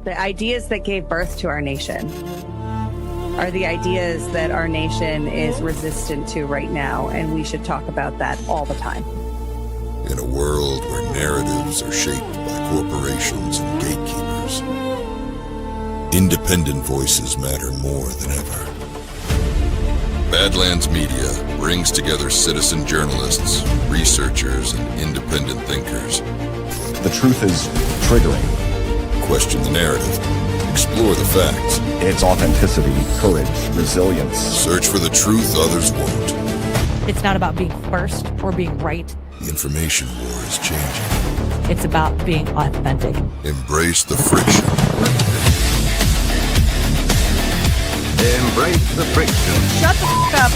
The ideas that gave birth to our nation are the ideas that our nation is resistant to right now, and we should talk about that all the time. In a world where narratives are shaped by corporations and gatekeepers, independent voices matter more than ever. Badlands Media brings together citizen journalists, researchers, and independent thinkers. The truth is triggering. Question the narrative. Explore the facts. It's authenticity, courage, resilience. Search for the truth others won't. It's not about being first or being right. The information war is changing. It's about being authentic. Embrace the friction. Embrace the friction. Shut the f*** up.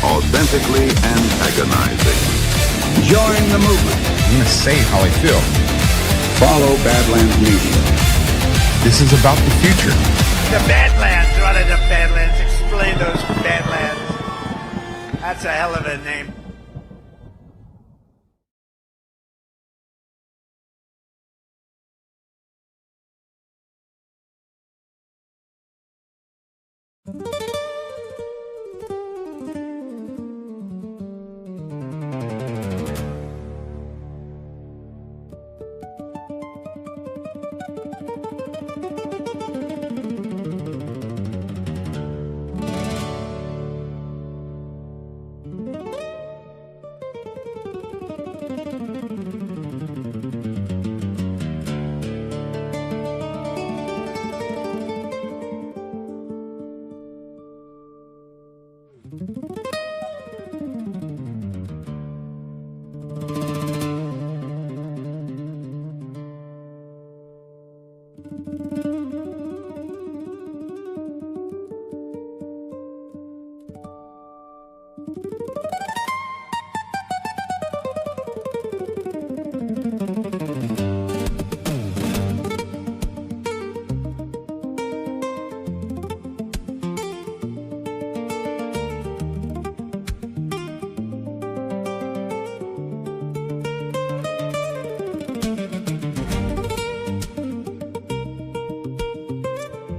Authentically and agonizing. Join the movement. I'm going to say how I feel. Follow Badlands Media. This is about the future. The Badlands. What are the Badlands? Explain those Badlands. That's a hell of a name.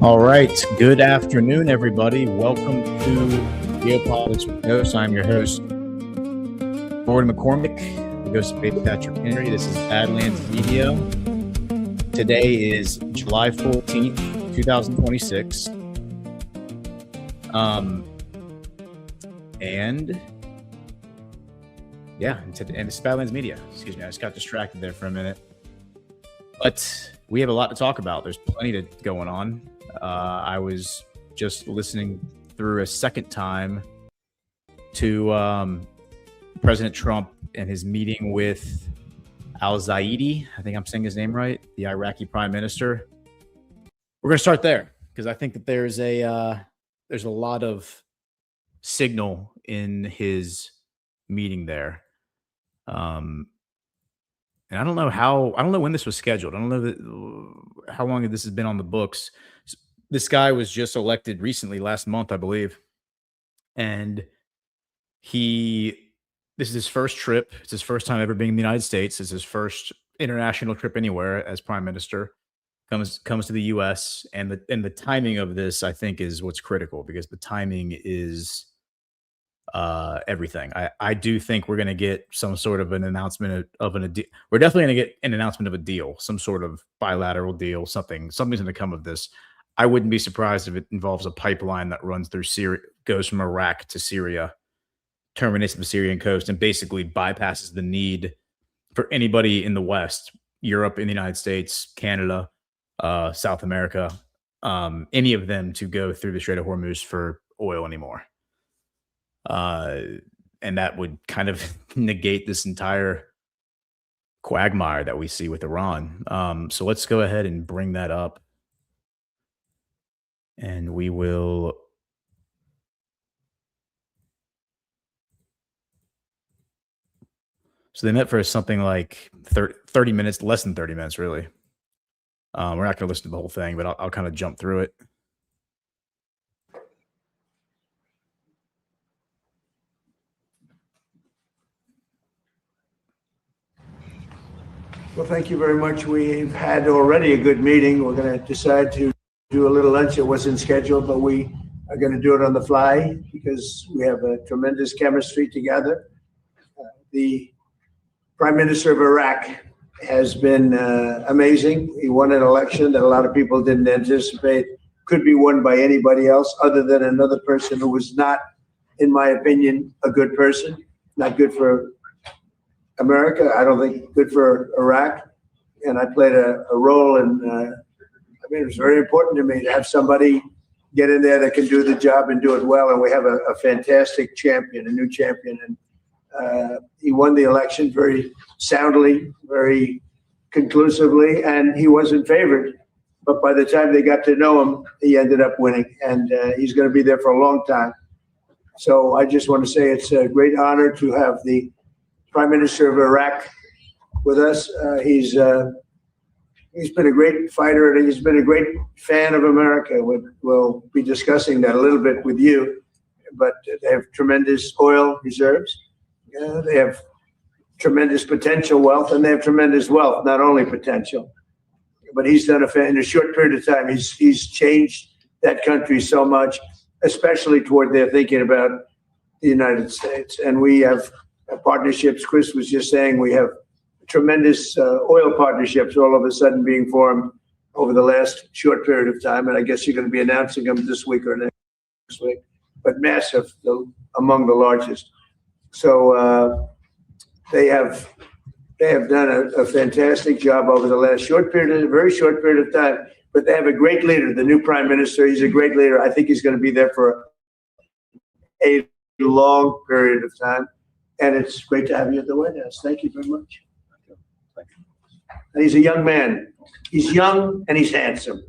All right. Good afternoon, everybody. Welcome to Geopolitics with Ghost. I'm your host, Gordon McCormick, Ghost of Faith Patrick Henry. This is Badlands Media. Today is July 14th, 2026. And it's Badlands Media. Excuse me, I just got distracted there for a minute. But we have a lot to talk about. There's plenty going on. I was just listening through a second time to President Trump and his meeting with al-Zaidi. I think I'm saying his name right, the Iraqi prime minister. We're going to start there because I think that there's a lot of signal in his meeting there. And I don't know when this was scheduled. I don't know how long this has been on the books. This guy was just elected recently, last month, I believe. And this is his first trip. It's his first time ever being in the United States. It's his first international trip anywhere as prime minister. Comes to the U.S. and the timing of this, I think, is what's critical because the timing is everything. I do think we're going to get some sort of an announcement of a deal. We're definitely going to get an announcement of a deal, some sort of bilateral deal, something's going to come of this. I wouldn't be surprised if it involves a pipeline that runs through Syria, goes from Iraq to Syria, terminates the Syrian coast, and basically bypasses the need for anybody in the West, Europe, in the United States, Canada, South America, any of them to go through the Strait of Hormuz for oil anymore. And that would kind of negate this entire quagmire that we see with Iran. So let's go ahead and bring that up. And we will. So they met for something like 30 minutes, less than 30 minutes, really. We're not going to listen to the whole thing, but I'll kind of jump through it. Well, thank you very much. We've had already a good meeting. We're going to decide to do a little lunch. It wasn't scheduled, but we are going to do it on the fly because we have a tremendous chemistry together. The Prime Minister of Iraq has been amazing. He won an election that a lot of people didn't anticipate could be won by anybody else other than another person who was not, in my opinion, a good person. Not good for America. I don't think good for Iraq. And I played a role in, I mean, it was very important to me to have somebody get in there that can do the job and do it well. And we have a fantastic champion, a new champion. And he won the election very soundly, very conclusively, and he wasn't favored. But by the time they got to know him, he ended up winning. And he's going to be there for a long time. So I just want to say it's a great honor to have the Prime Minister of Iraq with us. He's been a great fighter, and he's been a great fan of America. We'll be discussing that a little bit with you. But they have tremendous oil reserves. They have tremendous potential wealth, and they have tremendous wealth, not only potential. But he's done in a short period of time, he's changed that country so much, especially toward their thinking about the United States. And we have partnerships. Chris was just saying we have tremendous oil partnerships all of a sudden being formed over the last short period of time. And I guess you're going to be announcing them this week or next week, but massive, among the largest. So they have done a fantastic job over the last very short period of time. But they have a great leader, the new Prime Minister. He's a great leader. I think he's going to be there for a long period of time. And it's great to have you at the White House. Thank you very much. And he's a young man. He's young and he's handsome,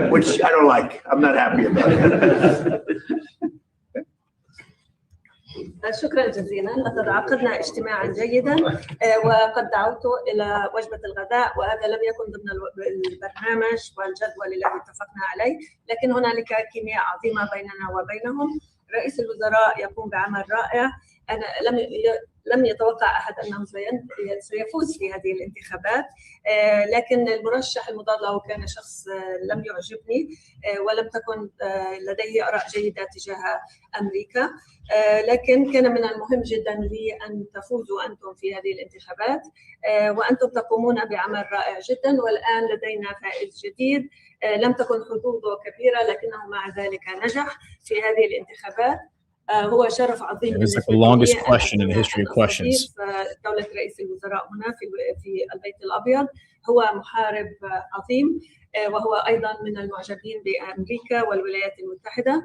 which I don't like. I'm not happy about it. شكرا جزيلا. لقد عقدنا اجتماعا جيدا وقد دعوته الى وجبه الغداء، وهذا لم يكن ضمن البرنامج والجدول الذي اتفقنا عليه، لكن هنالك كيمياء عظيمه بيننا وبينهم. رئيس الوزراء يقوم بعمل رائع. أنا لم يتوقع أحد أنه سيفوز في هذه الانتخابات، لكن المرشح المضاد له كان شخص لم يعجبني ولم تكن لديه آراء جيدة تجاه أمريكا، لكن كان من المهم جدا لي أن تفوزوا أنتم في هذه الانتخابات، وأنتم تقومون بعمل رائع جدا. والآن لدينا فائز جديد لم تكن حظوظه كبيرة لكنه مع ذلك نجح في هذه الانتخابات. هو شرف عظيم. It's like the longest question in the history of questions. دولة رئيس الوزراء هنا في البيت الأبيض. هو محارب عظيم، وهو أيضا من المعجبين بأمريكا والولايات المتحدة.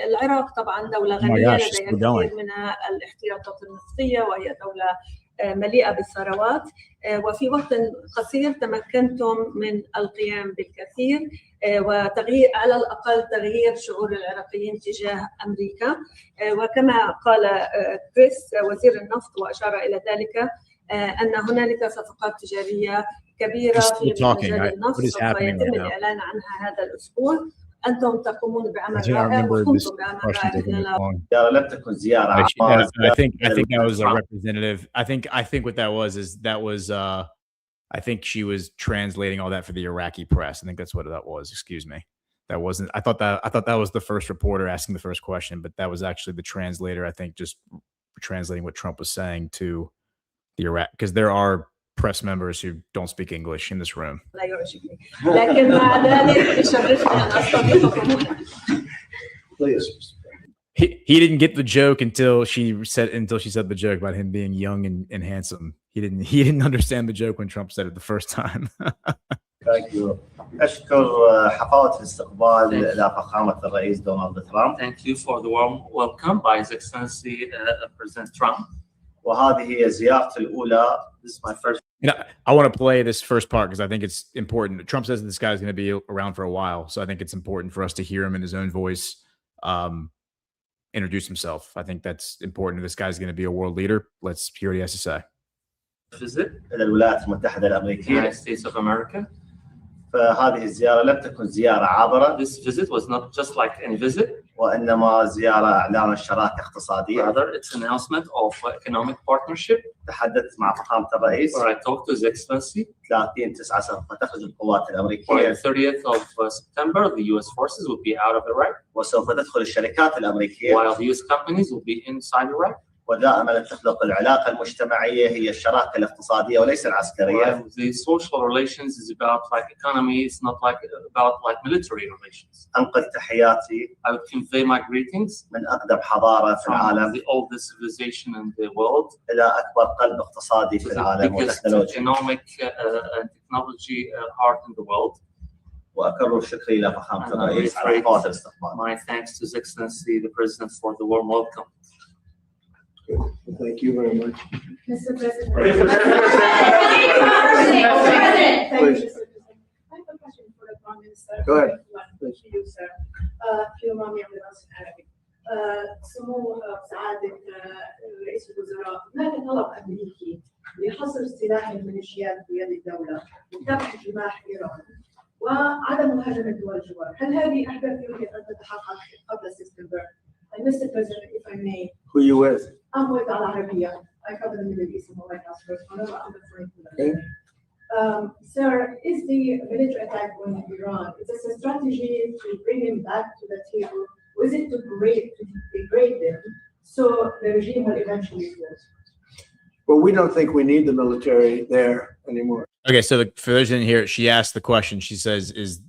العراق طبعا دولة غنية لديها الكثير من الاحتياطات النفطية، وهي دولة مليئة بالثروات، وفي وقت قصير تمكنتم من القيام بالكثير وتغيير، على الأقل تغيير شعور العراقيين تجاه أمريكا. وكما قال كريس وزير النفط وأشار إلى ذلك أن هنالك صفقات تجارية كبيرة في مجال النفط سوف يتم الإعلان عنها هذا الأسبوع. أنتم تقومون بعمل رائع وقمتم بعمل رائع. لم تكن زيارة. I think that was a representative. I think what that was is that was I think she was translating all that for the Iraqi press. I think that's what that was. Excuse me. That wasn't. I thought that was the first reporter asking the first question, but that was actually the translator. I think just translating what Trump was saying to the Iraq, because there are press members who don't speak English in this room. He didn't get the joke until she said the joke about him being young and handsome. He didn't understand the joke when Trump said it the first time. Thank you. أشكر حفاوة الاستقبال لفخامة الرئيس دونالد ترامب. Thank you for the warm welcome by His Excellency President Trump. وهذه هي زيارتي الأولى. This is my first. I want to play this first part because I think it's important. Trump says that this guy is going to be around for a while, so I think it's important for us to hear him in his own voice introduce himself. I think that's important. This guy's going to be a world leader. Let's hear what he has to say. Visit إلى الولايات المتحدة الأمريكية. United States of America. فهذه الزيارة لم تكن زيارة عابرة. This visit was not just like any visit. وإنما زيارة إعلان الشراكة اقتصادية. Rather, it's an announcement of economic partnership. تحدثت مع فخامة الرئيس. Where I talked to His Excellency. 30/9 سوف تخرج القوات By الأمريكية. the 30th of September, the U.S. forces will be out of Iraq. وسوف تدخل الشركات الأمريكية. While the U.S. companies will be inside Iraq. ودائما تخلق العلاقة المجتمعية هي الشراكة الاقتصادية وليس العسكرية. The social relations is about like economy. It's not like about like military relations. أنقل تحياتي. I would convey my greetings من أقدم حضارة في العالم. The oldest civilization in the world. إلى أكبر قلب اقتصادي في العالم وتكنولوجي. Economic and technology heart in the world. وأكرر شكري إلى فخامة الرئيس على حفاوة الاستقبال. My thanks to His Excellency the President for the warm welcome. Thank you very much. Mr. President. Please. Thank you, Mr. President. I have a question for the Prime Minister. Go ahead. To you, sir. If you allow me, I'm going to ask in Arabic. سمو سعادة رئيس الوزراء، هناك طلب أمريكي لحصر سلاح الميليشيات بيد الدولة وكبح جماح إيران وعدم مهاجمة دول الجوار. هل هذه أحداث يمكن أن تتحقق قبل سبتمبر؟ And Mr. President, if I may. Who you with? I'm with Al Arabiya. I cover the Middle East and White House correspondent. I'm referring to that. Okay. Sir, is the military attack on Iran, is this a strategy to bring him back to the table? Or is it to degrade them so the regime will eventually fall? Well, we don't think we need the military there anymore. Okay, so for those who didn't hear it, she asked the question. She says, is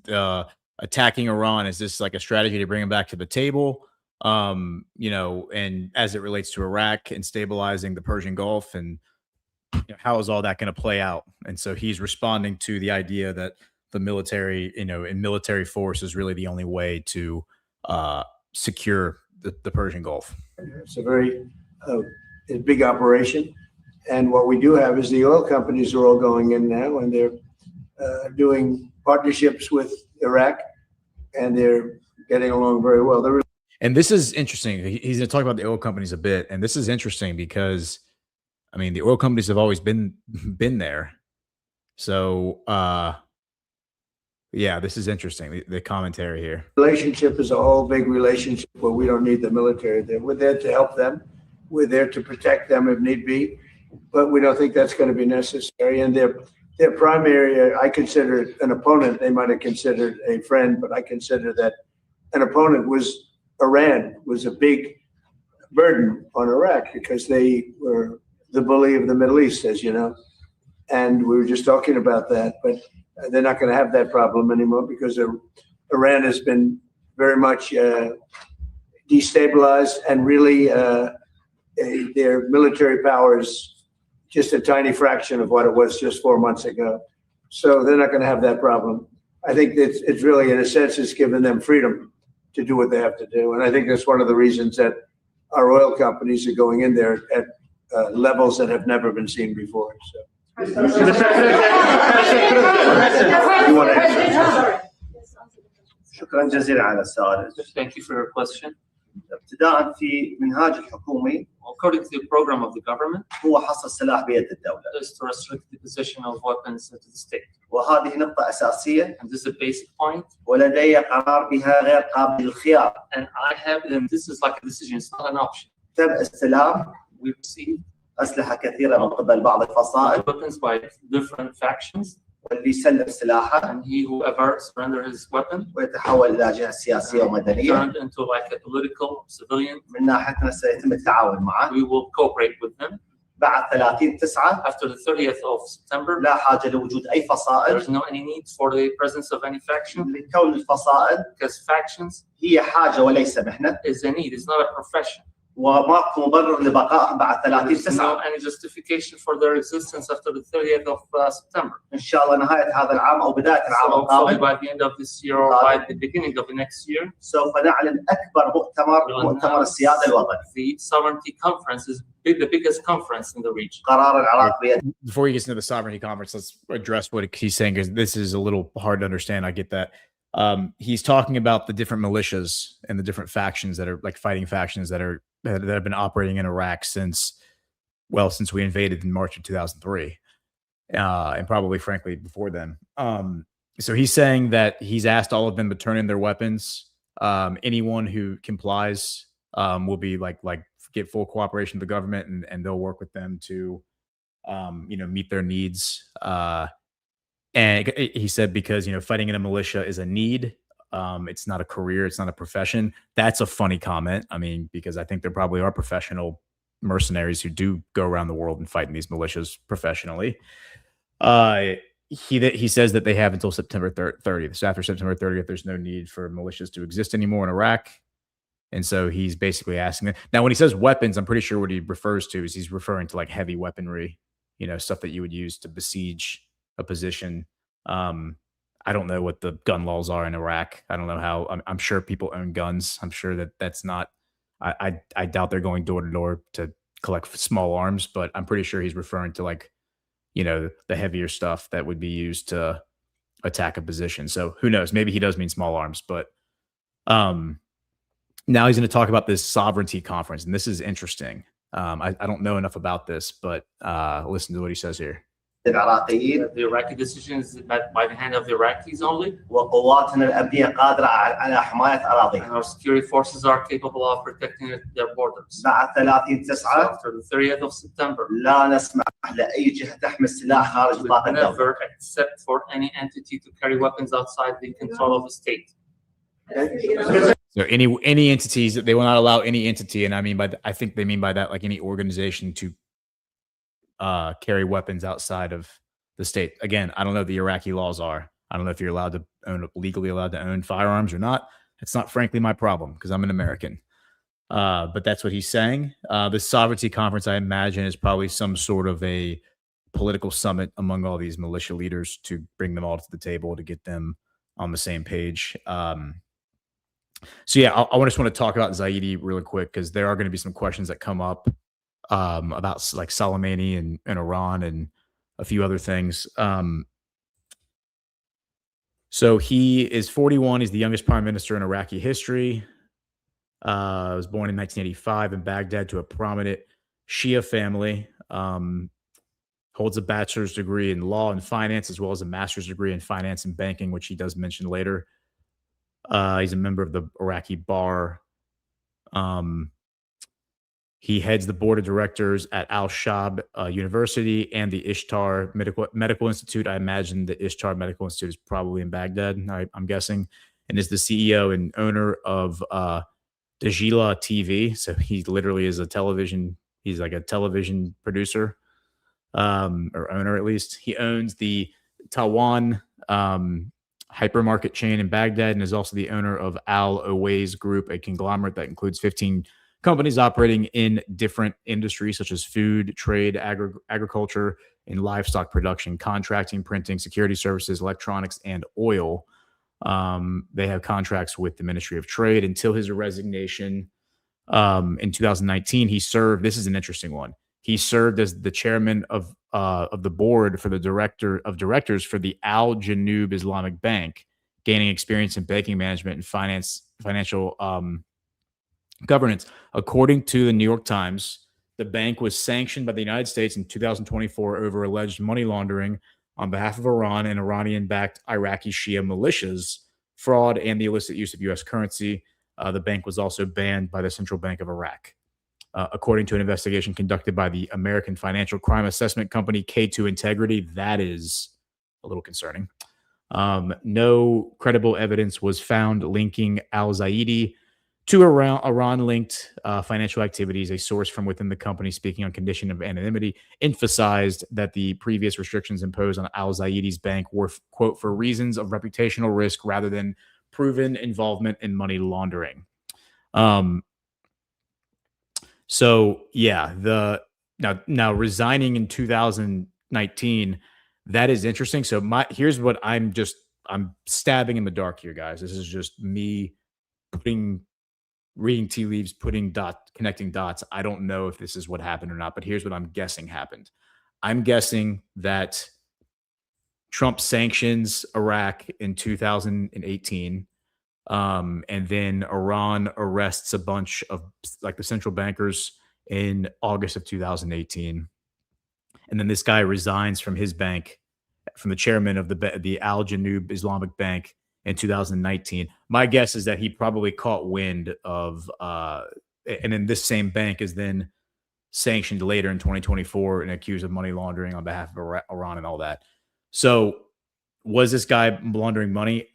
attacking Iran, is this like a strategy to bring him back to the table? You know, and as it relates to Iraq and stabilizing the Persian Gulf, and you know, how is all that going to play out? And so he's responding to the idea that the military, you know, in military force is really the only way to secure the Persian Gulf. It's a very big operation. And what we do have is the oil companies are all going in now, and they're doing partnerships with Iraq, and they're getting along very well. And this is interesting. He's going to talk about the oil companies a bit. And this is interesting because, I mean, the oil companies have always been there. So, yeah, this is interesting, the commentary here. Relationship is a whole big relationship where we don't need the military there. We're there to help them. We're there to protect them if need be. But we don't think that's going to be necessary. And their primary, I consider an opponent. They might have considered a friend, but I consider that an opponent was Iran was a big burden on Iraq because they were the bully of the Middle East, as you know. And we were just talking about that, but they're not going to have that problem anymore because Iran has been very much destabilized, and really their military power is just a tiny fraction of what it was just 4 months ago. So they're not going to have that problem. I think it's really, in a sense, it's given them freedom to do what they have to do. And I think that's one of the reasons that our oil companies are going in there at levels that have never been seen before. So. You want to answer? شكرا جزيلا على السؤال. Thank you for your question. ابتداء في منهاج الحكومي. According to the program of the government, هو حصر السلاح بيد الدولة. is to restrict the possession of weapons to the state. وهذه نقطة أساسية. And this is a basic point. ولدي قرار بها غير قابل للخيار. And I have, and this is like a decision, it's not an option. تم استلام. We received أسلحة كثيرة من قبل بعض الفصائل. Weapons by different factions. واللي يسلم سلاحه. And he whoever surrender his weapon. ويتحول إلى جهة سياسية ومدنية. Turned into like a political civilian. من ناحيتنا سيتم التعاون معه. We will cooperate with them. بعد 30/9 after the 30th of September, لا حاجة لوجود أي فصائل. There's no any need for the presence of any faction. لكون الفصائل because factions هي حاجة وليس مهنة. is a need, it's not a profession. وماكو مبرر لبقائهم بعد 30/9. No any justification for their existence after the 30th of September. إن شاء الله نهاية هذا العام أو بداية العام القادم. القادم. By the end of this year or by the beginning of the next year. سوف نعلن أكبر مؤتمر السيادة الوطني. The sovereignty conference is the biggest conference in the region. قرار العراق بيد. Before he gets into the sovereignty conference, let's address what he's saying, because this is a little hard to understand. I get that. He's talking about the different militias and the different factions that are like fighting factions that have been operating in Iraq since we invaded in March of 2003, and probably frankly before then. So he's saying that he's asked all of them to turn in their weapons. Anyone who complies will be like get full cooperation of the government, and they'll work with them to meet their needs. And he said because fighting in a militia is a need. It's not a career. It's not a profession. That's a funny comment. I mean, because I think there probably are professional mercenaries who do go around the world and fight in these militias professionally. He says that they have until September 30th. So after September 30th, there's no need for militias to exist anymore in Iraq. And so he's basically asking them. Now, when he says weapons, I'm pretty sure what he refers to is he's referring to like heavy weaponry, stuff that you would use to besiege a position. I don't know what the gun laws are in Iraq. I don't know how. I'm sure people own guns. I'm sure that's not. I doubt they're going door to door to collect small arms, but I'm pretty sure he's referring to like, the heavier stuff that would be used to attack a position. So who knows? Maybe he does mean small arms, but now he's going to talk about this sovereignty conference, and this is interesting. I don't know enough about this, but listen to what he says here. The Iraqi decision is by the hand of the Iraqis only. وقواتنا الأمنية قادرة على حماية أراضيها. And our security forces are capable of protecting their borders. بعد 30/9 after the 30th of September. لا نسمح لأي جهة تحمل سلاح خارج نطاق الدولة. Never accept for any entity to carry weapons outside the control of the state. So any entities, they will not allow any entity, and I think they mean by that like any organization to carry weapons outside of the state. Again, I don't know what the Iraqi laws are. I don't know if you're legally allowed to own firearms or not. It's not frankly my problem because I'm an American. But that's what he's saying. The sovereignty conference, I imagine, is probably some sort of a political summit among all these militia leaders to bring them all to the table to get them on the same page. So yeah, I just want to talk about Zaidi really quick because there are going to be some questions that come up about like Soleimani and Iran and a few other things. So he is 41. He's the youngest prime minister in Iraqi history. Was born in 1985 in Baghdad to a prominent Shia family. Holds a bachelor's degree in law and finance, as well as a master's degree in finance and banking, which he does mention later. He's a member of the Iraqi bar. He heads the board of directors at Al-Shab University and the Ishtar Medical Institute. I imagine the Ishtar Medical Institute is probably in Baghdad, I'm guessing, and is the CEO and owner of Dajila TV. So he literally is he's like a television producer, or owner at least. He owns the Tawan hypermarket chain in Baghdad and is also the owner of Al Owais Group, a conglomerate that includes 15 companies operating in different industries such as food, trade, agriculture, and livestock production, contracting, printing, security services, electronics, and oil. They have contracts with the Ministry of Trade. Until his resignation in 2019, he served. This is an interesting one. He served as the chairman of the board for the directors for the Al Janoub Islamic Bank, gaining experience in banking management and financial governance. According to the New York Times, the bank was sanctioned by the United States in 2024 over alleged money laundering on behalf of Iran and Iranian-backed Iraqi Shia militias, fraud, and the illicit use of U.S. currency. The bank was also banned by the Central Bank of Iraq. According to an investigation conducted by the American financial crime assessment company K2 Integrity, that is a little concerning. No credible evidence was found linking al-Zaidi to Iran-linked financial activities. A source from within the company, speaking on condition of anonymity, emphasized that the previous restrictions imposed on al-Zaidi's bank were, quote, for reasons of reputational risk rather than proven involvement in money laundering. So yeah, now resigning in 2019, that is interesting. So here's what I'm stabbing in the dark here, guys. This is just me reading tea leaves, connecting dots. I don't know if this is what happened or not, but here's what I'm guessing happened. I'm guessing that Trump sanctions Iraq in 2018. And then Iran arrests a bunch of like the central bankers in August of 2018. And then this guy resigns from his bank from the chairman of the Al Janoub Islamic Bank in 2019. My guess is that he probably caught wind of, and then this same bank is then sanctioned later in 2024 and accused of money laundering on behalf of Iran and all that. So was this guy laundering money?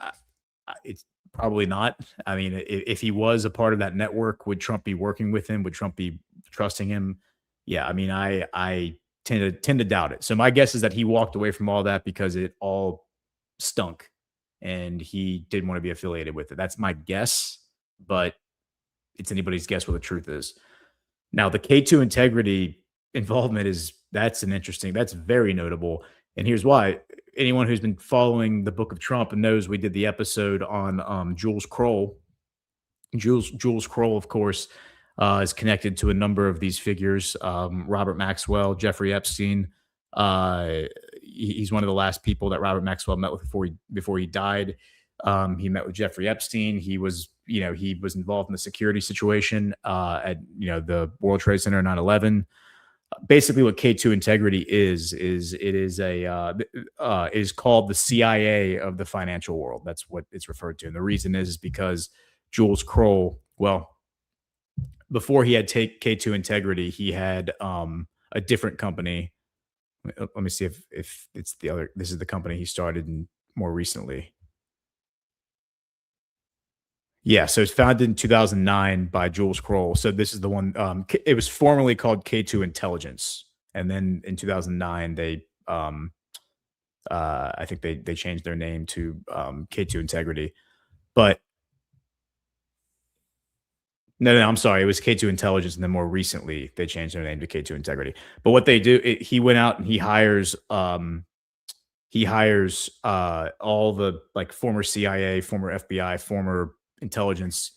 It's probably not. I mean, if he was a part of that network, would Trump be working with him? Would Trump be trusting him? Yeah, I mean, I tend to doubt it. So my guess is that he walked away from all that because it all stunk and he didn't want to be affiliated with it. That's my guess, but it's anybody's guess what the truth is. Now, the K2 integrity involvement that's very notable. And here's why. Anyone who's been following the Book of Trump knows we did the episode on Jules Kroll. Jules Kroll, of course, is connected to a number of these figures. Robert Maxwell, Jeffrey Epstein. He's one of the last people that Robert Maxwell met with before he died. He met with Jeffrey Epstein. He was involved in the security situation at the World Trade Center 9/11. Basically, what K2 integrity is called the CIA of the financial world. That's what it's referred to, and the reason is because Jules Kroll, well, before he had K2 integrity, he had a different company. Let me see if it's the other. This is the company he started more recently. Yeah, so it's founded in 2009 by Jules Kroll. So this is the one. It was formerly called K2 Intelligence, and then in 2009 they, I think they changed their name to K2 Integrity. But no, I'm sorry, it was K2 Intelligence, and then more recently they changed their name to K2 Integrity. But what they do, he went out and he hires all the former CIA, former FBI, former intelligence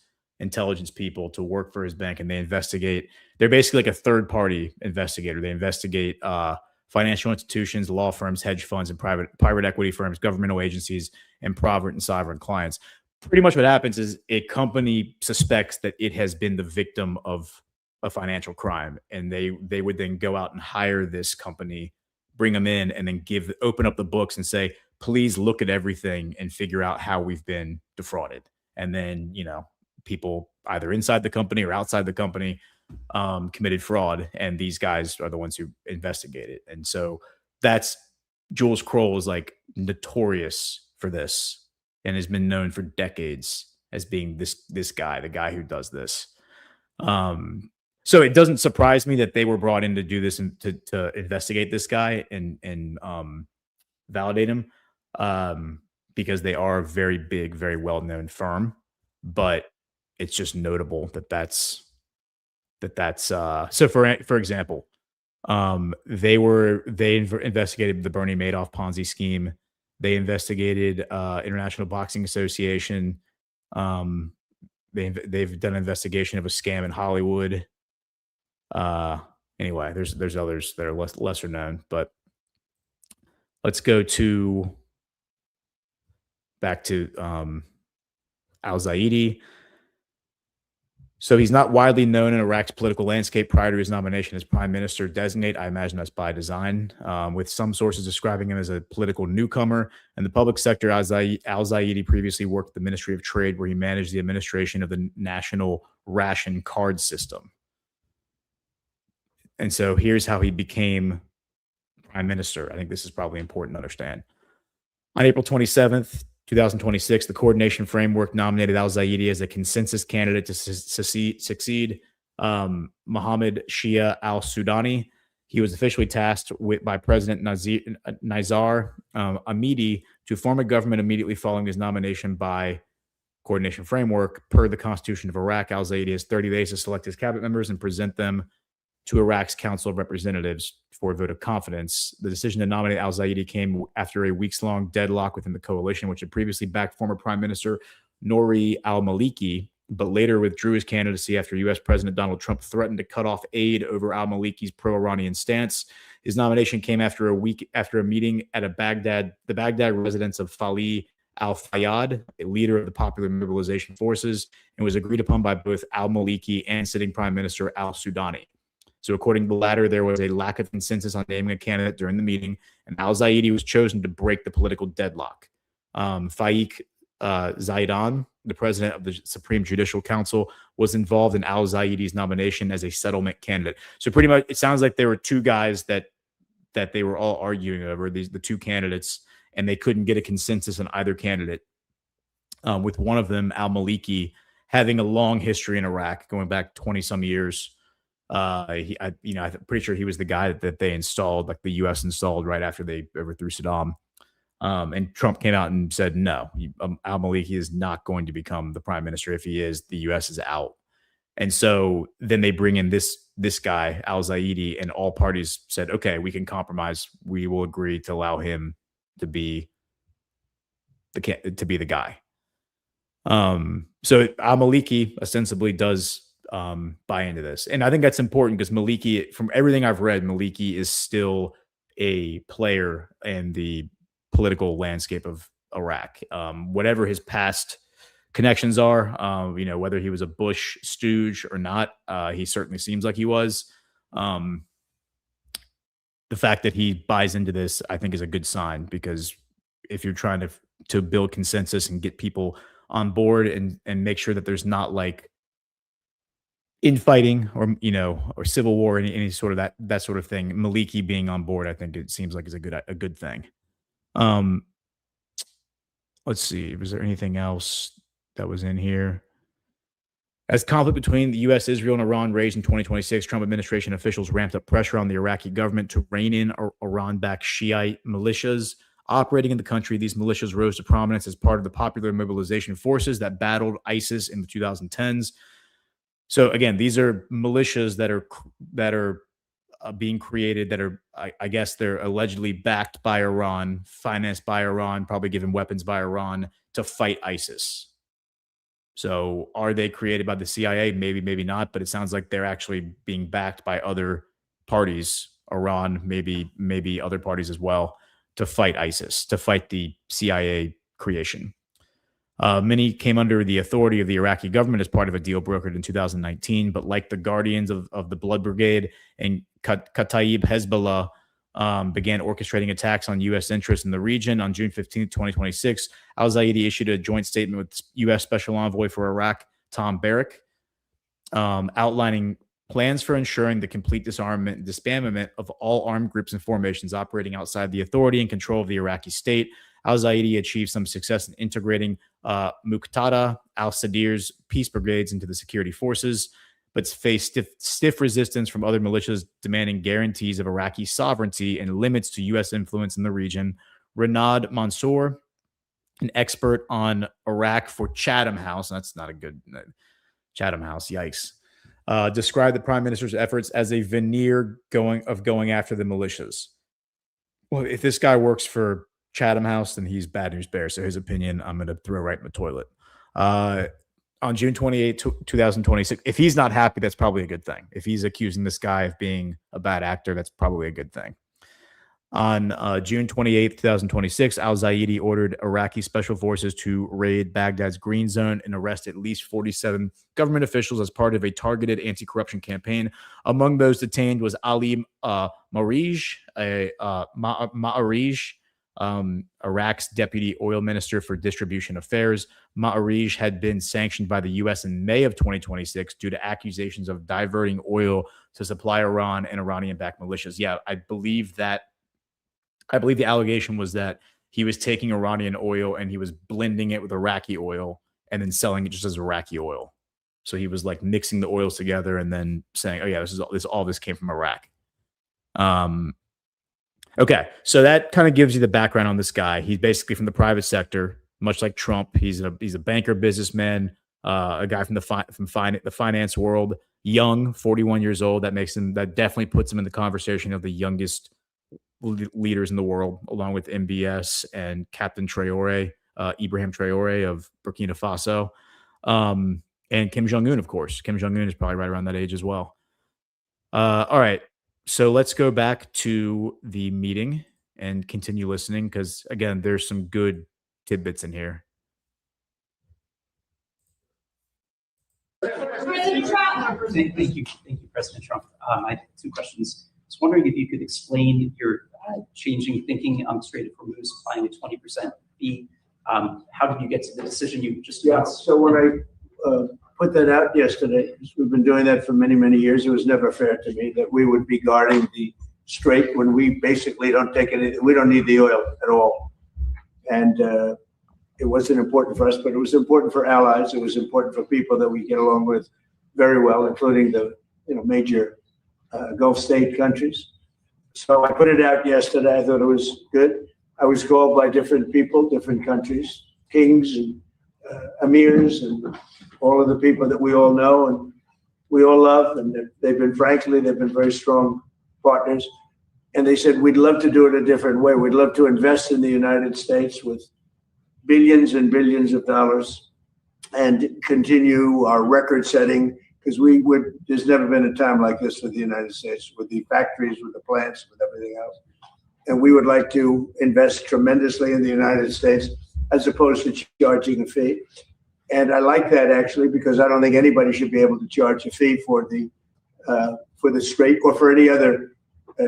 people to work for his bank, and they investigate. They're basically like a third party investigator. They investigate financial institutions, law firms, hedge funds, and private equity firms, governmental agencies, and private and sovereign clients. Pretty much what happens is a company suspects that it has been the victim of a financial crime, and they would then go out and hire this company, bring them in, and then open up the books and say, please look at everything and figure out how we've been defrauded. And then, people either inside the company or outside the company committed fraud. And these guys are the ones who investigate it. And so Jules Kroll is notorious for this and has been known for decades as being this guy, the guy who does this. So it doesn't surprise me that they were brought in to do this and to investigate this guy and validate him. Because they are a very big, very well-known firm, but it's just notable that's so for example, they investigated the Bernie Madoff Ponzi scheme. They investigated International Boxing Association. They've done an investigation of a scam in Hollywood. Anyway, there's others that are lesser known, but let's go back to al-Zaidi. So he's not widely known in Iraq's political landscape prior to his nomination as prime minister designate. I imagine that's by design, with some sources describing him as a political newcomer. In the public sector, al-Zaidi previously worked at the Ministry of Trade, where he managed the administration of the national ration card system. And so here's how he became prime minister. I think this is probably important to understand. On April 27th, 2026, the coordination framework nominated al-Zaidi as a consensus candidate to succeed Mohammed Shia al-Sudani. He was officially tasked by President Nizar Hamidi to form a government immediately following his nomination by coordination framework. Per the Constitution of Iraq, al-Zaidi has 30 days to select his cabinet members and present them to Iraq's Council of Representatives for a vote of confidence. The decision to nominate al-Zaidi came after a weeks-long deadlock within the coalition, which had previously backed former Prime Minister Nouri al-Maliki, but later withdrew his candidacy after U.S. President Donald Trump threatened to cut off aid over al-Maliki's pro-Iranian stance. His nomination came after a meeting at the Baghdad residence of Fali al-Fayyad, a leader of the Popular Mobilization Forces, and was agreed upon by both al-Maliki and sitting Prime Minister al-Sudani. So according to the latter, there was a lack of consensus on naming a candidate during the meeting, and al-Zaidi was chosen to break the political deadlock. Faik Zaidan, the president of the Supreme Judicial Council, was involved in al-Zaidi's nomination as a settlement candidate. So pretty much, it sounds like there were two guys that they were all arguing over, the two candidates, and they couldn't get a consensus on either candidate. With one of them, al-Maliki, having a long history in Iraq, going back 20 some years. I'm pretty sure he was the guy that they installed, like the U.S. installed right after they overthrew Saddam. And Trump came out and said, no, al-Maliki is not going to become the prime minister. If he is, the U.S. is out. And so then they bring in this guy, al-Zaidi, and all parties said, okay, we can compromise. We will agree to allow him to be the guy. So al-Maliki ostensibly does buy into this. And I think that's important because Maliki, from everything I've read, Maliki is still a player in the political landscape of Iraq. Whatever his past connections are, whether he was a Bush stooge or not, he certainly seems like he was. The fact that he buys into this, I think, is a good sign, because if you're trying to build consensus and get people on board and make sure that there's not like infighting or civil war, any sort of that sort of thing, Maliki being on board, I think it seems like is a good thing. Let's see, was there anything else that was in here? As conflict between the U.S., Israel, and Iran raised in 2026, Trump administration officials ramped up pressure on the Iraqi government to rein in Iran-backed Shiite militias operating in the country. These militias rose to prominence as part of the popular mobilization forces that battled ISIS in the 2010s. So again, these are militias that are being created, that are, I guess they're allegedly backed by Iran, financed by Iran, probably given weapons by Iran to fight ISIS. So are they created by the CIA? Maybe, maybe not, but it sounds like they're actually being backed by other parties, Iran, maybe other parties as well, to fight ISIS, to fight the CIA creation. Many came under the authority of the Iraqi government as part of a deal brokered in 2019, but like the Guardians of the Blood Brigade and Kataib Hezbollah began orchestrating attacks on U.S. interests in the region. On June 15, 2026, al-Zaidi issued a joint statement with U.S. Special Envoy for Iraq, Tom Barrack, outlining plans for ensuring the complete disarmament and disbandment of all armed groups and formations operating outside the authority and control of the Iraqi state. Al-Zaidi achieved some success in integrating Muqtada al-Sadir's peace brigades into the security forces, but faced stiff resistance from other militias demanding guarantees of Iraqi sovereignty and limits to U.S. influence in the region. Renad Mansour, an expert on Iraq for Chatham House, that's not a good Chatham House, yikes, described the prime minister's efforts as a veneer going after the militias. Well, if this guy works for Chatham House, then he's bad news bear. So his opinion, I'm going to throw right in the toilet. On June 28, 2026, if he's not happy, that's probably a good thing. If he's accusing this guy of being a bad actor, that's probably a good thing. On June 28, 2026, al-Zaidi ordered Iraqi special forces to raid Baghdad's green zone and arrest at least 47 government officials as part of a targeted anti-corruption campaign. Among those detained was Ali Ma'arij, Iraq's deputy oil minister for distribution affairs. Ma'arij had been sanctioned by the U.S. in May of 2026 due to accusations of diverting oil to supply Iran and Iranian-backed militias. Yeah, I believe the allegation was that he was taking Iranian oil and he was blending it with Iraqi oil and then selling it just as Iraqi oil. So he was like mixing the oils together and then saying, "Oh yeah, all this came from Iraq." Okay, so that kind of gives you the background on this guy. He's basically from the private sector, much like Trump. He's a banker, businessman, a guy from the finance world. Young, 41 years old. That definitely puts him in the conversation of the youngest leaders in the world, along with MBS and Captain Traore, Ibrahim Traore of Burkina Faso, and Kim Jong-un, of course. Kim Jong-un is probably right around that age as well. All right, so let's go back to the meeting and continue listening because, again, there's some good tidbits in here. Thank you, President Trump. I have two questions. I was wondering if you could explain your changing thinking on the Strait of Hormuz, applying a 20% fee. How did you get to the decision you just announced? So when I put that out yesterday, we've been doing that for many, many years. It was never fair to me that we would be guarding the strait when we basically don't take any, we don't need the oil at all. And it wasn't important for us, but it was important for allies. It was important for people that we get along with very well, including the major Gulf state countries. So I put it out yesterday. I thought it was good. I was called by different people, different countries, kings and emirs and all of the people that we all know and we all love. And they've been very strong partners. And they said, we'd love to do it a different way. We'd love to invest in the United States with billions and billions of dollars and continue our record setting, because there's never been a time like this for the United States, with the factories, with the plants, with everything else. And we would like to invest tremendously in the United States as opposed to charging a fee. And I like that, actually, because I don't think anybody should be able to charge a fee for the strait or for any other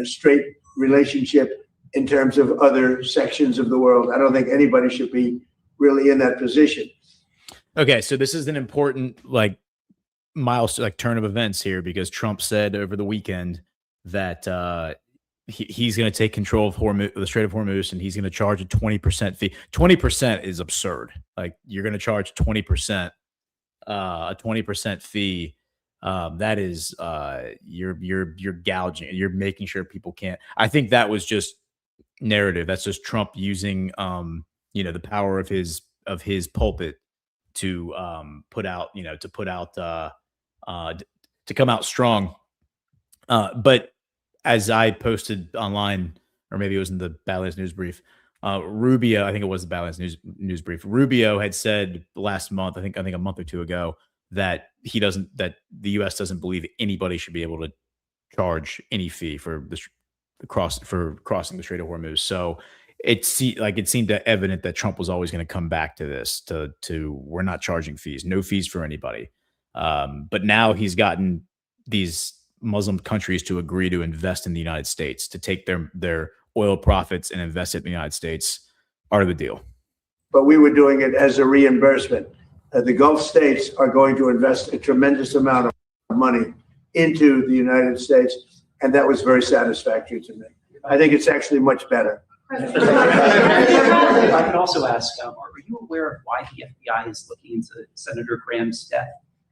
strait relationship in terms of other sections of the world. I don't think anybody should be really in that position. Okay, so this is an important milestone, turn of events here, because Trump said over the weekend that he's going to take control of the Strait of Hormuz, and he's going to charge a 20% fee. 20% is absurd. You're going to charge 20%, a 20% fee. That is you're gouging. You're making sure people can't. I think that was just narrative. That's just Trump using the power of his pulpit to to come out strong. But as I posted online, or maybe it was in the Badlands news brief, Rubio, I think it was the Badlands news brief. Rubio had said last month, I think a month or two ago, that that the U.S. doesn't believe anybody should be able to charge any fee for crossing the Strait of Hormuz. So it seemed evident that Trump was always going to come back to this, to we're not charging fees, no fees for anybody. But now he's gotten these Muslim countries to agree to invest in the United States, to take their oil profits and invest it in the United States. Part of the deal. But we were doing it as a reimbursement. The Gulf states are going to invest a tremendous amount of money into the United States, and that was very satisfactory to me. I think it's actually much better. If I could also ask, are you aware of why the FBI is looking into Senator Graham's death?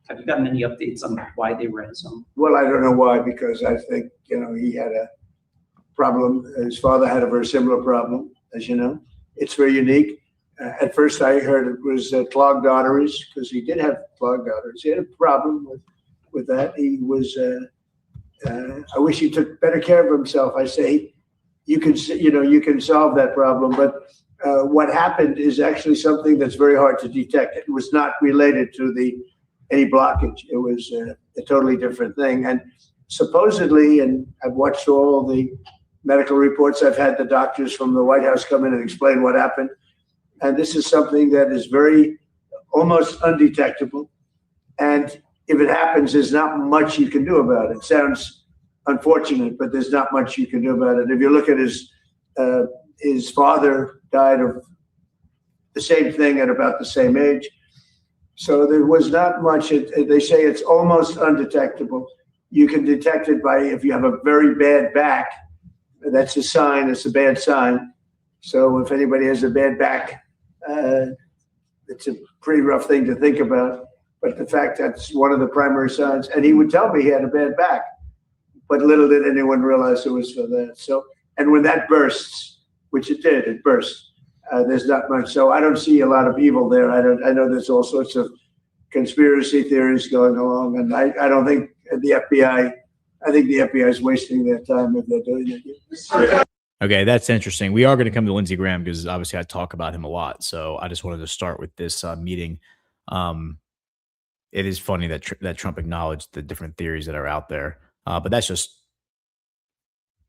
Have you gotten any updates on why they were at his home? Well, I don't know why, because I think, he had a problem. His father had a very similar problem, as you know. It's very unique. At first, I heard it was clogged arteries, because he did have clogged arteries. He had a problem with that. He was, I wish he took better care of himself. I say, you can solve that problem. But what happened is actually something that's very hard to detect. It was not related to any blockage. It was a totally different thing. And supposedly, and I've watched all the medical reports, I've had the doctors from the White House come in and explain what happened. And this is something that is almost undetectable. And if it happens, there's not much you can do about it. It sounds unfortunate, but there's not much you can do about it. If you look at his father died of the same thing at about the same age. So there was not much. They say it's almost undetectable. You can detect it by if you have a very bad back. That's a sign. It's a bad sign. So if anybody has a bad back, it's a pretty rough thing to think about. But the fact that's one of the primary signs. And he would tell me he had a bad back, but little did anyone realize it was for that. So, and when that bursts, which it did, it burst. There's not much. So I don't see a lot of evil there. I know there's all sorts of conspiracy theories going along, and I don't think the FBI. I think the FBI is wasting their time if they're doing it. Okay, that's interesting. We are going to come to Lindsey Graham because obviously I talk about him a lot. So I just wanted to start with this meeting. It is funny that Trump acknowledged the different theories that are out there, but that's just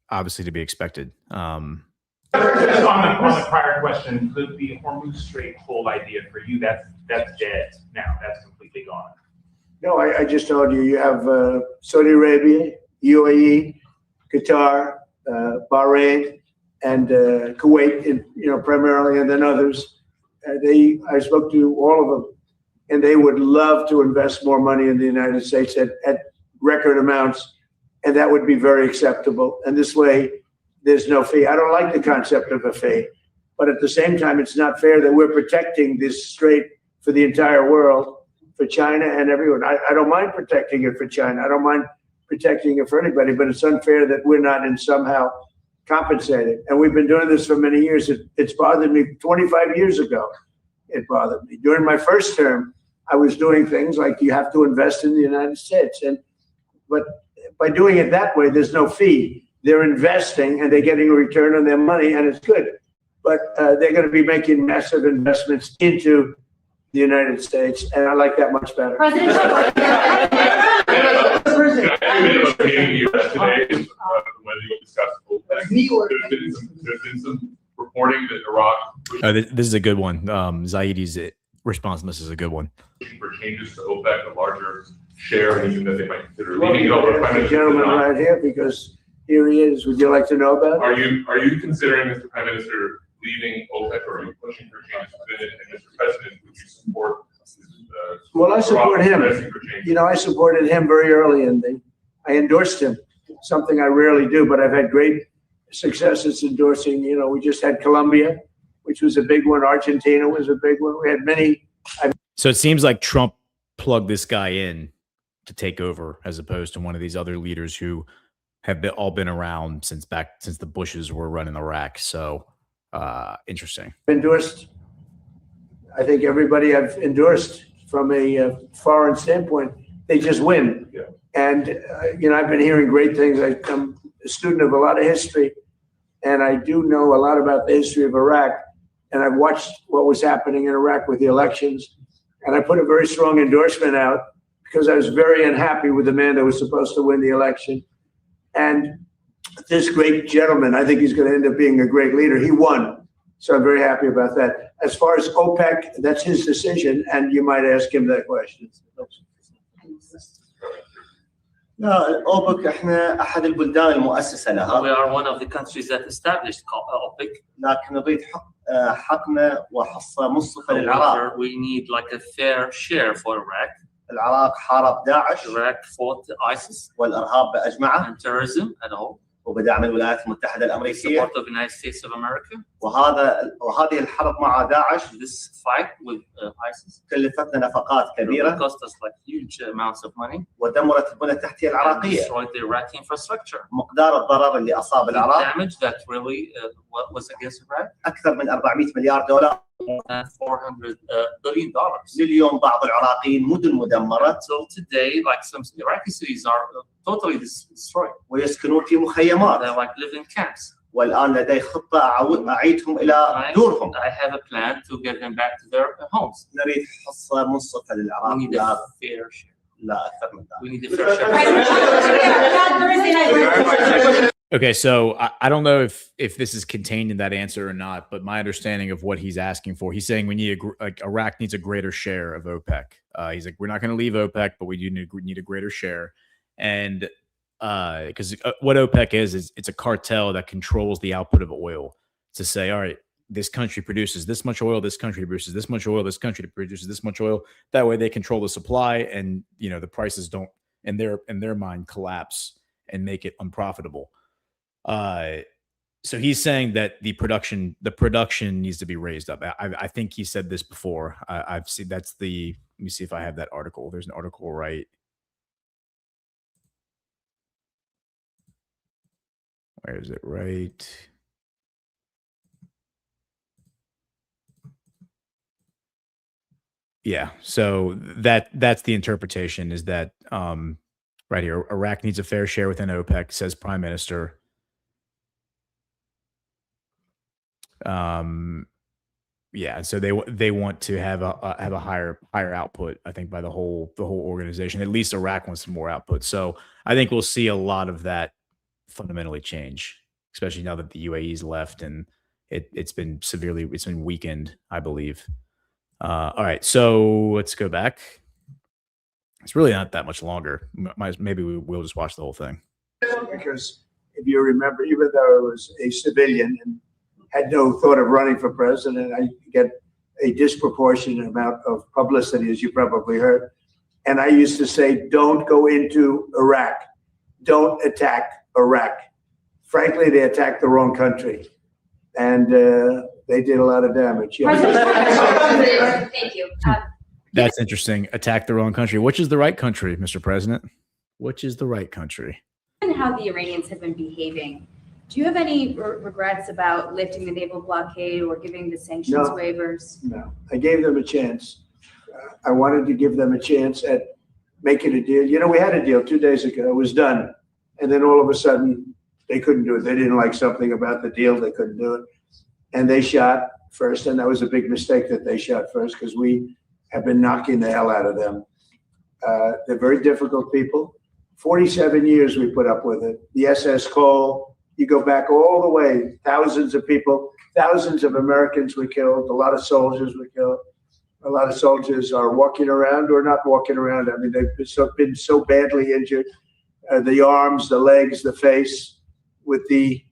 obviously to be expected. On the prior question, the Hormuz Strait whole idea for you, that's dead now. That's completely gone. No, I just told you. You have Saudi Arabia, UAE, Qatar, Bahrain, and Kuwait, primarily, and then others. I spoke to all of them, and they would love to invest more money in the United States at record amounts, and that would be very acceptable. And this way, there's no fee. I don't like the concept of a fee, but at the same time, it's not fair that we're protecting this strait for the entire world, for China and everyone. I don't mind protecting it for China. I don't mind protecting it for anybody, but it's unfair that we're not in somehow compensated. And we've been doing this for many years. It's bothered me 25 years ago. It bothered me. During my first term, I was doing things like you have to invest in the United States. But by doing it that way, there's no fee. They're investing and they're getting a return on their money, and it's good. But they're going to be making massive investments into the United States, and I like that much better. There's been some reporting that Iraq this is a good one. Zaidi's response to this is a good one. for changes to OPEC, a larger share, and even that they might consider leaving it over. The gentleman right here, because here he is. Would you like to know about it? Are you considering, Mr. Prime Minister, leaving OPEC, or are you pushing for changes within it? And Mr. President, would you support? Well, I support him. I supported him very early, and I endorsed him. Something I rarely do, but I've had great successes endorsing. We just had Colombia, which was a big one. Argentina was a big one. We had many. So it seems like Trump plugged this guy in to take over, as opposed to one of these other leaders who have all been around since the Bushes were running Iraq. So interesting. Endorsed. I think everybody I've endorsed from a foreign standpoint, they just win. Yeah. And I've been hearing great things. I'm a student of a lot of history, and I do know a lot about the history of Iraq. And I've watched what was happening in Iraq with the elections. And I put a very strong endorsement out because I was very unhappy with the man that was supposed to win the election. And this great gentleman, I think he's going to end up being a great leader. He won. So I'm very happy about that. As far as OPEC, that's his decision. And you might ask him that question. لا أوبك إحنا أحد البلدان المؤسسة لها. We are one of the countries that established OPEC. لكن نريد حقنا وحصة منصفة للعراق. We need like a fair share for Iraq. العراق حارب داعش. Iraq fought ISIS. والإرهاب بأجمعه. And terrorism and all. وبدعم الولايات المتحدة الأمريكية. Support of the United States of America. وهذه الحرب مع داعش. This fight with ISIS. كلفتنا نفقات كبيرة. It cost us like huge amounts of money. ودمرت البنى التحتية العراقية. Destroyed the Iraqi infrastructure. مقدار الضرر اللي أصاب العراق. The damage that really was against Iraq. أكثر من 400 مليار دولار. $400 billion. لليوم بعض العراقيين مدن مدمرة. Until today, like some Iraqi cities are totally destroyed. ويسكنون في مخيمات. They're like living camps. والآن لدي خطة أعيدهم إلى دورهم. I have a plan to get them back to their homes. نريد حصة منصفة للعراق. We need a fair share. لا أكثر من ذلك. We need a fair share. Okay, so I don't know if this is contained in that answer or not, but my understanding of what he's asking for, he's saying we need Iraq needs a greater share of OPEC. He's like, we're not going to leave OPEC, but we do need a greater share. And because what OPEC is it's a cartel that controls the output of oil to say, all right, this country produces this much oil, this country produces this much oil, this country produces this much oil. That way they control the supply, and the prices don't, in their mind, collapse and make it unprofitable. So he's saying that the production needs to be raised up. I think he said this before. I've seen let me see if I have that article. There's an article right. Where is it? Right. Yeah. So that's the interpretation, is that right here, Iraq needs a fair share within OPEC, says Prime Minister. Yeah, so they want to have a higher output, I think, by the whole organization. At least Iraq wants some more output. So I think we'll see a lot of that fundamentally change, especially now that the UAE's left and it's been weakened, I believe. All right, so let's go back. It's really not that much longer. Maybe we'll just watch the whole thing. Because if you remember, even though I was a civilian and had no thought of running for president, I get a disproportionate amount of publicity, as you probably heard. And I used to say, don't go into Iraq. Don't attack Iraq. Frankly, they attacked the wrong country. And they did a lot of damage. Yeah. Thank you. That's interesting. Attack the wrong country. Which is the right country, Mr. President? Which is the right country? And how the Iranians have been behaving, do you have any regrets about lifting the naval blockade or giving the sanctions waivers? No, I gave them a chance. I wanted to give them a chance at making a deal. You know, we had a deal 2 days ago. It was done. And then all of a sudden, they couldn't do it. They didn't like something about the deal. They couldn't do it. And they shot first. And that was a big mistake that they shot first, because we have been knocking the hell out of them. They're very difficult people. 47 years we put up with it. The SS Cole, you go back all the way, thousands of people, thousands of Americans were killed, a lot of soldiers were killed. A lot of soldiers are walking around or not walking around. I mean, they've been so badly injured. The arms, the legs, the face, with the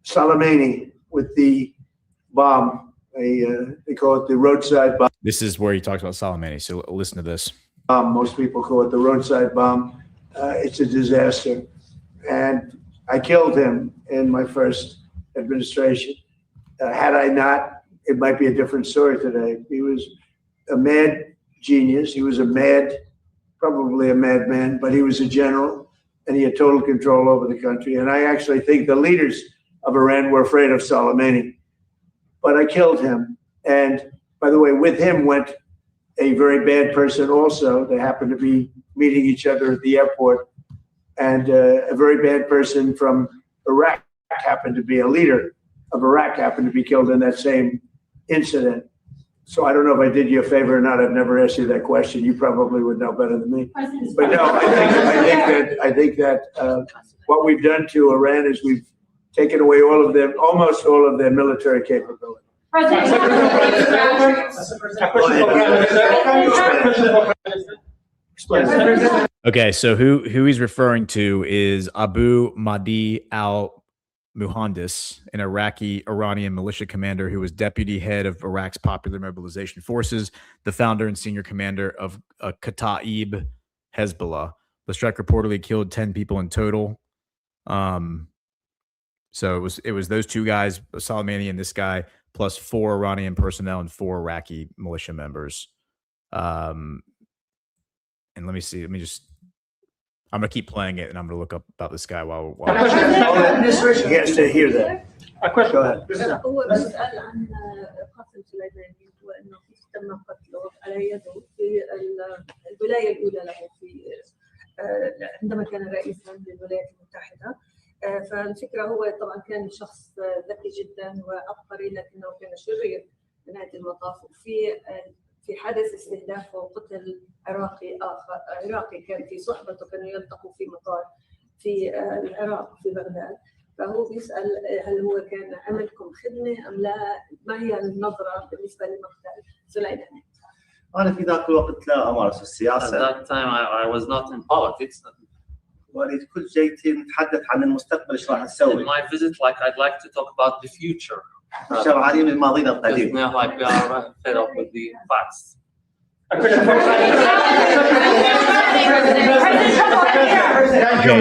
Soleimani, with the bomb. They call it the roadside bomb. This is where he talks about Soleimani, so listen to this. Most people call it the roadside bomb. It's a disaster. And I killed him in my first administration. Had I not, it might be a different story today. He was a mad genius. He was probably a madman, but he was a general, and he had total control over the country. And I actually think the leaders of Iran were afraid of Soleimani. But I killed him. And by the way, with him went a very bad person also. They happened to be meeting each other at the airport. And a very bad person from Iraq happened to be a leader of Iraq, happened to be killed in that same incident. So I don't know if I did you a favor or not. I've never asked you that question. You probably would know better than me. But no, I think that what we've done to Iran is we've taken away almost all of their military capability. Okay, so who he's referring to is Abu Mahdi al-Muhandis, an Iraqi-Iranian militia commander who was deputy head of Iraq's Popular Mobilization Forces, the founder and senior commander of Kataib Hezbollah. The strike reportedly killed 10 people in total. So it was those two guys, Soleimani and this guy, plus 4 Iranian personnel and 4 Iraqi militia members. And let me see. I'm going to keep playing it, and I'm going to look up about this guy while he has to hear that. A question. Go ahead. هو بيسأل عن قاسم سليماني وأنه تم قتله على يده في الولاية الأولى له في عندما كان رئيسا للولايات المتحدة. فالفكرة هو طبعا كان شخص ذكي جدا وعبقري، لكنه كان شرير بنهاية المطاف. في حدث استهدافه قتل عراقي كان في صحبته، كانوا يلتقوا في مطار في العراق في بغداد. فهو بيسأل هل هو كان عملكم خدمة أم لا؟ ما هي النظرة بالنسبة لمقتل سليماني؟ أنا في ذاك الوقت لا أمارس السياسة. At that time I was not in politics. ولكن كل جيتي نتحدث عن المستقبل ايش راح نسوي. In my visit, I'd like to talk about the future. شبعانين من ماضينا القديم. Now, we are fed up with the past. Okay,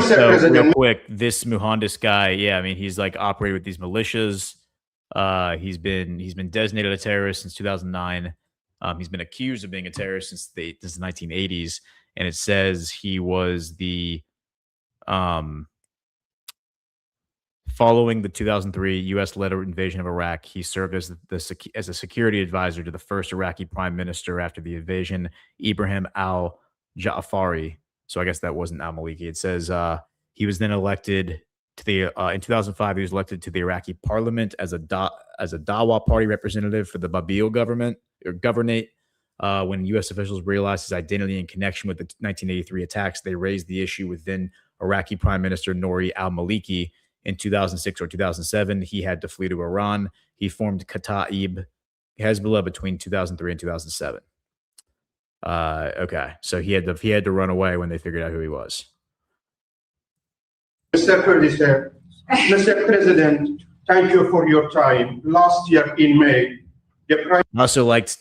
so real quick, this Muhandis guy, yeah, I mean, he's like operated with these militias. He's been designated a terrorist since 2009. He's been accused of being a terrorist since the 1980s, and it says he was the following the 2003 U.S.-led invasion of Iraq, he served as a security advisor to the first Iraqi prime minister after the invasion, Ibrahim al-Ja'afari. So I guess that wasn't al-Maliki. It says he was then elected to the in 2005. He was elected to the Iraqi parliament as a Dawa party representative for the Babil government or governorate. When U.S. officials realized his identity in connection with the 1983 attacks, they raised the issue with then Iraqi Prime Minister Nouri al-Maliki. In 2006 or 2007, he had to flee to Iran. He formed Kataib Hezbollah between 2003 and 2007. Okay, so he had to run away when they figured out who he was. Mr. Producer, Mr. President, thank you for your time. Last year in May, the Prime I also liked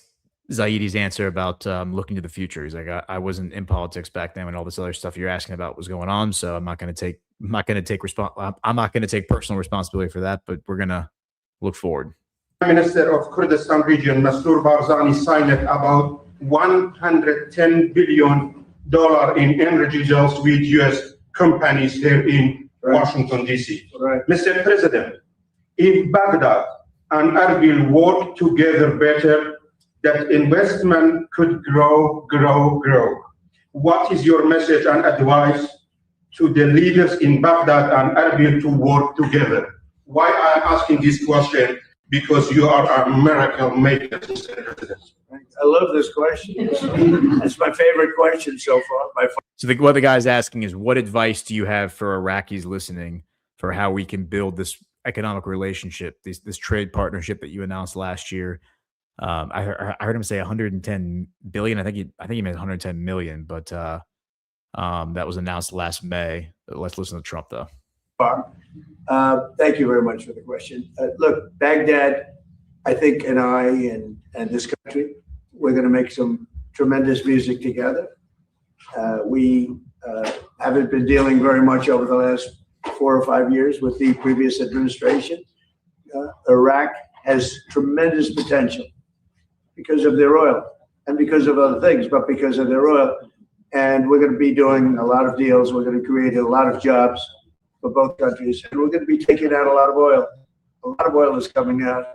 Zaidi's answer about looking to the future. He's like, I wasn't in politics back then when all this other stuff you're asking about was going on, so I'm not going to take personal responsibility for that, but we're going to look forward. Prime Minister of Kurdistan region, Masroor Barzani, signed about $110 billion in energy deals with U.S. companies here in Washington, D.C. Right. Mr. President, if Baghdad and Erbil work together better, that investment could grow. What is your message and advice to the leaders in Baghdad and Erbil to work together? Why I'm asking this question? Because you are a miracle maker, Mr. President. I love this question. It's my favorite question so far. So what the guy's asking is, what advice do you have for Iraqis listening for how we can build this economic relationship, this trade partnership that you announced last year? I heard him say 110 billion. I think he meant 110 million, but that was announced last May. Let's listen to Trump though. Thank you very much for the question. Look, Baghdad, I think, and I and this country, we're going to make some tremendous music together. We haven't been dealing very much over the last 4 or 5 years with the previous administration. Iraq has tremendous potential because of their oil and because of other things, but because of their oil. And we're going to be doing a lot of deals. We're going to create a lot of jobs for both countries. And we're going to be taking out a lot of oil. A lot of oil is coming out.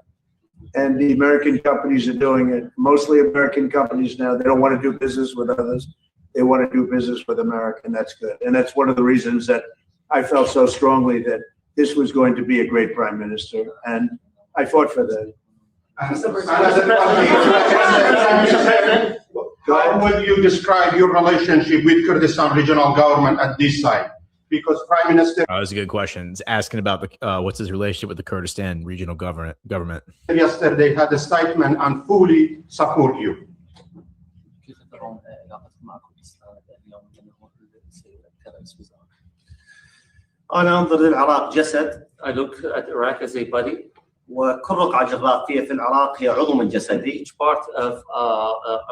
And the American companies are doing it. Mostly American companies now. They don't want to do business with others. They want to do business with America, and that's good. And that's one of the reasons that I felt so strongly that this was going to be a great prime minister. And I fought for that. How will you describe your relationship with Kurdistan regional government at this time? Because Prime Minister that's a good question. It's asking about what's his relationship with the Kurdistan regional government. yesterday had a statement and fully support you. أنا أنظر للعراق جسد. I look at Iraq as a body. وكل رقعة جغرافية في العراق هي عضو من جسدي. Each part of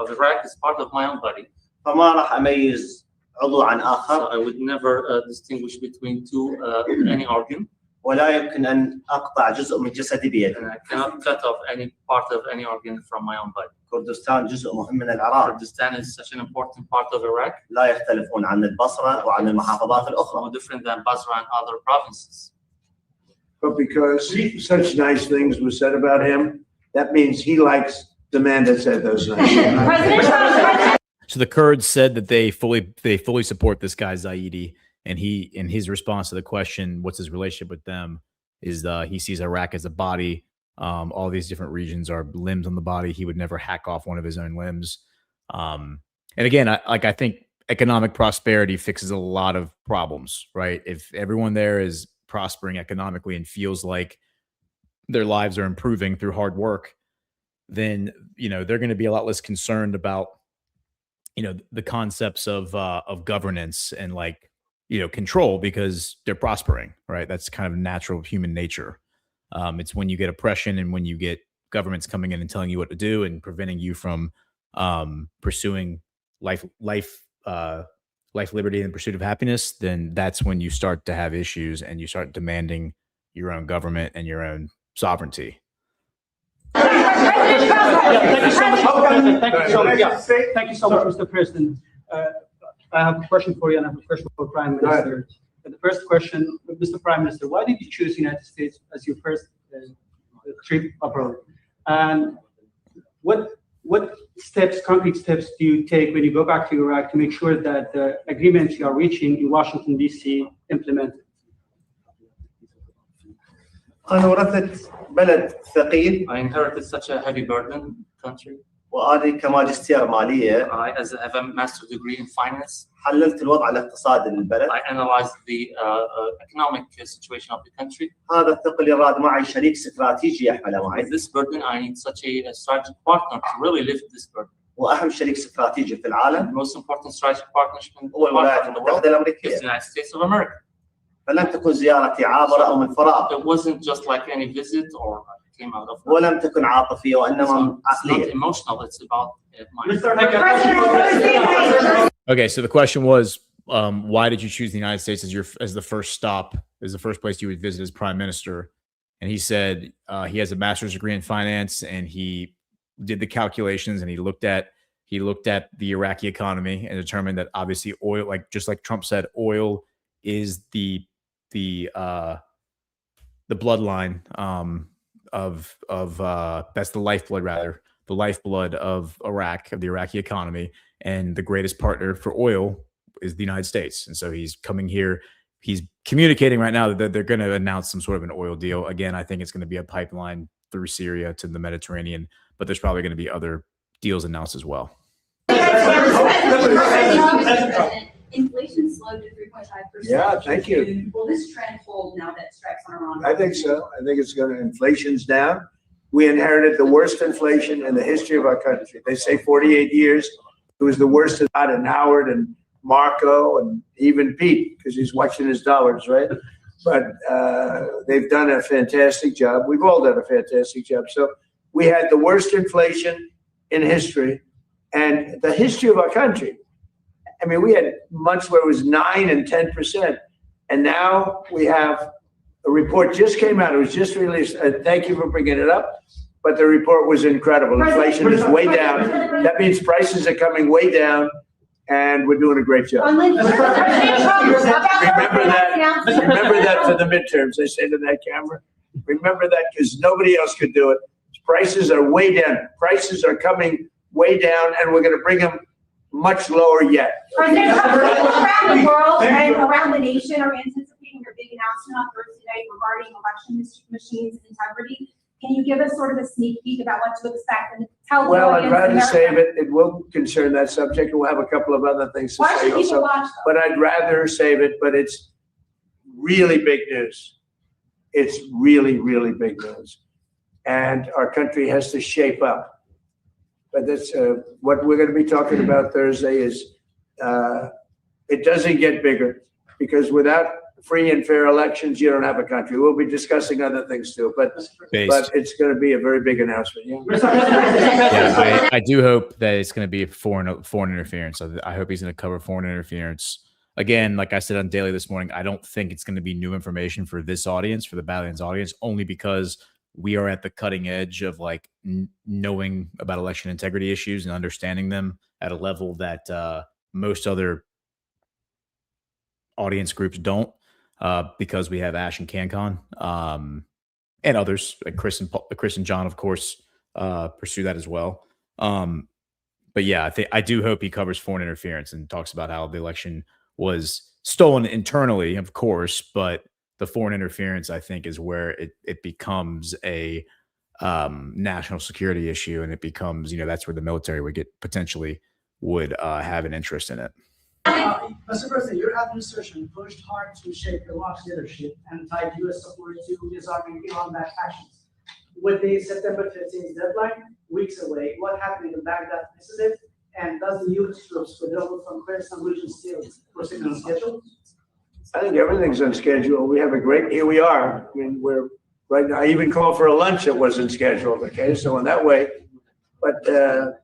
Iraq is part of my own body. فما راح أميز عضو عن آخر. So I would never distinguish between any organ. ولا يمكن أن أقطع جزء من جسدي بيدي. And I cannot cut off any part of any organ from my own body. كردستان جزء مهم من العراق. Kurdistan is such an important part of Iraq. لا يختلفون عن البصرة وعن المحافظات الأخرى. No different than Basra and other provinces. But because such nice things were said about him, that means he likes the man that said those nice things. So the Kurds said that they fully support this guy Zaidi, and in his response to the question, what's his relationship with them, is he sees Iraq as a body. All these different regions are limbs on the body. He would never hack off one of his own limbs. And again, I think economic prosperity fixes a lot of problems, right? If everyone there is prospering economically and feels like their lives are improving through hard work, then they're going to be a lot less concerned about the concepts of governance and control, because they're prospering, right? That's kind of natural human nature. It's when you get oppression and when you get governments coming in and telling you what to do and preventing you from pursuing life, liberty, and pursuit of happiness, then that's when you start to have issues and you start demanding your own government and your own sovereignty. Thank you so much. Thank you so much, Mr. President. I have a question for you, and I have a question for Prime Minister. The first question, Mr. Prime Minister, why did you choose the United States as your first trip abroad? And what concrete steps do you take when you go back to Iraq to make sure that the agreements you are reaching in Washington, D.C. implemented? أنا ورثت بلد ثقيل. I inherited such a heavy burden country. وأنا كماجستير مالية. I have a master's degree in finance. حللت الوضع الاقتصادي للبلد. I analyzed the economic situation of the country. هذا الثقل يراد معي شريك استراتيجي يحمله معي. With this burden, I need such a strategic partner to really lift this burden. واهم شريك استراتيجي في العالم The most important strategic partnership هو الولايات in the المتحدة world الأمريكية. is the United States of America. فلم تكن زيارتي عابرة أو من فراغ. It wasn't just like any visit or came out of. ولم تكن عاطفية وإنما It's not عقلية. emotional. It's about mind. Okay, so the question was, why did you choose the United States as the first stop, as the first place you would visit as prime minister? And he said he has a master's degree in finance, and he did the calculations, and he looked at the Iraqi economy and determined that obviously oil, like just like Trump said, oil is the bloodline of that's the lifeblood, rather, the lifeblood of Iraq, of the Iraqi economy, and the greatest partner for oil is the United States. And so he's coming here. He's communicating right now that they're going to announce some sort of an oil deal. Again, I think it's going to be a pipeline through Syria to the Mediterranean, but there's probably going to be other deals announced as well. Inflation slowed to 3.5%. Yeah, thank you. Will this trend hold now that strikes on Iran? I think so. I think it's going to, inflation's down. We inherited the worst inflation in the history of our country. They say 48 years. It was the worst of Todd and Howard and Marco and even Pete, because he's watching his dollars, right? But they've done a fantastic job. We've all done a fantastic job. So we had the worst inflation in history and the history of our country. I mean, we had months where it was 9 and 10%. And now we have a report just came out. It was just released. Thank you for bringing it up. But the report was incredible. Inflation is way down. That means prices are coming way down. And we're doing a great job. Remember that for the midterms. I say to that camera, remember that because nobody else could do it. Prices are way down. Prices are coming way down, and we're going to bring them much lower yet. Around the world and around the nation are anticipating your big announcement on Thursday night regarding election machines and integrity. Can you give us sort of a sneak peek about what to expect and tell the Well, I'd audience rather in save America? it. It will concern that subject, and we'll have a couple of other things to Why say should people also. watch them? But I'd rather save it. But it's really big news. It's really, really big news, and our country has to shape up. But that's what we're going to be talking about Thursday. Is it doesn't get bigger, because without free and fair elections, you don't have a country. We'll be discussing other things too, but it's going to be a very big announcement. Yeah, Yeah, I do hope that it's going to be foreign interference. I hope he's going to cover foreign interference. Again, like I said on Daily this morning, I don't think it's going to be new information for this audience, for the Badlands audience, only because we are at the cutting edge of like knowing about election integrity issues and understanding them at a level that most other audience groups don't. Because we have Ash and CanCon and others, like Chris and John, of course, pursue that as well. But yeah, I do hope he covers foreign interference and talks about how the election was stolen internally, of course, but the foreign interference, I think, is where it becomes a national security issue, and it becomes, that's where the military would have an interest in it. Mr. President, your administration pushed hard to shape Iraq's leadership and tied U.S. support to disarming Iran-backed factions. With the September 15th deadline weeks away, what happened in Baghdad misses it? And does the U.S. troops withdrawal from Kurdistan region still proceed on schedule? I think everything's on schedule. We have here we are. I mean, we're right now. I even called for a lunch that wasn't scheduled. Okay, so in that way, but no,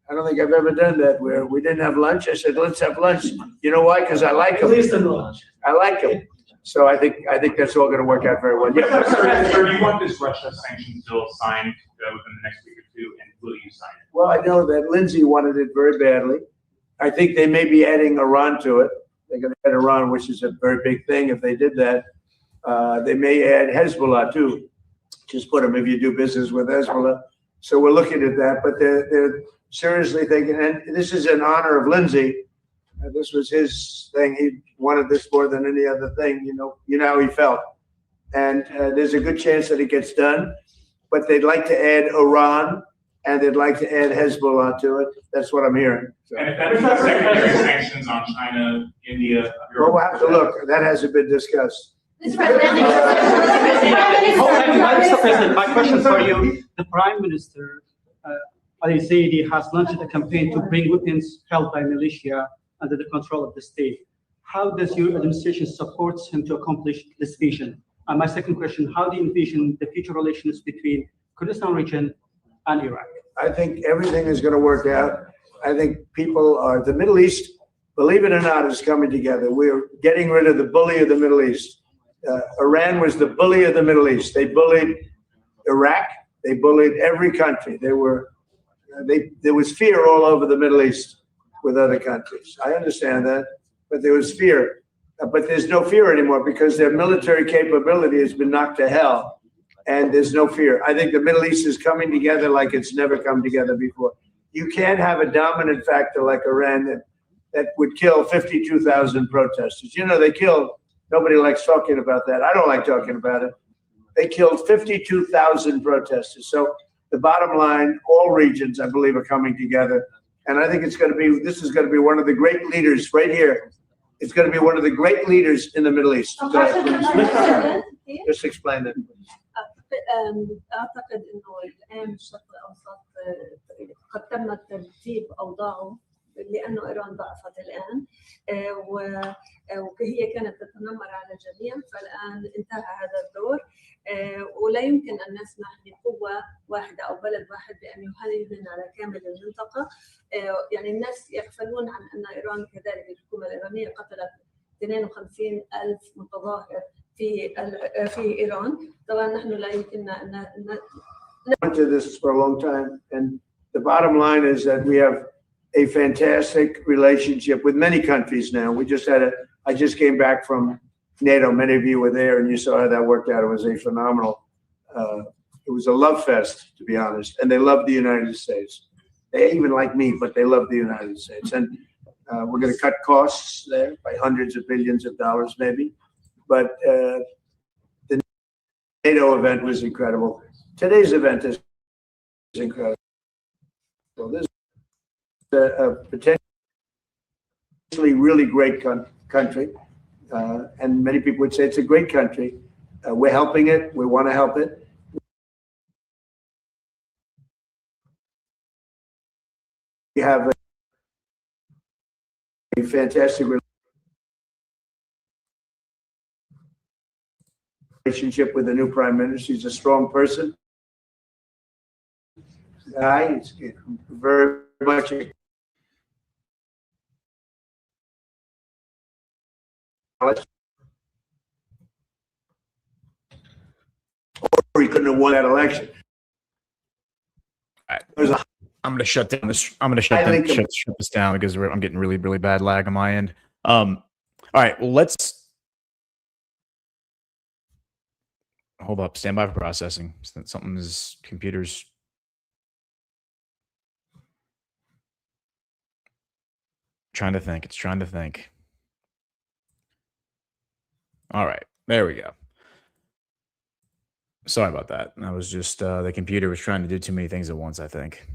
I don't think I've ever done that where we didn't have lunch. I said, let's have lunch. You know why? Because I like them. At least in the lunch. I like them. So I think that's all going to work out very well. Yeah. Sir, do you want this Russia sanctions bill signed within the next week or two, and will you sign it? Well, I know that Lindsey wanted it very badly. I think they may be adding Iran to it. They're going to add Iran, which is a very big thing. If they did that, they may add Hezbollah too. Just put them if you do business with Hezbollah. So we're looking at that, but they're seriously thinking, and this is in honor of Lindsey. This was his thing. He wanted this more than any other thing. You know how he felt. And there's a good chance that it gets done. But they'd like to add Iran, and they'd like to add Hezbollah to it. That's what I'm hearing. So. And if that means secondary sanctions on China, India, Well, we'll have to look. That hasn't been discussed. Mr. President, my question for you: the Prime Minister Ali Zaidi has launched a campaign to bring weapons held by militia under the control of the state. How does your administration support him to accomplish this vision? And my second question, how do you envision the future relations between Kurdistan region and Iraq? I think everything is going to work out. I think the Middle East, believe it or not, is coming together. We're getting rid of the bully of the Middle East. Iran was the bully of the Middle East. They bullied Iraq. They bullied every country. There was fear all over the Middle East with other countries. I understand that, but there was fear. But there's no fear anymore because their military capability has been knocked to hell, and there's no fear. I think the Middle East is coming together like it's never come together before. You can't have a dominant factor like Iran that would kill 52,000 protesters. You know, they killed, nobody likes talking about that. I don't like talking about it. They killed 52,000 protesters. So the bottom line, all regions, I believe, are coming together. And I think this is going to be one of the great leaders right here. It's going to be one of the great leaders in the Middle East. Just explain that. أعتقد إنه الآن الشرق الأوسط قد تم ترتيب أوضاعه لأنه إيران ضعفت الآن وهي كانت تتنمر على الجميع، فالآن انتهى هذا الدور ولا يمكن أن نسمح لقوة واحدة أو بلد واحد بأن يهيمن على كامل المنطقة. يعني الناس يغفلون عن أن إيران كذلك الحكومة الإيرانية قتلت 52,000 متظاهر في إيران. طبعا نحن لا يمكننا أن went to this for a long time, and the bottom line is that we have a fantastic relationship with many countries now. I just came back from NATO. Many of you were there, and you saw how that worked out. It was a phenomenal, it was a love fest, to be honest, and they love the United States. They even like me, but they love the United States. And we're going to cut costs there by hundreds of billions of dollars, maybe. But the NATO event was incredible. Today's event is incredible. This is a potentially really great country. And many people would say it's a great country. We're helping it. We want to help it. We have a fantastic relationship with the new prime minister. He's a strong person. He's very much or he couldn't have won that election. I'm gonna shut down this. I'm gonna shut this down because I'm getting really, really bad lag on my end. All right, well, let's hold up. Stand by for processing. Something's computers. Trying to think. It's trying to think. All right, there we go. Sorry about that. I was just the computer was trying to do too many things at once, I think.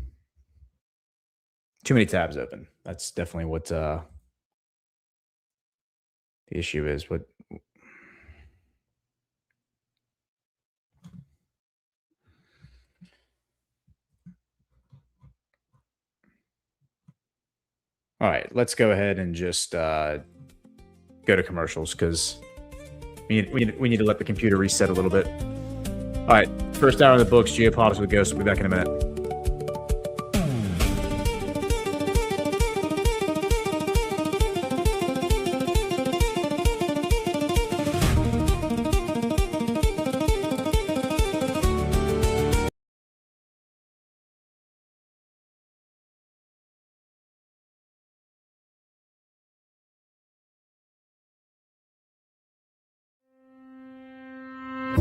Too many tabs open. That's definitely what the issue is. But all right, let's go ahead and just go to commercials because we need to let the computer reset a little bit. All right, first hour of the books, Geopolitics with Ghost. We'll be back in a minute.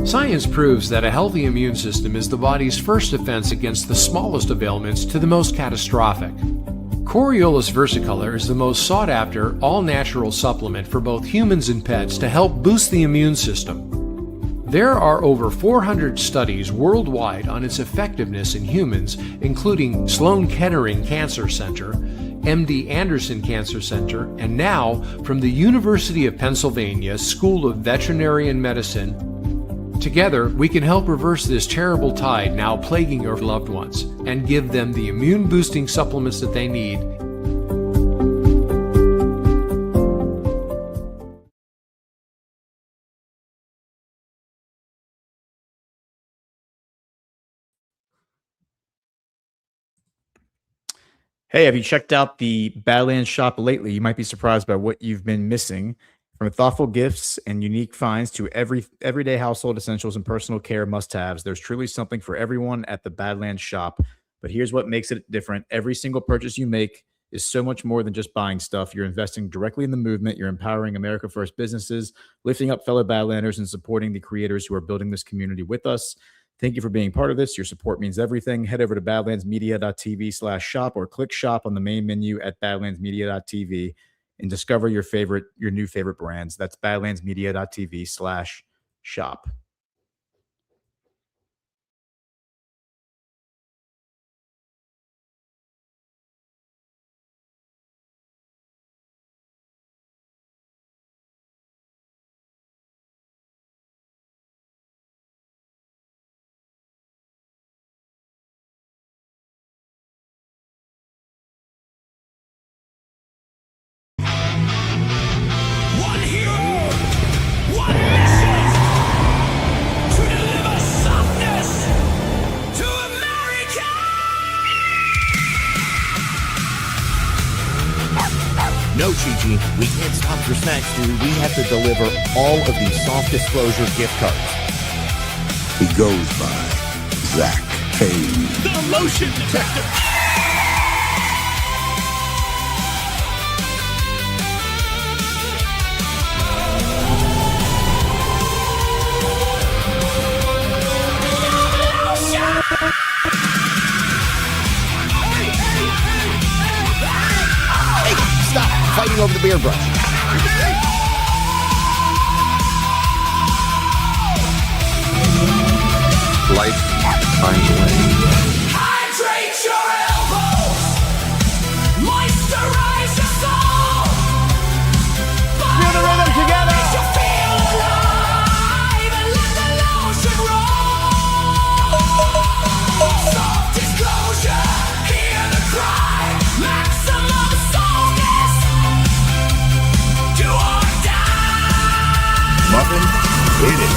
Science proves that a healthy immune system is the body's first defense against the smallest of ailments to the most catastrophic. Coriolus versicolor is the most sought-after, all-natural supplement for both humans and pets to help boost the immune system. There are over 400 studies worldwide on its effectiveness in humans, including Sloan Kettering Cancer Center, MD Anderson Cancer Center, and now from the University of Pennsylvania School of Veterinary Medicine, Together, we can help reverse this terrible tide now plaguing your loved ones and give them the immune-boosting supplements that they need. Hey, have you checked out the Badlands shop lately? You might be surprised by what you've been missing. From thoughtful gifts and unique finds to everyday household essentials and personal care must-haves, there's truly something for everyone at the Badlands shop. But here's what makes it different. Every single purchase you make is so much more than just buying stuff. You're investing directly in the movement. You're empowering America First businesses, lifting up fellow Badlanders, and supporting the creators who are building this community with us. Thank you for being part of this. Your support means everything. Head over to badlandsmedia.tv/shop or click shop on the main menu at badlandsmedia.tv and discover your new favorite brands. That's badlandsmedia.tv/shop. No, Gigi, we can't stop for snacks, dude. We have to deliver all of these soft disclosure gift cards. He goes by Zach Payne. The motion detector! Stop fighting over the beer brush. Life finds a way. Hydrate your elbows, moisturize your soul. Feel the rhythm together. You feel alive and let the lotion roll. Soft disclosure, hear the cry, maximum softness. Do or die. Muffin, hit it.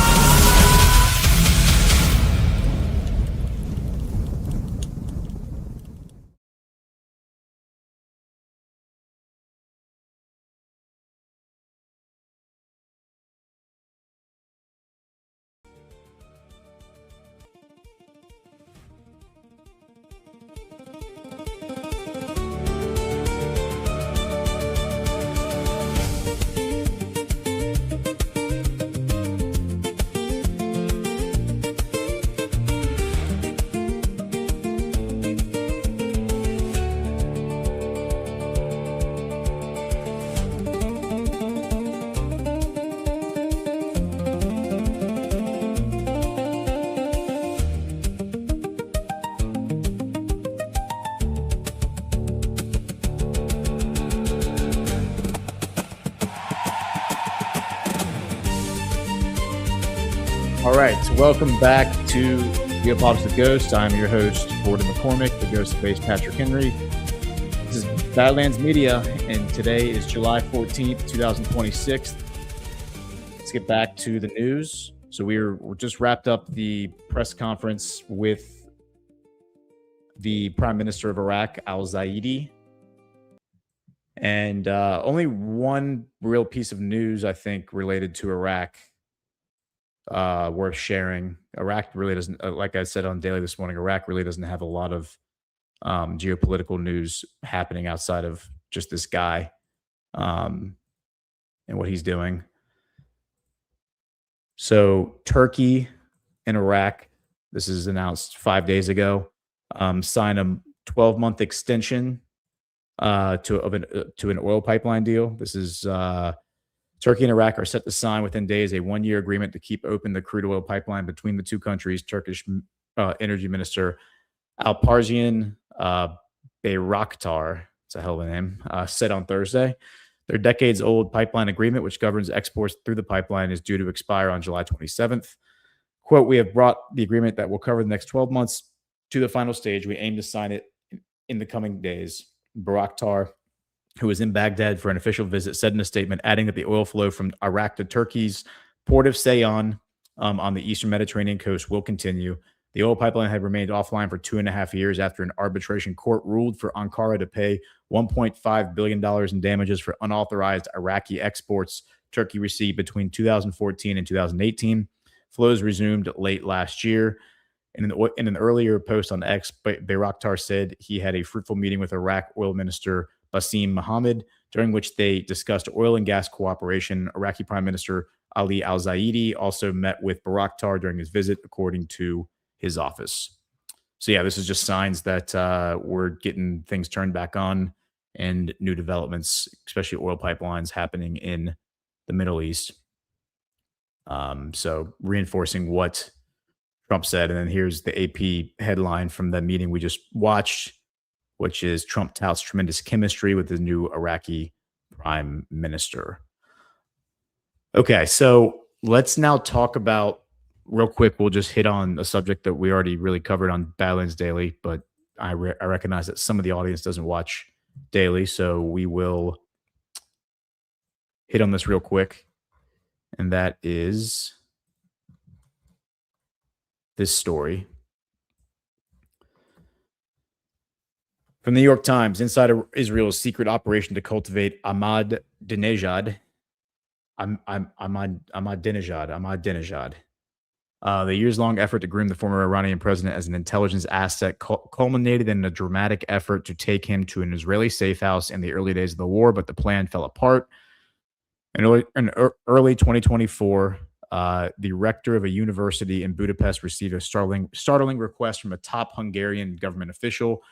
All right, welcome back to Geopolitics with Ghost. I'm your host, Gordon McCormick, the Ghost-based Patrick Henry. This is Badlands Media, and today is July 14th, 2026. Let's get back to the news. So we're just wrapped up the press conference with the Prime Minister of Iraq, al-Zaidi. And only one real piece of news, I think, related to Iraq worth sharing. Iraq really doesn't, like I said on Daily this morning, Iraq really doesn't have a lot of geopolitical news happening outside of just this guy and what he's doing. So Turkey and Iraq, this is announced 5 days ago, signed a 12-month extension to an oil pipeline deal. This is Turkey and Iraq are set to sign within days a one-year agreement to keep open the crude oil pipeline between the two countries. Turkish Energy Minister Alparslan Bayraktar, it's a hell of a name, said on Thursday. Their decades-old pipeline agreement, which governs exports through the pipeline, is due to expire on July 27th. Quote, we have brought the agreement that will cover the next 12 months to the final stage. We aim to sign it in the coming days. Baraktar, who was in Baghdad for an official visit, said in a statement, adding that the oil flow from Iraq to Turkey's port of Sayan on the eastern Mediterranean coast will continue. The oil pipeline had remained offline for 2.5 years after an arbitration court ruled for Ankara to pay $1.5 billion in damages for unauthorized Iraqi exports Turkey received between 2014 and 2018. Flows resumed late last year. In an earlier post on X, Bayraktar said he had a fruitful meeting with Iraq oil minister Basim Mohammed, during which they discussed oil and gas cooperation. Iraqi Prime Minister Ali al-Zaidi also met with Bayraktar during his visit, according to his office. So yeah, this is just signs that we're getting things turned back on and new developments, especially oil pipelines happening in the Middle East. So reinforcing what Trump said. And then here's the AP headline from the meeting we just watched, which is Trump touts tremendous chemistry with the new Iraqi prime minister. Okay, so let's now talk about, real quick, we'll just hit on a subject that we already really covered on Badlands Daily, but I recognize that some of the audience doesn't watch daily, so we will hit on this real quick. And that is this story from the New York Times. Inside of Israel's secret operation to cultivate Ahmadinejad. The years-long effort to groom the former Iranian president as an intelligence asset culminated in a dramatic effort to take him to an Israeli safe house in the early days of the war, but the plan fell apart. In early 2024, the rector of a university in Budapest received a startling request from a top Hungarian government official.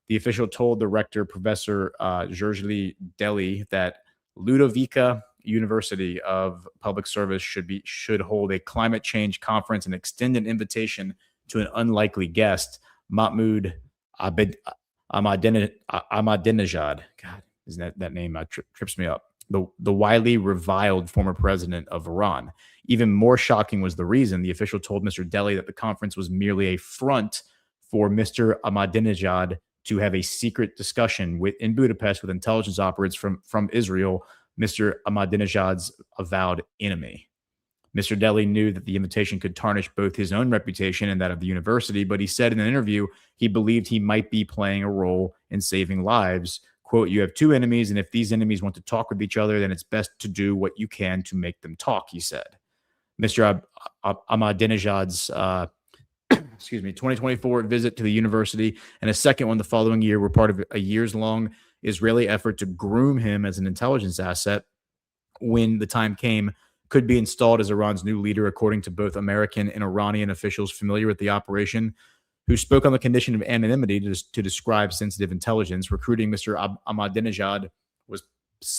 The official told the rector, Professor Georgi Deli, that Ludovica University of Public Service should hold a climate change conference and extend an invitation to an unlikely guest, Mahmoud Ahmadinejad. God, isn't that name trips me up? The widely reviled former president of Iran. Even more shocking was the reason. The official told Mr. Deli that the conference was merely a front for Mr. Ahmadinejad to have a secret discussion in Budapest with intelligence operatives from Israel, Mr. Ahmadinejad's avowed enemy. Mr. Deli knew that the invitation could tarnish both his own reputation and that of the university, but he said in an interview he believed he might be playing a role in saving lives. Quote, you have two enemies, and if these enemies want to talk with each other, then it's best to do what you can to make them talk, he said. Mr. Ahmadinejad's 2024 visit to the university and a second one the following year were part of a years-long Israeli effort to groom him as an intelligence asset when the time came, could be installed as Iran's new leader, according to both American and Iranian officials familiar with the operation, who spoke on the condition of anonymity to describe sensitive intelligence. Recruiting Mr. Ahmadinejad was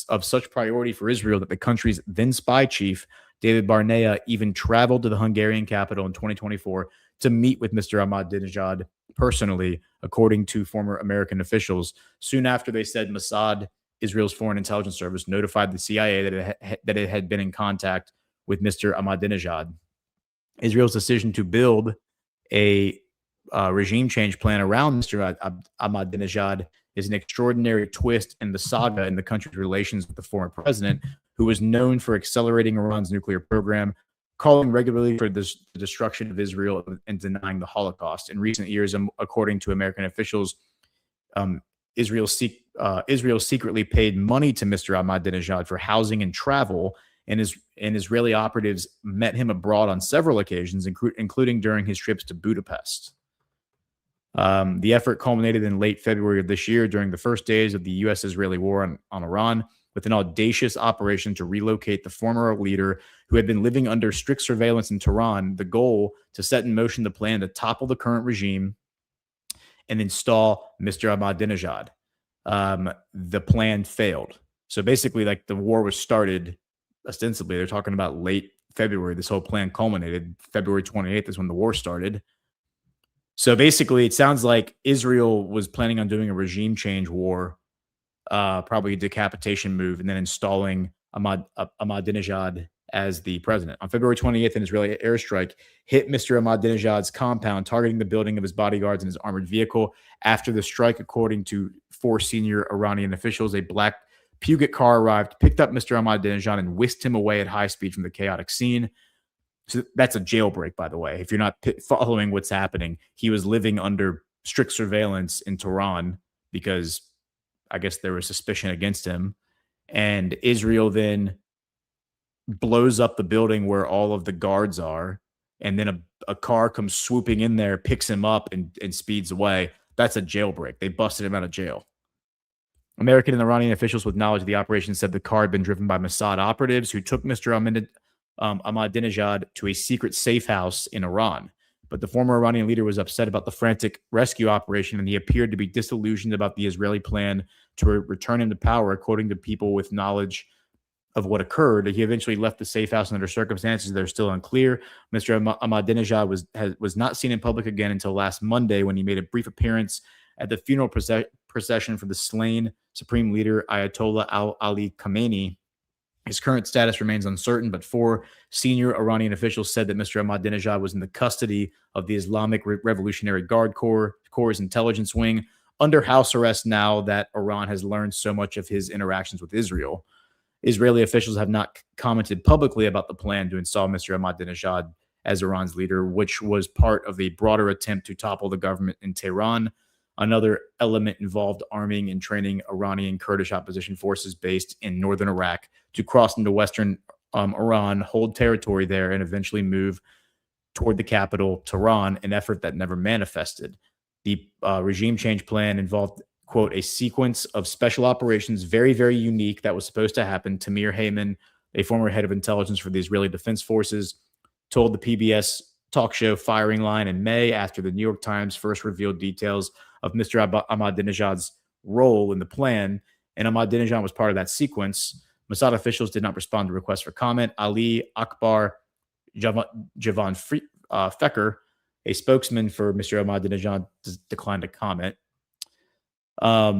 of such priority for Israel that the country's then spy chief, David Barnea, even traveled to the Hungarian capital in 2024 to meet with Mr. Ahmadinejad personally, according to former American officials. Soon after, they said Mossad, Israel's foreign intelligence service, notified the CIA that it had been in contact with Mr. Ahmadinejad. Israel's decision to build a regime change plan around Mr. Ahmadinejad is an extraordinary twist in the saga in the country's relations with the former president, who was known for accelerating Iran's nuclear program, calling regularly for the destruction of Israel and denying the Holocaust. In recent years, according to American officials, Israel secretly paid money to Mr. Ahmadinejad for housing and travel, and Israeli operatives met him abroad on several occasions, including during his trips to Budapest. The effort culminated in late February of this year during the first days of the U.S.-Israeli war on Iran, with an audacious operation to relocate the former leader who had been living under strict surveillance in Tehran, the goal to set in motion the plan to topple the current regime and install Mr. Ahmadinejad. The plan failed. So basically, like, the war was started, ostensibly, they're talking about late February. This whole plan culminated. February 28th is when the war started. So basically, it sounds like Israel was planning on doing a regime change war, probably a decapitation move, and then installing Ahmadinejad as the president. On February 28th, an Israeli airstrike hit Mr. Ahmadinejad's compound, targeting the building of his bodyguards and his armored vehicle. After the strike, according to 4 senior Iranian officials, a black Puget car arrived, picked up Mr. Ahmadinejad, and whisked him away at high speed from the chaotic scene. So that's a jailbreak, by the way. If you're not following what's happening, he was living under strict surveillance in Tehran because I guess there was suspicion against him. And Israel then blows up the building where all of the guards are. And then a car comes swooping in there, picks him up, and speeds away. That's a jailbreak. They busted him out of jail. American and Iranian officials with knowledge of the operation said the car had been driven by Mossad operatives who took Mr. Ahmadinejad to a secret safe house in Iran. But the former Iranian leader was upset about the frantic rescue operation, and he appeared to be disillusioned about the Israeli plan to return him to power. According to people with knowledge of what occurred, he eventually left the safe house under circumstances that are still unclear. Mr. Ahmadinejad was not seen in public again until last Monday, when he made a brief appearance at the funeral procession for the slain Supreme Leader Ayatollah Ali Khamenei. His current status remains uncertain, but 4 senior Iranian officials said that Mr. Ahmadinejad was in the custody of the Islamic Revolutionary Guard Corps' intelligence wing, under house arrest now that Iran has learned so much of his interactions with Israel. Israeli officials have not commented publicly about the plan to install Mr. Ahmadinejad as Iran's leader, which was part of a broader attempt to topple the government in Tehran. Another element involved arming and training Iranian Kurdish opposition forces based in northern Iraq to cross into western Iran, hold territory there, and eventually move toward the capital, Tehran, an effort that never manifested. The regime change plan involved, quote, a sequence of special operations, very, very unique, that was supposed to happen. Tamir Heyman, a former head of intelligence for the Israeli Defense Forces, told the PBS talk show Firing Line in May, after the New York Times first revealed details of Mr. Ahmadinejad's role in the plan, and Ahmadinejad was part of that sequence. Mossad officials did not respond to requests for comment. Ali Akbar Javan Feker, a spokesman for Mr. Ahmadinejad, declined to comment. A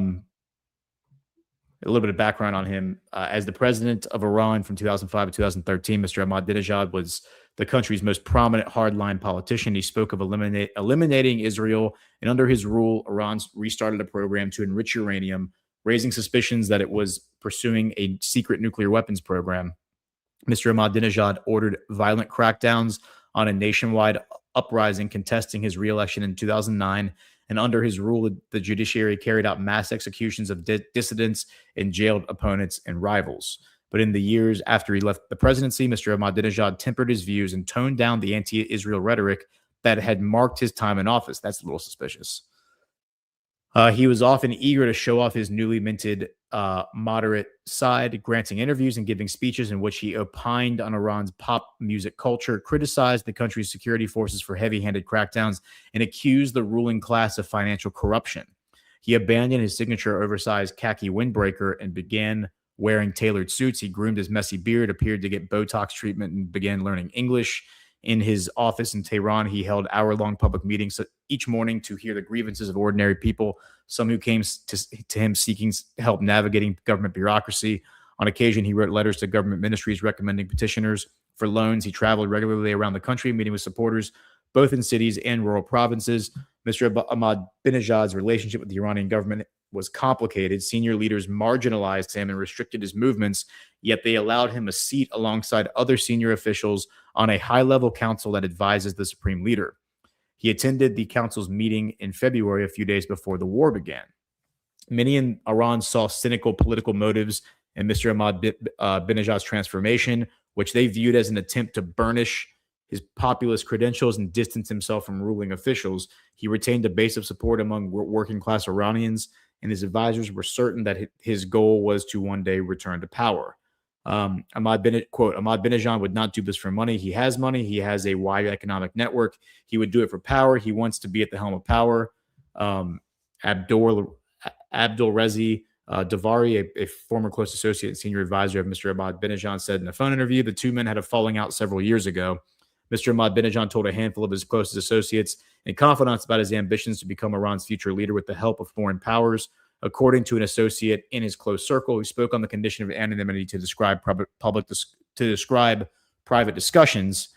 little bit of background on him. As the president of Iran from 2005 to 2013, Mr. Ahmadinejad was the country's most prominent hardline politician. He spoke of eliminating Israel, and under his rule, Iran restarted a program to enrich uranium, raising suspicions that it was pursuing a secret nuclear weapons program. Mr. Ahmadinejad ordered violent crackdowns on a nationwide uprising contesting his re-election in 2009, and under his rule, the judiciary carried out mass executions of dissidents and jailed opponents and rivals. But in the years after he left the presidency, Mr. Ahmadinejad tempered his views and toned down the anti-Israel rhetoric that had marked his time in office. That's a little suspicious. He was often eager to show off his newly minted moderate side, granting interviews and giving speeches in which he opined on Iran's pop music culture, criticized the country's security forces for heavy-handed crackdowns, and accused the ruling class of financial corruption. He abandoned his signature oversized khaki windbreaker and began wearing tailored suits. He groomed his messy beard, appeared to get Botox treatment, and began learning English. In his office in Tehran, he held hour-long public meetings each morning to hear the grievances of ordinary people, some who came to him seeking help navigating government bureaucracy. On occasion, he wrote letters to government ministries recommending petitioners for loans. He traveled regularly around the country, meeting with supporters both in cities and rural provinces. Mr. Ahmadinejad's relationship with the Iranian government was complicated. Senior leaders marginalized him and restricted his movements, yet they allowed him a seat alongside other senior officials on a high-level council that advises the supreme leader. He attended the council's meeting in February, a few days before the war began. Many in Iran saw cynical political motives in Mr. Ahmadinejad's transformation, which they viewed as an attempt to burnish his populist credentials and distance himself from ruling officials. He retained a base of support among working-class Iranians, and his advisors were certain that his goal was to one day return to power. Ahmadinejad would not do this for money. He has money. He has a wide economic network. He would do it for power. He wants to be at the helm of power. Abdul Rezi Davari, a former close associate and senior advisor of Mr. Ahmadinejad, said in a phone interview, the two men had a falling out several years ago. Mr. Ahmadinejad told a handful of his closest associates and confidants about his ambitions to become Iran's future leader with the help of foreign powers. According to an associate in his close circle who spoke on the condition of anonymity to describe private discussions,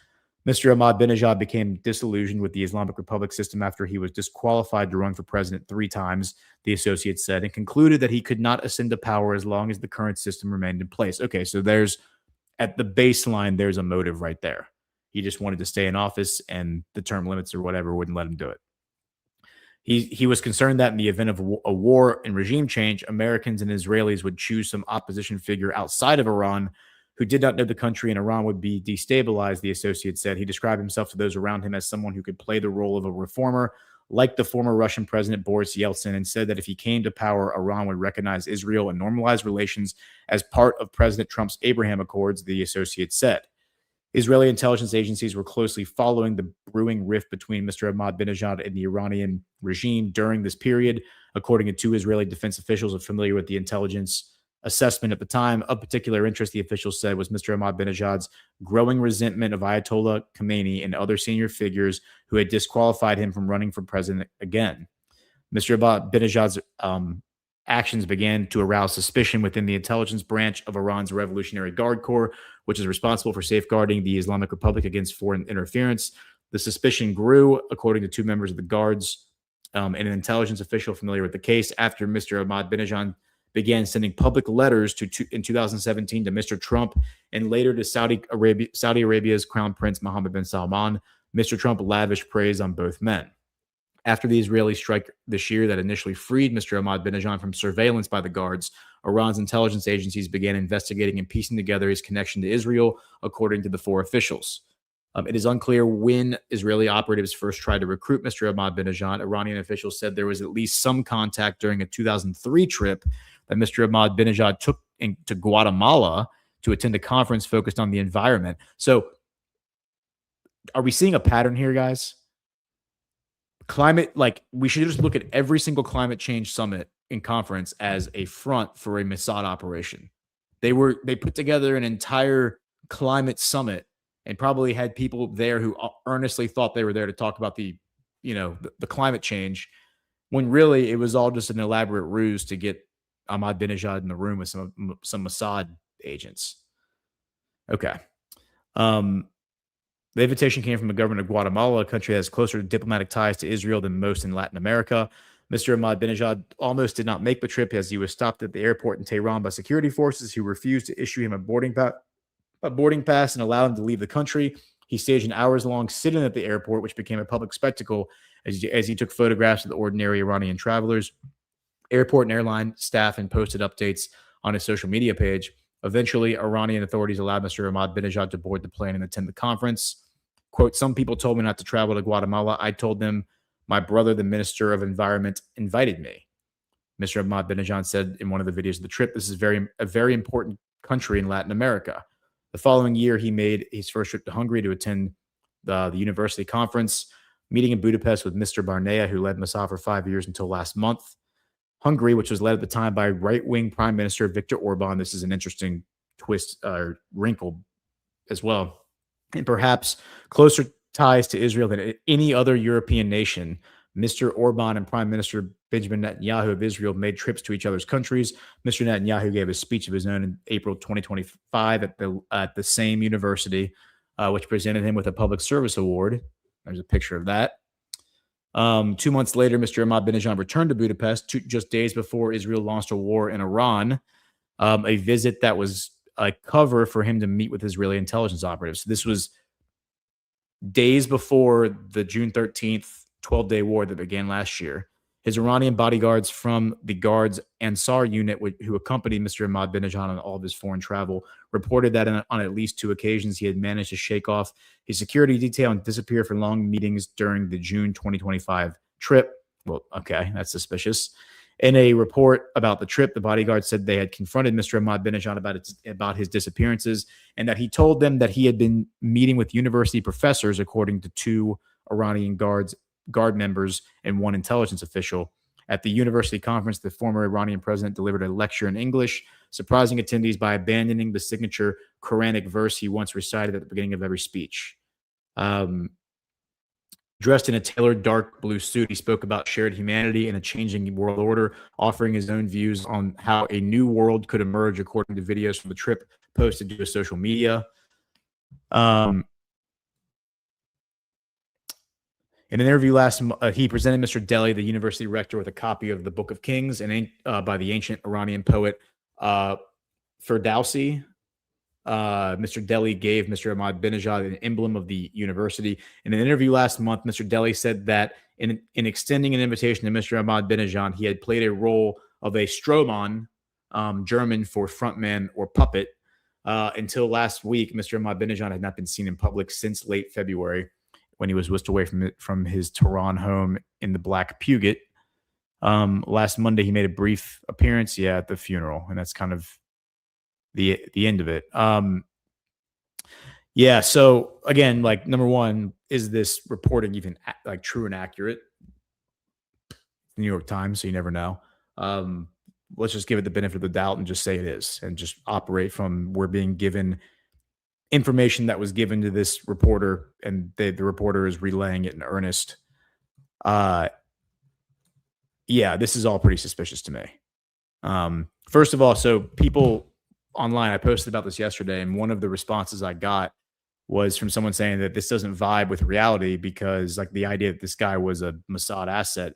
Mr. Ahmadinejad became disillusioned with the Islamic Republic system after he was disqualified to run for president 3 times, the Associates said, and concluded that he could not ascend to power as long as the current system remained in place. Okay, so there's, at the baseline, there's a motive right there. He just wanted to stay in office, and the term limits or whatever wouldn't let him do it. He was concerned that in the event of a war and regime change, Americans and Israelis would choose some opposition figure outside of Iran who did not know the country, and Iran would be destabilized, the Associate said. He described himself to those around him as someone who could play the role of a reformer, like the former Russian President Boris Yeltsin, and said that if he came to power, Iran would recognize Israel and normalize relations as part of President Trump's Abraham Accords, the Associate said. Israeli intelligence agencies were closely following the brewing rift between Mr. Ahmadinejad and the Iranian regime during this period, according to 2 Israeli defense officials familiar with the intelligence assessment at the time. Of particular interest, the officials said, was Mr. Ahmadinejad's growing resentment of Ayatollah Khomeini and other senior figures who had disqualified him from running for president again. Mr. Ahmadinejad's actions began to arouse suspicion within the intelligence branch of Iran's Revolutionary Guard Corps, which is responsible for safeguarding the Islamic Republic against foreign interference. The suspicion grew, according to 2 members of the guards and an intelligence official familiar with the case, after Mr. Ahmadinejad began sending public letters in 2017 to Mr. Trump and later to Saudi Arabia's Crown Prince Mohammed bin Salman. Mr. Trump lavished praise on both men. After the Israeli strike this year that initially freed Mr. Ahmadinejad from surveillance by the guards, Iran's intelligence agencies began investigating and piecing together his connection to Israel, according to the 4 officials. It is unclear when Israeli operatives first tried to recruit Mr. Ahmadinejad. Iranian officials said there was at least some contact during a 2003 trip that Mr. Ahmadinejad took to Guatemala to attend a conference focused on the environment. So are we seeing a pattern here, guys? Climate, like, we should just look at every single climate change summit and conference as a front for a Mossad operation. They put together an entire climate summit and probably had people there who earnestly thought they were there to talk about the climate change, when really it was all just an elaborate ruse to get Ahmadinejad in the room with some Mossad agents. Okay. The invitation came from the government of Guatemala, a country that has closer diplomatic ties to Israel than most in Latin America. Mr. Ahmadinejad almost did not make the trip, as he was stopped at the airport in Tehran by security forces who refused to issue him a boarding pass and allow him to leave the country. He staged an hours-long sit-in at the airport, which became a public spectacle as he took photographs of the ordinary Iranian travelers, airport and airline staff, and posted updates on his social media page. Eventually, Iranian authorities allowed Mr. Ahmadinejad to board the plane and attend the conference. Quote, some people told me not to travel to Guatemala. I told them my brother, the Minister of Environment, invited me. Mr. Ahmadinejad said in one of the videos of the trip, this is a very important country in Latin America. The following year, he made his first trip to Hungary to attend the university conference, meeting in Budapest with Mr. Barnea, who led Mossad for 5 years until last month. Hungary, which was led at the time by right-wing Prime Minister Viktor Orban. This is an interesting twist or wrinkle as well. And perhaps closer ties to Israel than any other European nation. Mr. Orban and Prime Minister Benjamin Netanyahu of Israel made trips to each other's countries. Mr. Netanyahu gave a speech of his own in April 2025 at the same university, which presented him with a public service award. There's a picture of that. 2 months later, Mr. Ahmadinejad returned to Budapest just days before Israel launched a war in Iran, a visit that was a cover for him to meet with Israeli intelligence operatives. This was days before the June 13th 12-day war that began last year. His Iranian bodyguards from the Guards Ansar unit, who accompanied Mr. Ahmadinejad on all of his foreign travel, reported that on at least 2 occasions he had managed to shake off his security detail and disappear for long meetings during the June 2025 trip. Well, okay, that's suspicious. In a report about the trip, the bodyguard said they had confronted Mr. Ahmadinejad about his disappearances and that he told them that he had been meeting with university professors, according to 2 Iranian guard members and 1 intelligence official. At the university conference, the former Iranian president delivered a lecture in English, surprising attendees by abandoning the signature Quranic verse he once recited at the beginning of every speech. Dressed in a tailored dark blue suit, he spoke about shared humanity and a changing world order, offering his own views on how a new world could emerge, according to videos from the trip posted to his social media. In an interview he presented Mr. Delhi, the university rector, with a copy of the Book of Kings and by the ancient Iranian poet Ferdowsi. Mr. Delhi gave Mr. Ahmadinejad an emblem of the university. In an interview last month, Mr. Delhi said that in extending an invitation to Mr. Ahmadinejad, he had played a role of a Strohmann, German for frontman or puppet. Until last week, Mr. Ahmadinejad had not been seen in public since late February, when he was whisked away from his Tehran home in the Black Puget. Last Monday, he made a brief appearance, at the funeral, and that's kind of the end of it. So again, like, number one, is this reporting even like true and accurate? New York Times, so you never know. Let's just give it the benefit of the doubt and just say it is, and just operate from we're being given information that was given to this reporter, and the reporter is relaying it in earnest. This is all pretty suspicious to me. First of all, so people online, I posted about this yesterday, and one of the responses I got was from someone saying that this doesn't vibe with reality, because like the idea that this guy was a Mossad asset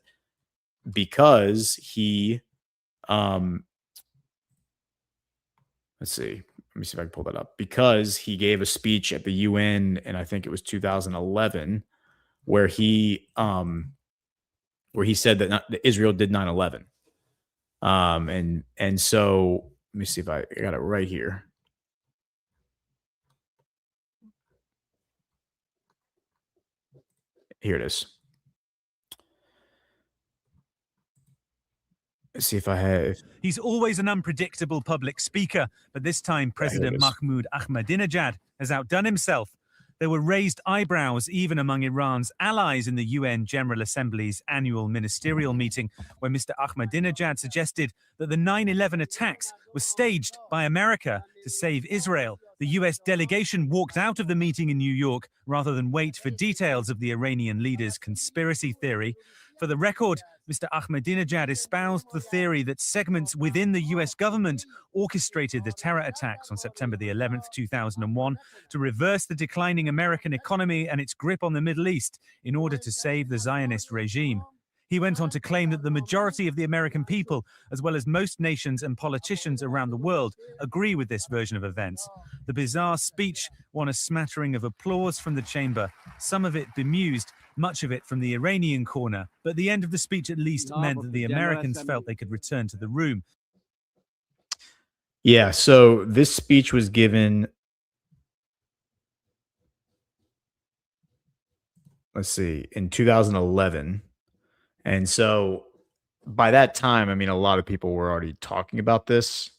because he, let's see. Let me see if I can pull that up. Because he gave a speech at the UN, and I think it was 2011, where he said that Israel did 9/11. And so let me see if I got it right here. Here it is. Let's see if I have. He's always an unpredictable public speaker, but this time President Mahmoud Ahmadinejad has outdone himself. There were raised eyebrows even among Iran's allies in the UN General Assembly's annual ministerial meeting, where Mr. Ahmadinejad suggested that the 9/11 attacks were staged by America to save Israel. The US delegation walked out of the meeting in New York rather than wait for details of the Iranian leader's conspiracy theory. For the record, Mr. Ahmadinejad espoused the theory that segments within the US government orchestrated the terror attacks on September the 11th, 2001, to reverse the declining American economy and its grip on the Middle East in order to save the Zionist regime. He went on to claim that the majority of the American people, as well as most nations and politicians around the world, agree with this version of events. The bizarre speech won a smattering of applause from the chamber, some of it bemused, much of it from the Iranian corner, but the end of the speech at least meant that the Americans felt they could return to the room. Yeah, so this speech was given, let's see, in 2011. And so by that time, I mean, a lot of people were already talking about this.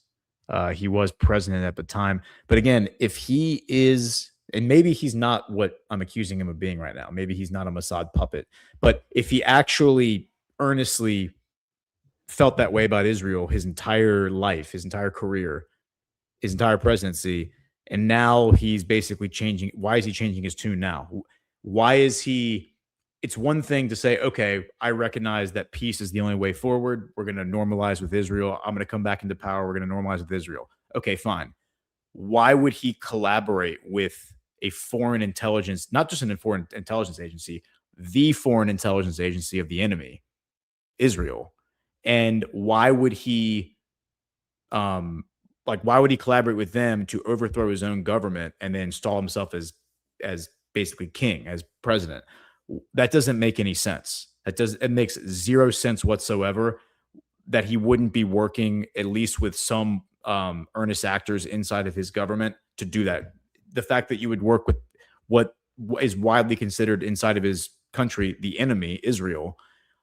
He was president at the time. But again, if he is, and maybe he's not what I'm accusing him of being right now. Maybe he's not a Mossad puppet. But if he actually earnestly felt that way about Israel his entire life, his entire career, his entire presidency, and now he's basically changing. Why is he changing his tune now? Why is he? It's one thing to say, okay, I recognize that peace is the only way forward. We're going to normalize with Israel. I'm going to come back into power. We're going to normalize with Israel. Okay, fine. Why would he collaborate with a foreign intelligence, not just a foreign intelligence agency, the foreign intelligence agency of the enemy, Israel? And why would he, why would he collaborate with them to overthrow his own government and then install himself as basically king, as president? That doesn't make any sense. It makes zero sense whatsoever that he wouldn't be working at least with some earnest actors inside of his government to do that. The fact that you would work with what is widely considered inside of his country, the enemy, Israel,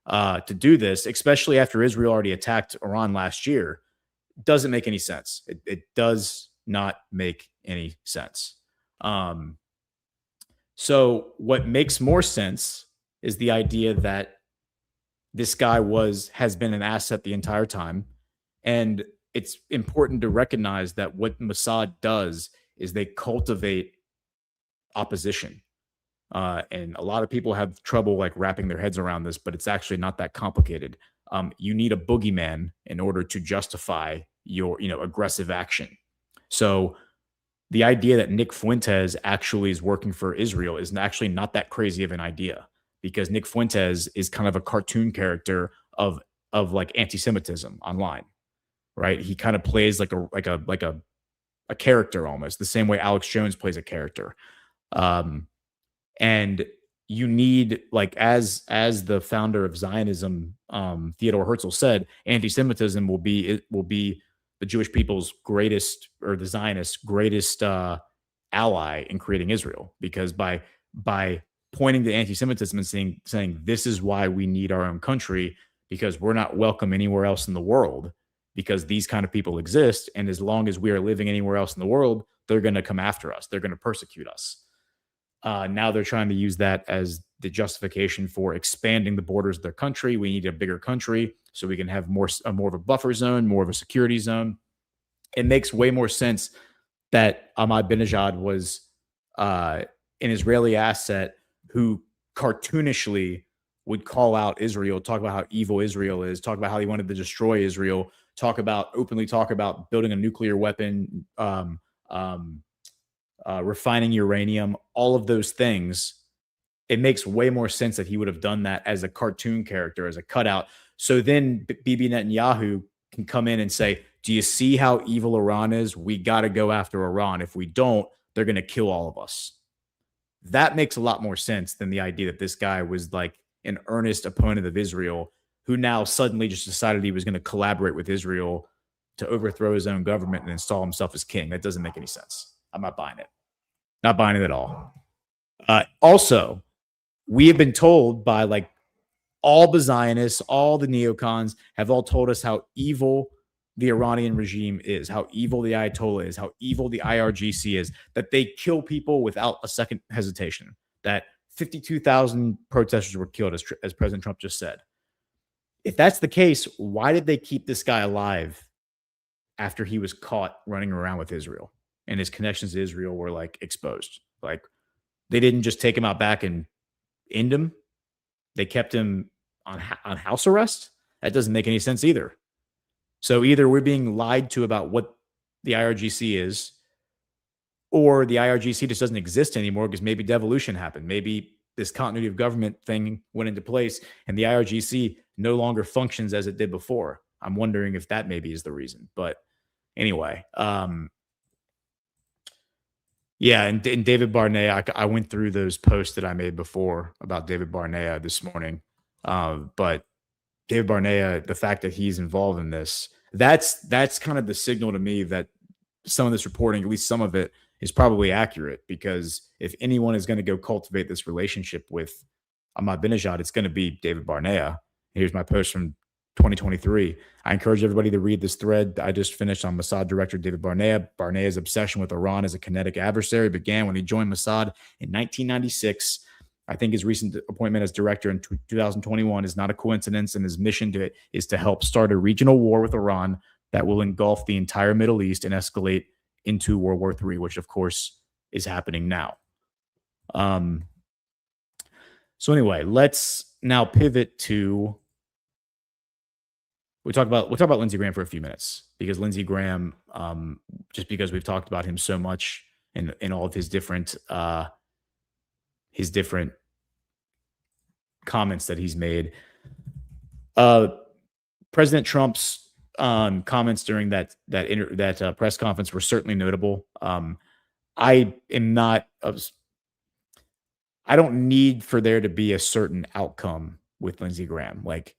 to do this, especially after Israel already attacked Iran last year, doesn't make any sense. It does not make any sense. So what makes more sense is the idea that this guy has been an asset the entire time. And it's important to recognize that what Mossad does is they cultivate opposition. And a lot of people have trouble wrapping their heads around this, but it's actually not that complicated. You need a boogeyman in order to justify your, aggressive action. So the idea that Nick Fuentes actually is working for Israel is actually not that crazy of an idea, because Nick Fuentes is kind of a cartoon character of like anti-Semitism online, right? He kind of plays like a character almost the same way Alex Jones plays a character. And you need, like, as the founder of Zionism, Theodore Herzl said, anti-Semitism will be the Jewish people's greatest, or the Zionists' greatest ally in creating Israel, because by pointing to anti-Semitism and saying this is why we need our own country, because we're not welcome anywhere else in the world, because these kind of people exist, and as long as we are living anywhere else in the world, they're going to come after us. They're going to persecute us. Now they're trying to use that as the justification for expanding the borders of their country. We need a bigger country so we can have more of a buffer zone, more of a security zone. It makes way more sense that Ahmadinejad was an Israeli asset who cartoonishly would call out Israel, talk about how evil Israel is, talk about how he wanted to destroy Israel, openly talk about building a nuclear weapon, refining uranium, all of those things. It makes way more sense that he would have done that as a cartoon character, as a cutout. So then Bibi Netanyahu can come in and say, do you see how evil Iran is? We got to go after Iran. If we don't, they're going to kill all of us. That makes a lot more sense than the idea that this guy was like an earnest opponent of Israel, who now suddenly just decided he was going to collaborate with Israel to overthrow his own government and install himself as king. That doesn't make any sense. I'm not buying it. Not buying it at all. Also, we have been told by like all the Zionists, all the neocons have all told us how evil the Iranian regime is, how evil the Ayatollah is, how evil the IRGC is, that they kill people without a second hesitation, that 52,000 protesters were killed, as President Trump just said. If that's the case, why did they keep this guy alive after he was caught running around with Israel and his connections to Israel were like exposed? Like, they didn't just take him out back and end him. They kept him on house arrest. That doesn't make any sense either. So either we're being lied to about what the IRGC is, or the IRGC just doesn't exist anymore because maybe devolution happened. Maybe this continuity of government thing went into place and the IRGC no longer functions as it did before. I'm wondering if that maybe is the reason. But anyway, yeah, and David Barnea, I went through those posts that I made before about David Barnea this morning. But David Barnea, the fact that he's involved in this, that's kind of the signal to me that some of this reporting, at least some of it, is probably accurate, because if anyone is going to go cultivate this relationship with Ahmadinejad, it's going to be David Barnea. Here's my post from 2023. I encourage everybody to read this thread I just finished on Mossad Director David Barnea. Barnea's obsession with Iran as a kinetic adversary began when he joined Mossad in 1996. I think his recent appointment as director in 2021 is not a coincidence, and his mission is to help start a regional war with Iran that will engulf the entire Middle East and escalate into World War III, which of course is happening now. So anyway, let's now pivot to, we'll talk about Lindsey Graham for a few minutes, because Lindsey Graham, just because we've talked about him so much in all of his different comments that he's made. President Trump's comments during that press conference were certainly notable. I don't need for there to be a certain outcome with Lindsey Graham. Like,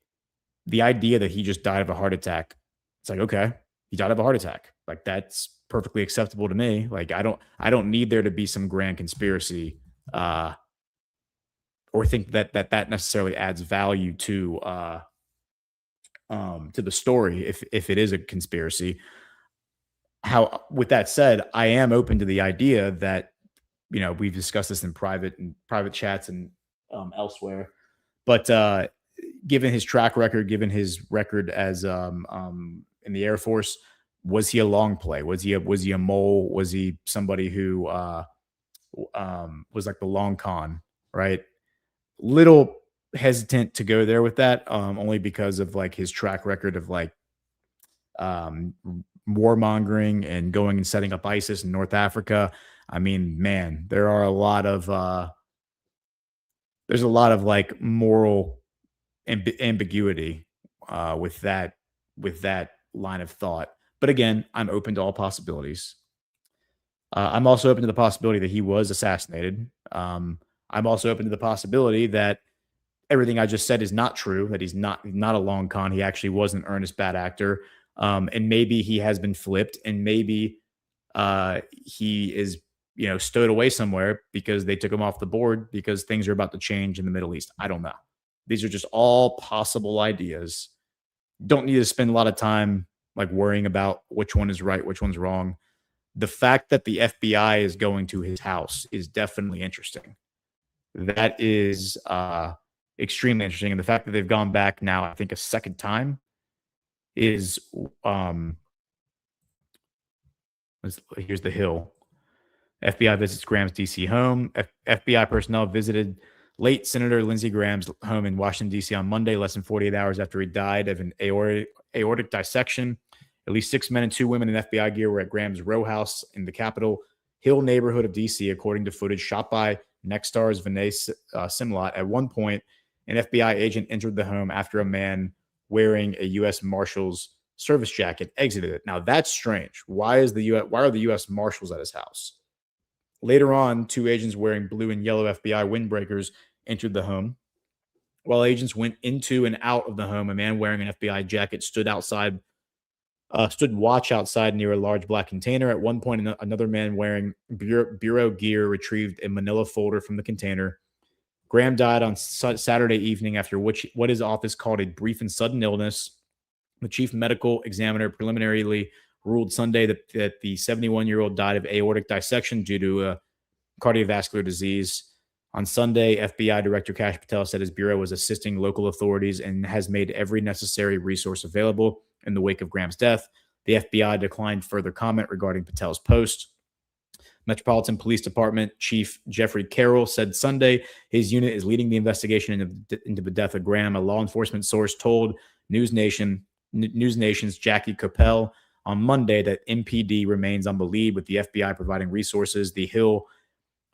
the idea that he just died of a heart attack, it's like, okay, he died of a heart attack. Like, that's perfectly acceptable to me. Like, I don't need there to be some grand conspiracy, or think that necessarily adds value to the story if it is a conspiracy. With that said, I am open to the idea that, you know, we've discussed this in private chats and elsewhere, but given his track record, given his record as in the Air Force, was he a long play? Was he a mole? Was he somebody who was like the long con, right? Little hesitant to go there with that, only because of like his track record of like warmongering and going and setting up ISIS in North Africa. I mean, man, there's a lot of like moral ambiguity with that line of thought. But again, I'm open to all possibilities. I'm also open to the possibility that he was assassinated. I'm also open to the possibility that everything I just said is not true, that he's not a long con. He actually was an earnest bad actor. And maybe he has been flipped, and maybe he is, stowed away somewhere because they took him off the board because things are about to change in the Middle East. I don't know. These are just all possible ideas. Don't need to spend a lot of time like worrying about which one is right, which one's wrong. The fact that the FBI is going to his house is definitely interesting. That is extremely interesting. And the fact that they've gone back now, I think a second time is, here's the Hill. FBI visits Graham's D.C. home. FBI personnel visited late Senator Lindsey Graham's home in Washington, D.C. on Monday, less than 48 hours after he died of an aortic dissection. At least 6 men and 2 women in FBI gear were at Graham's row house in the Capitol Hill neighborhood of D.C., according to footage shot by Nexstar's Vinay Simlot. At one point, an FBI agent entered the home after a man wearing a U.S. Marshal's service jacket exited it. Now, that's strange. Why are the U.S. Marshals at his house? Later on, 2 agents wearing blue and yellow FBI windbreakers entered the home. While agents went into and out of the home, a man wearing an FBI jacket stood watch outside near a large black container. At one point, another man wearing bureau gear retrieved a manila folder from the container. Graham died on Saturday evening after what his office called a brief and sudden illness. The chief medical examiner preliminarily ruled Sunday that the 71-year-old died of aortic dissection due to a cardiovascular disease. On Sunday, FBI Director Kash Patel said his bureau was assisting local authorities and has made every necessary resource available in the wake of Graham's death. The FBI declined further comment regarding Patel's post. Metropolitan Police Department Chief Jeffrey Carroll said Sunday his unit is leading the investigation into the death of Graham. A law enforcement source told News Nation's Jackie Coppell on Monday that MPD remains on the lead, with the FBI providing resources. The Hill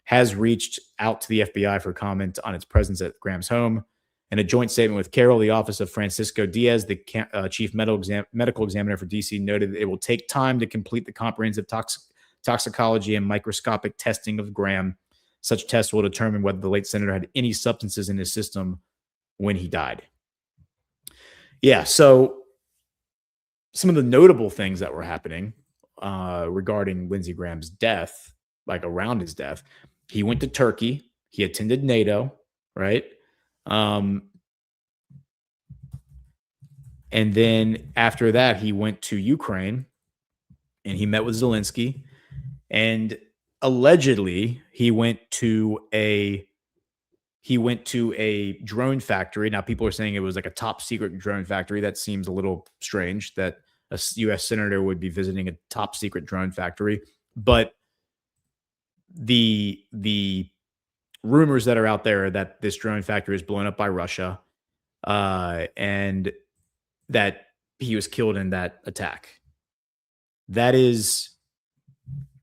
has reached out to the FBI for comment on its presence at Graham's home. In a joint statement with Carroll, the office of Francisco Diaz, the chief medical examiner for D.C., noted that it will take time to complete the comprehensive toxicology and microscopic testing of Graham. Such tests will determine whether the late senator had any substances in his system when he died. Yeah, so some of the notable things that were happening regarding Lindsey Graham's death, like around his death, he went to Turkey. He attended NATO, right? And then after that, he went to Ukraine and he met with Zelensky. And allegedly, he went to a drone factory. Now, people are saying it was like a top secret drone factory. That seems a little strange that a U.S. senator would be visiting a top secret drone factory. But the rumors that are out there are that this drone factory is blown up by Russia, and that he was killed in that attack. That is,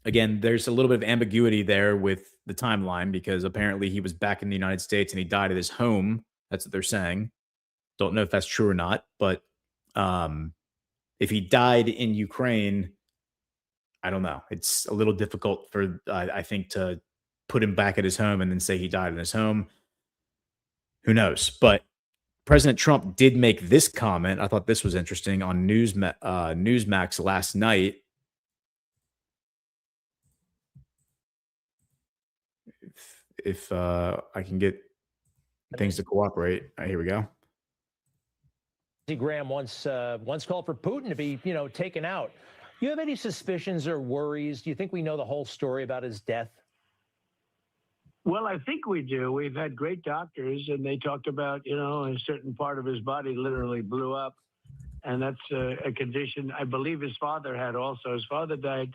again, there's a little bit of ambiguity there with the timeline, because apparently he was back in the United States and he died at his home. That's what they're saying. Don't know if that's true or not, but if he died in Ukraine, I don't know. It's a little difficult for, I think, to put him back at his home and then say he died in his home. Who knows? But President Trump did make this comment. I thought this was interesting on Newsmax last night. If I can get things to cooperate. All right, here we go. Lindsey Graham once called for Putin to be, taken out. Do you have any suspicions or worries? Do you think we know the whole story about his death? Well, I think we do. We've had great doctors, and they talked about, a certain part of his body literally blew up. And that's a condition I believe his father had also. His father died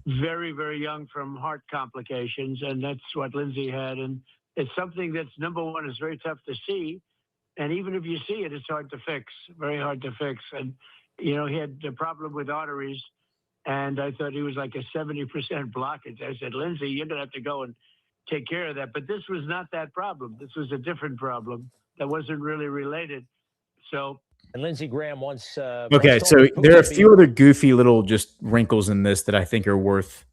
very, very young from heart complications, and that's what Lindsey had. And it's something that's, number one, is very tough to see. And even if you see it, it's hard to fix, very hard to fix. And you know, he had a problem with arteries, and I thought he was like a 70% blockage. I said, Lindsey, you're going to have to go and take care of that. But this was not that problem. This was a different problem that wasn't really related. So. And Lindsey Graham once. Okay, so there are a few other goofy little just wrinkles in this that I think are worth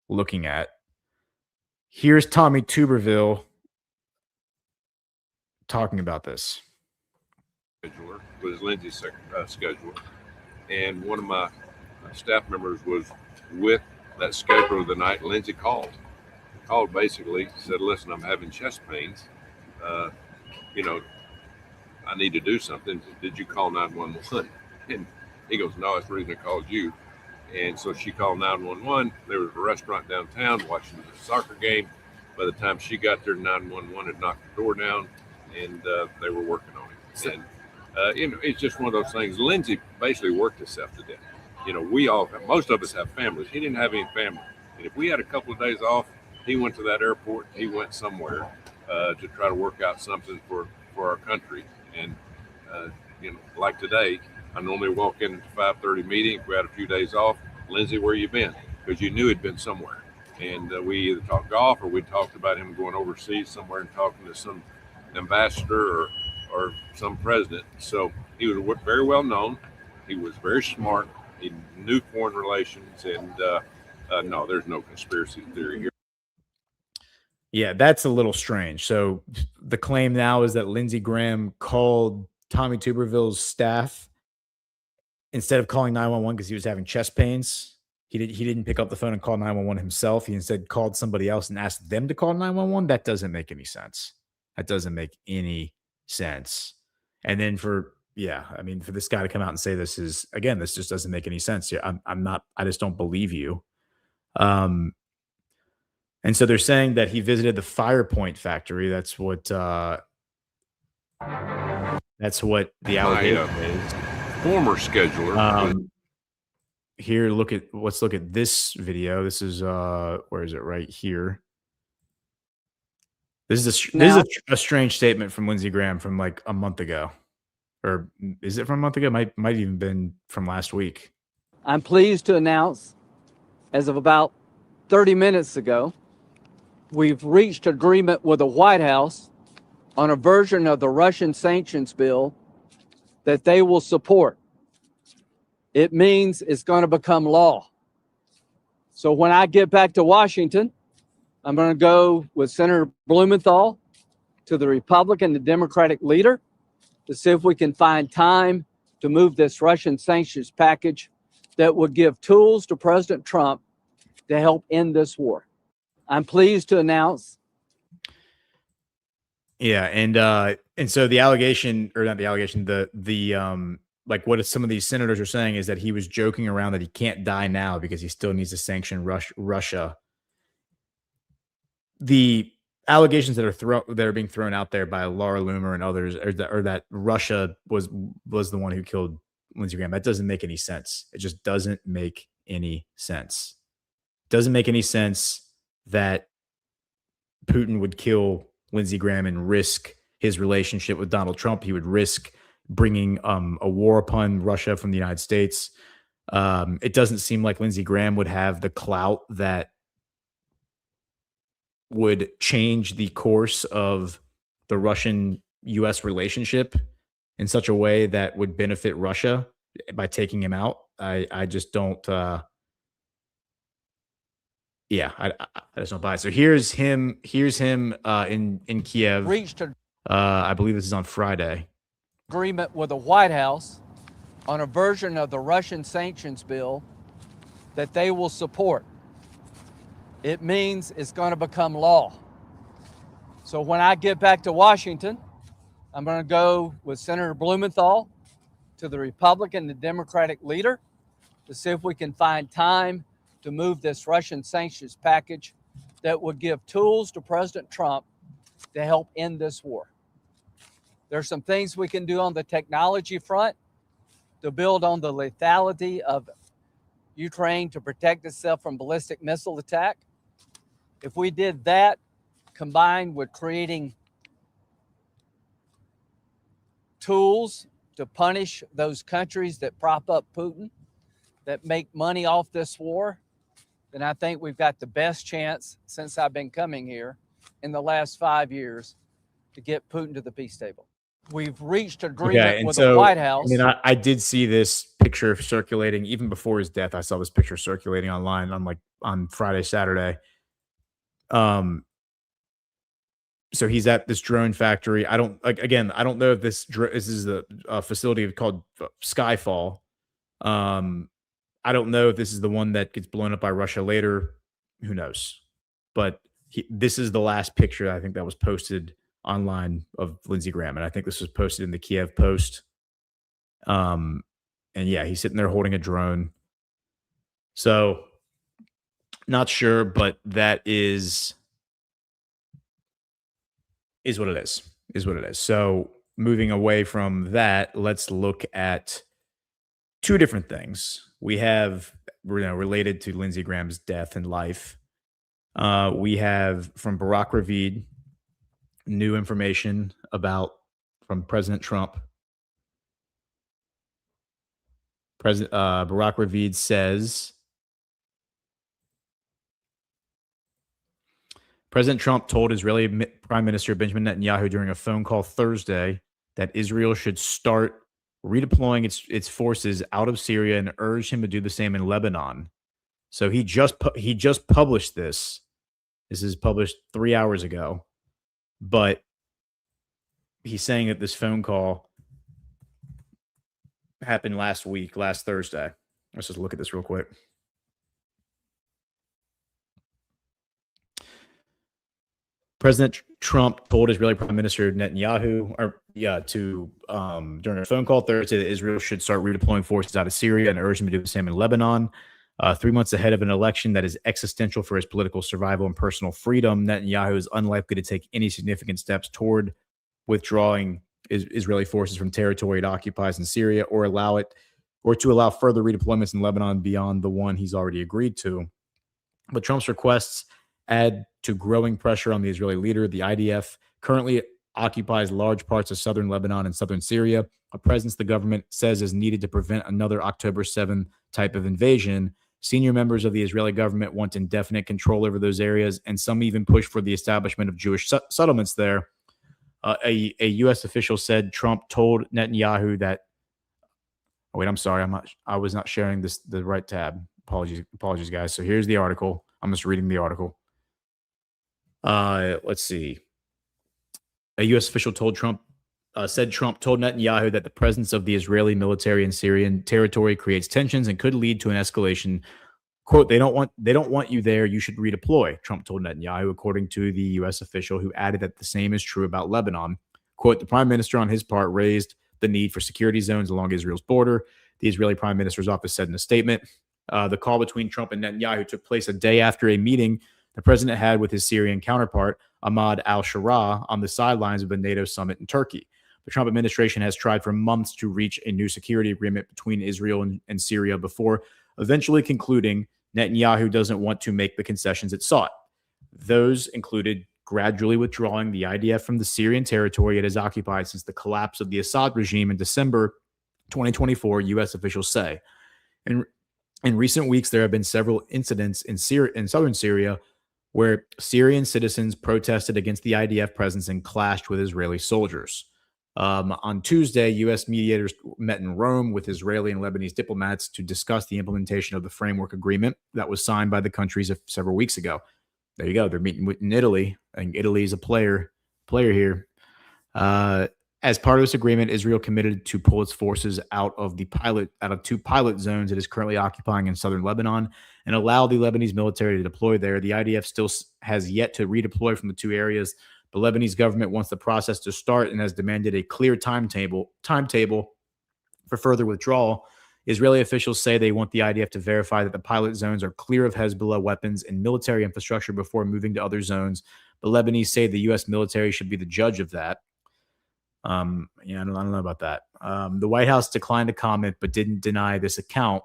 looking at. Here's Tommy Tuberville talking about this. Scheduler was Lindsey's scheduler, and one of my staff members was with that scheduler the night Lindsey called. Basically, said, "Listen, I'm having chest pains. You know, I need to do something. Did you call 911?" And he goes, "No, that's the reason I called you." And so she called 911. There was a restaurant downtown watching the soccer game. By the time she got there, 911 had knocked the door down, and they were working on it. And you know, it's just one of those things. Lindsey basically worked himself to death. You know, most of us have families. He didn't have any family. And if we had a couple of days off, he went to that airport. He went somewhere to try to work out something for our country. And you know, like today, I normally walk in at 5:30 meeting. If we had a few days off, Lindsey, where you been? Because you knew he'd been somewhere. And we either talked golf or we talked about him going overseas somewhere and talking to some ambassador or some president. So he was very well known. He was very smart. He knew foreign relations. And no, there's no conspiracy theory here. Yeah, that's a little strange. So the claim now is that Lindsey Graham called Tommy Tuberville's staff instead of calling 911 because he was having chest pains. He didn't pick up the phone and call 911 himself. He instead called somebody else and asked them to call 911. That doesn't make any sense. That doesn't make any sense. And then for this guy to come out and say this just doesn't make any sense. Yeah, I just don't believe you. And so they're saying that he visited the Firepoint factory. That's what the allegation is. Former scheduler. Here, let's look at this video. This is where is it? Right here. This is a strange statement from Lindsey Graham from like a month ago. Or is it from a month ago? Might even been from last week. I'm pleased to announce, as of about 30 minutes ago, we've reached agreement with the White House on a version of the Russian sanctions bill that they will support. It means it's going to become law. So when I get back to Washington, I'm going to go with Senator Blumenthal to the Republican and Democratic leader to see if we can find time to move this Russian sanctions package that would give tools to President Trump to help end this war. I'm pleased to announce. Yeah, and so the allegation, or not the allegation, the like what some of these senators are saying is that he was joking around that he can't die now because he still needs to sanction Russia. The allegations that are being thrown out there by Laura Loomer and others are that Russia was the one who killed Lindsey Graham. That doesn't make any sense. It just doesn't make any sense. Doesn't make any sense that Putin would kill Lindsey Graham and risk his relationship with Donald Trump. He would risk bringing a war upon Russia from the United States. It doesn't seem like Lindsey Graham would have the clout that would change the course of the Russian-U.S. relationship in such a way that would benefit Russia by taking him out. I just don't. I just don't buy it. So here's him in Kiev. Reached I believe this is on Friday. Agreement with the White House on a version of the Russian sanctions bill that they will support. It means it's going to become law. So when I get back to Washington, I'm going to go with Senator Blumenthal to the Republican and Democratic leader to see if we can find time to move this Russian sanctions package that would give tools to President Trump to help end this war. There's some things we can do on the technology front to build on the lethality of Ukraine to protect itself from ballistic missile attack. If we did that, combined with creating tools to punish those countries that prop up Putin, that make money off this war, then I think we've got the best chance since I've been coming here in the last 5 years to get Putin to the peace table. We've reached agreement with the White House. I mean, I did see this picture circulating even before his death. I saw this picture circulating online on Friday, Saturday. So he's at this drone factory. I don't know if this is a facility called Skyfall. I don't know if this is the one that gets blown up by Russia later. Who knows? But this is the last picture I think that was posted online of Lindsey Graham, and I think this was posted in the Kiev Post. And yeah, he's sitting there holding a drone. So not sure, but that is what it is. Is what it is. So moving away from that, let's look at two different things. We have, related to Lindsey Graham's death and life. We have from Barack Ravid new information from President Trump. Barack Ravid says President Trump told Israeli Prime Minister Benjamin Netanyahu during a phone call Thursday that Israel should start redeploying its forces out of Syria and urged him to do the same in Lebanon. So he just published this. This is published 3 hours ago, but he's saying that this phone call happened last Thursday. Let's just look at this real quick. President Trump told Israeli Prime Minister Netanyahu, during a phone call Thursday, that Israel should start redeploying forces out of Syria and urged him to do the same in Lebanon. 3 months ahead of an election that is existential for his political survival and personal freedom, Netanyahu is unlikely to take any significant steps toward withdrawing Israeli forces from territory it occupies in Syria, or to allow further redeployments in Lebanon beyond the one he's already agreed to. But Trump's requests add to growing pressure on the Israeli leader. The IDF currently occupies large parts of southern Lebanon and southern Syria, a presence the government says is needed to prevent another October 7 type of invasion. Senior members of the Israeli government want indefinite control over those areas, and some even push for the establishment of Jewish settlements there. A U.S. official said Trump told Netanyahu that. Oh, wait, I'm sorry. I was not sharing the right tab. Apologies, guys. So here's the article. I'm just reading the article. Let's see. A U.S. official said Trump told Netanyahu that the presence of the Israeli military in Syrian territory creates tensions and could lead to an escalation. Quote, they don't want you there. You should redeploy, Trump told Netanyahu, according to the U.S. official, who added that the same is true about Lebanon. Quote, the prime minister on his part raised the need for security zones along Israel's border. The Israeli prime minister's office said in a statement. The call between Trump and Netanyahu took place a day after a meeting the president had with his Syrian counterpart, Ahmad al-Shara, on the sidelines of the NATO summit in Turkey. The Trump administration has tried for months to reach a new security agreement between Israel and Syria before eventually concluding Netanyahu doesn't want to make the concessions it sought. Those included gradually withdrawing the IDF from the Syrian territory it has occupied since the collapse of the Assad regime in December 2024, U.S. officials say. In recent weeks, there have been several incidents in southern Syria where Syrian citizens protested against the IDF presence and clashed with Israeli soldiers. On Tuesday, U.S. mediators met in Rome with Israeli and Lebanese diplomats to discuss the implementation of the framework agreement that was signed by the countries several weeks ago. There you go. They're meeting in Italy, and Italy is a player here. As part of this agreement, Israel committed to pull its forces out of two pilot zones it is currently occupying in southern Lebanon and allow the Lebanese military to deploy there. The IDF still has yet to redeploy from the two areas. The Lebanese government wants the process to start and has demanded a clear timetable for further withdrawal. Israeli officials say they want the IDF to verify that the pilot zones are clear of Hezbollah weapons and military infrastructure before moving to other zones. The Lebanese say the U.S. military should be the judge of that. I don't know about that. The White House declined to comment, but didn't deny this account.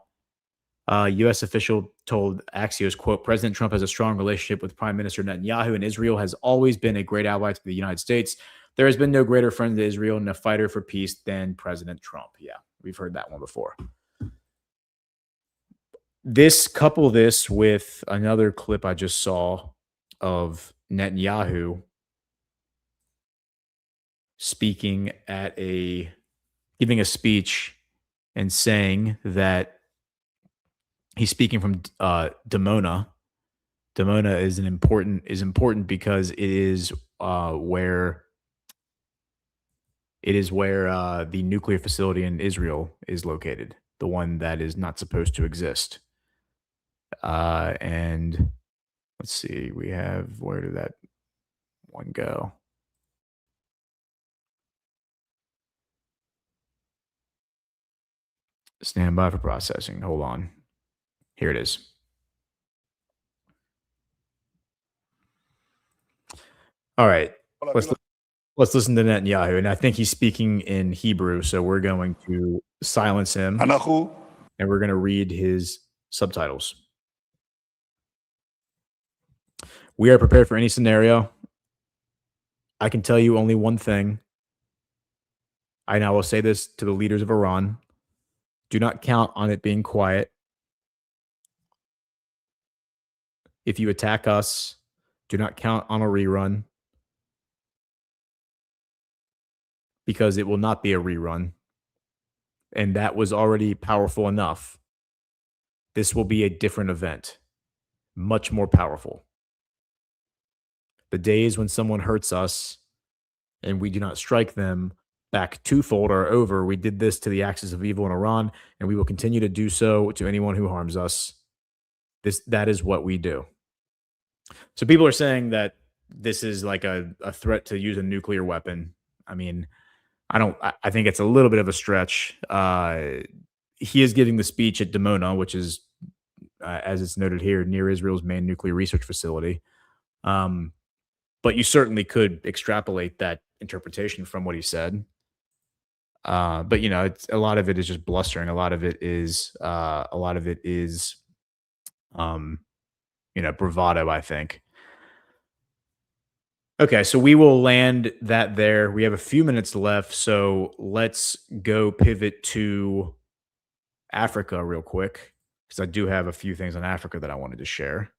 U.S. official told Axios, quote, President Trump has a strong relationship with Prime Minister Netanyahu, and Israel has always been a great ally to the United States. There has been no greater friend to Israel and a fighter for peace than President Trump. Yeah, we've heard that one before. Couple this with another clip I just saw of Netanyahu giving a speech and saying that he's speaking from Dimona. Dimona is important because it is where the nuclear facility in Israel is located, the one that is not supposed to exist. And let's see, where did that one go? Stand by for processing. Hold on. Here it is. All right. Let's listen to Netanyahu. And I think he's speaking in Hebrew, so we're going to silence him. And we're going to read his subtitles. We are prepared for any scenario. I can tell you only one thing. And I will say this to the leaders of Iran. Do not count on it being quiet. If you attack us, do not count on a rerun, because it will not be a rerun. And that was already powerful enough. This will be a different event, much more powerful. The days when someone hurts us and we do not strike them back twofold are over. We did this to the axis of evil in Iran, and we will continue to do so to anyone who harms us. That is what we do. So people are saying that this is like a threat to use a nuclear weapon. I mean, I think it's a little bit of a stretch. He is giving the speech at Dimona, which is, as it's noted here, near Israel's main nuclear research facility. But you certainly could extrapolate that interpretation from what he said. But you know, a lot of it is just blustering. A lot of it is bravado, I think. Okay, so we will land that there. We have a few minutes left, so let's go pivot to Africa real quick, because I do have a few things on Africa that I wanted to share.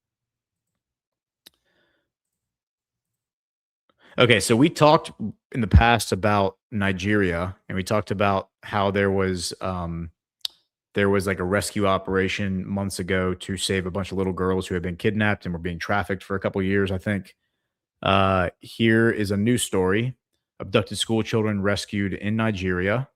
Okay, so we talked in the past about Nigeria, and we talked about how there was like a rescue operation months ago to save a bunch of little girls who had been kidnapped and were being trafficked for a couple years, I think. Here is a new story. Abducted school children rescued in Nigeria.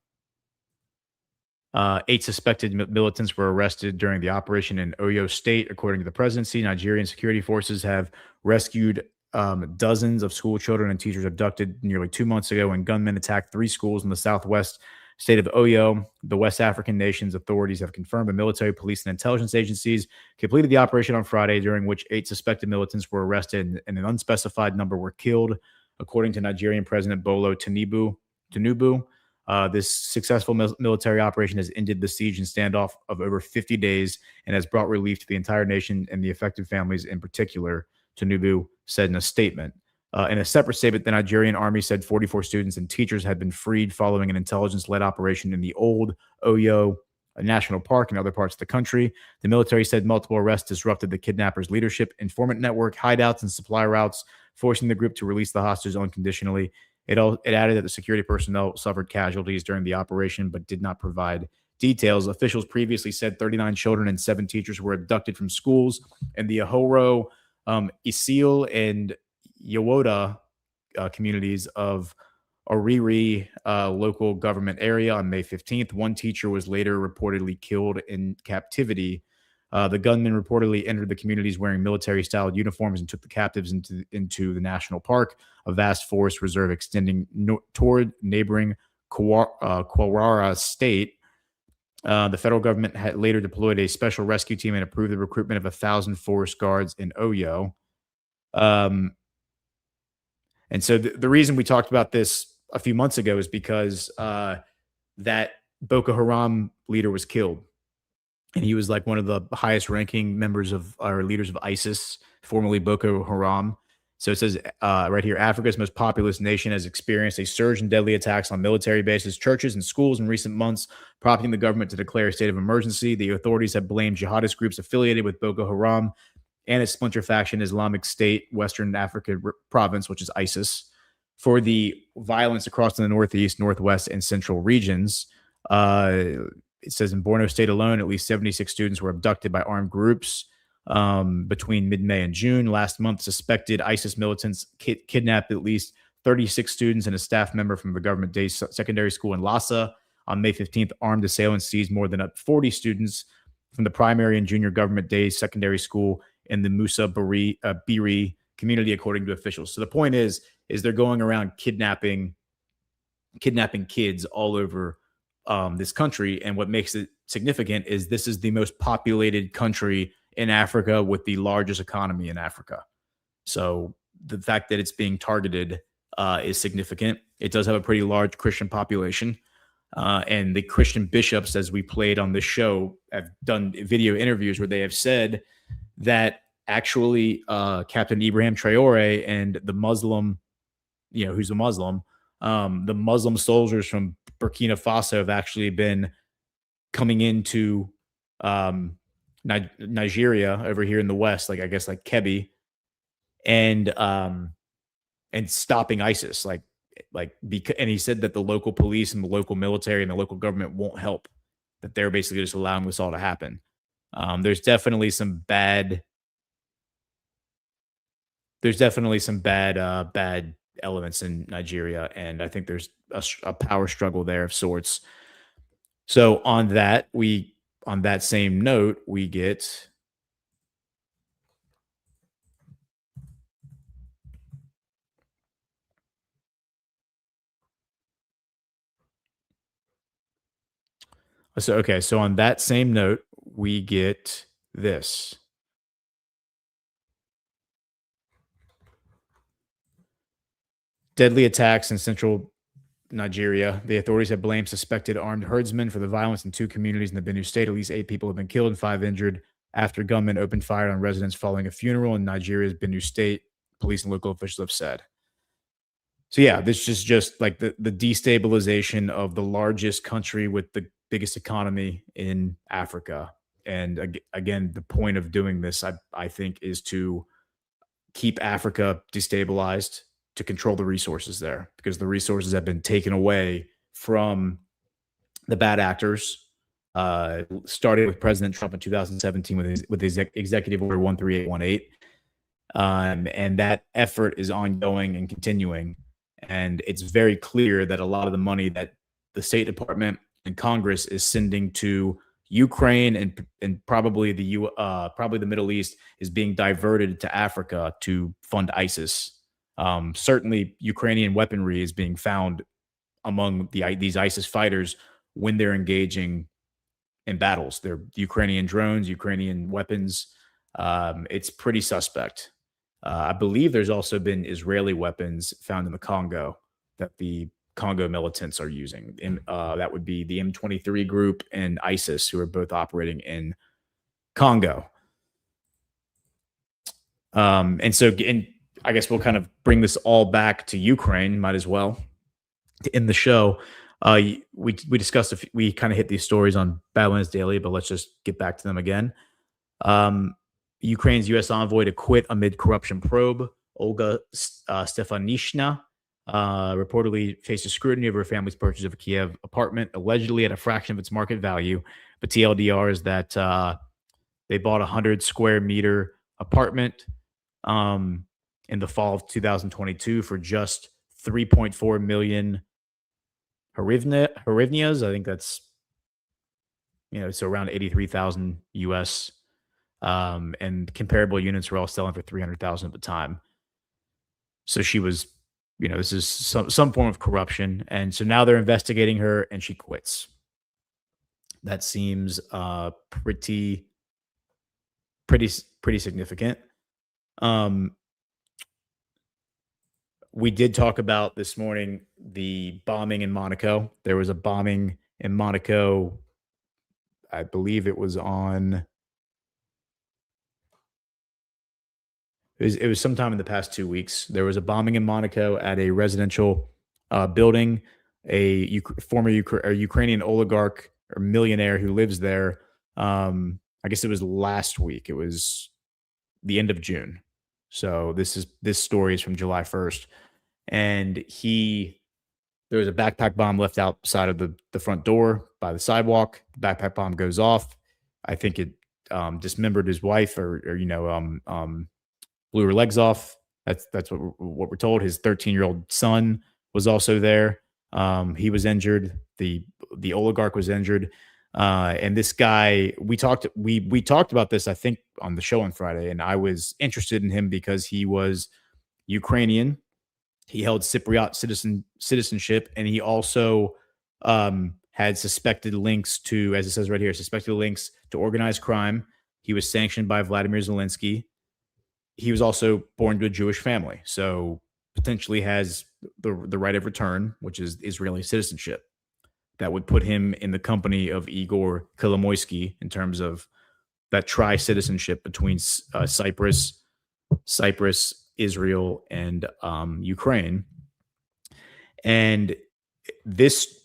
8 suspected militants were arrested during the operation in Oyo State. According to the presidency, Nigerian security forces have rescued dozens of school children and teachers abducted nearly 2 months ago when gunmen attacked 3 schools in the southwest state of Oyo. The West African nation's authorities have confirmed the military, police, and intelligence agencies completed the operation on Friday, during which 8 suspected militants were arrested and an unspecified number were killed, according to Nigerian President Bolo Tinubu. This successful military operation has ended the siege and standoff of over 50 days and has brought relief to the entire nation and the affected families in particular, Tinubu said in a statement. In a separate statement, the Nigerian army said 44 students and teachers had been freed following an intelligence-led operation in the old Oyo National Park and other parts of the country. The military said multiple arrests disrupted the kidnappers' leadership, informant network, hideouts, and supply routes, forcing the group to release the hostages unconditionally. It added that the security personnel suffered casualties during the operation, but did not provide details. Officials previously said 39 children and 7 teachers were abducted from schools in the Ahoro, Isil, and Yawoda communities of Oriri local government area on May 15th. 1 teacher was later reportedly killed in captivity. The gunmen reportedly entered the communities wearing military-styled uniforms and took the captives into the national park, a vast forest reserve extending toward neighboring Kwara State. The federal government had later deployed a special rescue team and approved the recruitment of 1,000 forest guards in Oyo. And so the reason we talked about this a few months ago is because that Boko Haram leader was killed. And he was like one of the highest ranking members of our leaders of ISIS, formerly Boko Haram. So it says right here, Africa's most populous nation has experienced a surge in deadly attacks on military bases, churches, and schools in recent months, prompting the government to declare a state of emergency. The authorities have blamed jihadist groups affiliated with Boko Haram and its splinter faction, Islamic State, Western Africa Province, which is ISIS, for the violence across the Northeast, Northwest, and Central regions. It says in Borno State alone, at least 76 students were abducted by armed groups between mid-May and June. Last month, suspected ISIS militants kidnapped at least 36 students and a staff member from the government day secondary school in Lhasa. On May 15th, armed assailants seized more than 40 students from the primary and junior government day secondary school in the Musa Biri community, according to officials. So the point is they're going around kidnapping kids all over this country. And what makes it significant is this is the most populated country in Africa with the largest economy in Africa. So the fact that it's being targeted is significant. It does have a pretty large Christian population. And the Christian bishops, as we played on this show, have done video interviews where they have said that actually Captain Ibrahim Traore and the Muslim, who's a Muslim, the Muslim soldiers from Burkina Faso have actually been coming into Nigeria over here in the West, like Kebbi, and stopping ISIS, and he said that the local police and the local military and the local government won't help, that they're basically just allowing this all to happen. There's definitely some bad elements in Nigeria, and I think there's a power struggle there of sorts. So on that same note, we get so on that same note, we get this. Deadly attacks in central Nigeria. The authorities have blamed suspected armed herdsmen for the violence in two communities in the Benue state. At least 8 people have been killed and 5 injured after gunmen opened fire on residents following a funeral in Nigeria's Benue state, police and local officials have said. So yeah, this is just like the destabilization of the largest country with the biggest economy in Africa. And again, the point of doing this, I think, is to keep Africa destabilized, to control the resources there, because the resources have been taken away from the bad actors. Started with President Trump in 2017 with his executive order 13818. And that effort is ongoing and continuing. And it's very clear that a lot of the money that the State Department and Congress is sending to Ukraine and probably the Middle East is being diverted to Africa to fund ISIS. Certainly, Ukrainian weaponry is being found among these ISIS fighters when they're engaging in battles. They're Ukrainian drones, Ukrainian weapons. It's pretty suspect. I believe there's also been Israeli weapons found in the Congo that the Congo militants are using. And that would be the M23 group and ISIS, who are both operating in Congo. And I guess we'll kind of bring this all back to Ukraine, might as well, to end the show. We discussed, we kind of hit these stories on Badlands Daily, but let's just get back to them again. Ukraine's U.S. envoy to quit amid corruption probe, Olga Stefanishina, reportedly faces scrutiny over her family's purchase of a Kiev apartment, allegedly at a fraction of its market value. But TLDR is that they bought a 100 square meter apartment in the fall of 2022 for just 3.4 million hryvnias. I think that's, it's around 83,000 US. And comparable units were all selling for 300,000 at the time. So she was, this is some form of corruption. And so now they're investigating her and she quits. That seems pretty significant. We did talk about this morning the bombing in Monaco. There was a bombing in Monaco. I believe it was on It was sometime in the past 2 weeks. There was a bombing in Monaco at a residential building. Former Ukrainian oligarch or millionaire who lives there. I guess it was last week. It was the end of June. So this story is from July 1st. And there was a backpack bomb left outside of the front door by the sidewalk. The backpack bomb goes off. I think it dismembered his wife or blew her legs off. That's what we're told. His 13-year-old son was also there. He was injured. The oligarch was injured. And this guy, we talked about this, I think, on the show on Friday, and I was interested in him because he was Ukrainian. He held Cypriot citizenship, and he also had suspected links to, as it says right here, suspected links to organized crime. He was sanctioned by Vladimir Zelensky. He was also born to a Jewish family, so potentially has the right of return, which is Israeli citizenship. That would put him in the company of Igor Kolomoisky in terms of that tri-citizenship between Cyprus, Israel, and Ukraine. And this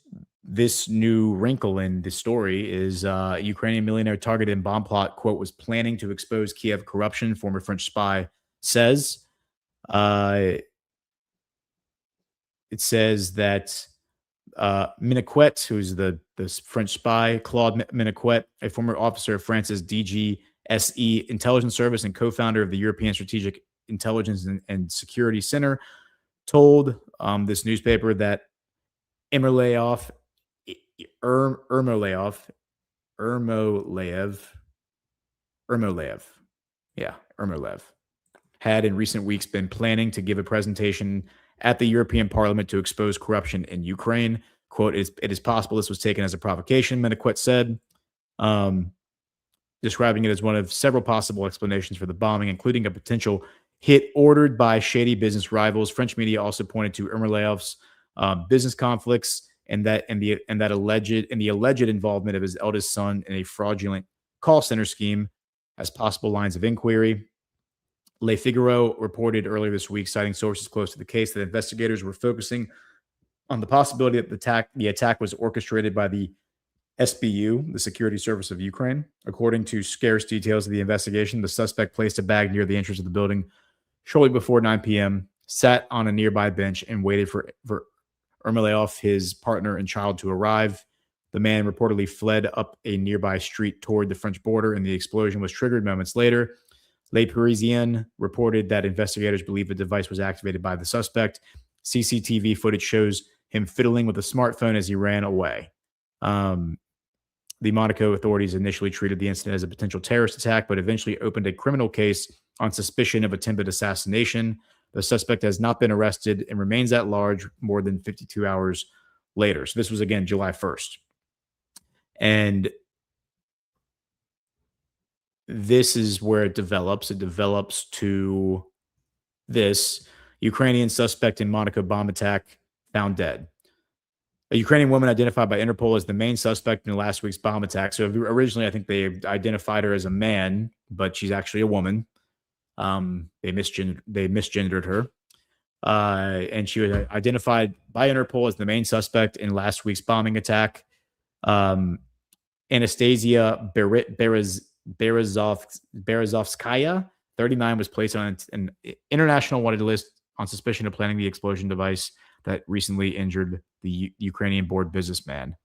new wrinkle in the story is Ukrainian millionaire targeted in bomb plot, quote, was planning to expose Kiev corruption, former French spy says. It says that Miniquet, who's the French spy, Claude Miniquet, a former officer of France's DGSE intelligence service and co-founder of the European Strategic Intelligence and Security Center, told this newspaper that Ermolev had in recent weeks been planning to give a presentation at the European Parliament to expose corruption in Ukraine. Quote, it is possible this was taken as a provocation, Miniquet said, describing it as one of several possible explanations for the bombing, including a potential hit ordered by shady business rivals. French media also pointed to Ermolev's business conflicts and the alleged involvement of his eldest son in a fraudulent call center scheme as possible lines of inquiry. Le Figaro reported earlier this week, citing sources close to the case, that investigators were focusing on the possibility that the attack was orchestrated by the SBU, the Security Service of Ukraine. According to scarce details of the investigation, the suspect placed a bag near the entrance of the building shortly before 9 p.m., sat on a nearby bench, and waited for Ermolev, his partner and child, to arrive. The man reportedly fled up a nearby street toward the French border, and the explosion was triggered moments later. Le Parisien reported that investigators believe the device was activated by the suspect. CCTV footage shows him fiddling with a smartphone as he ran away. The Monaco authorities initially treated the incident as a potential terrorist attack, but eventually opened a criminal case on suspicion of attempted assassination. The suspect has not been arrested and remains at large more than 52 hours later. So this was, again, July 1st. And this is where it develops. It develops to this: Ukrainian suspect in Monaco bomb attack found dead. A Ukrainian woman identified by Interpol as the main suspect in last week's bomb attack. So originally, I think they identified her as a man, but she's actually a woman. They misgendered her. And she was identified by Interpol as the main suspect in last week's bombing attack. Anastasia Berezovskaya, 39, was placed on an international wanted list on suspicion of planning the explosion device that recently injured the Ukrainian-born businessman.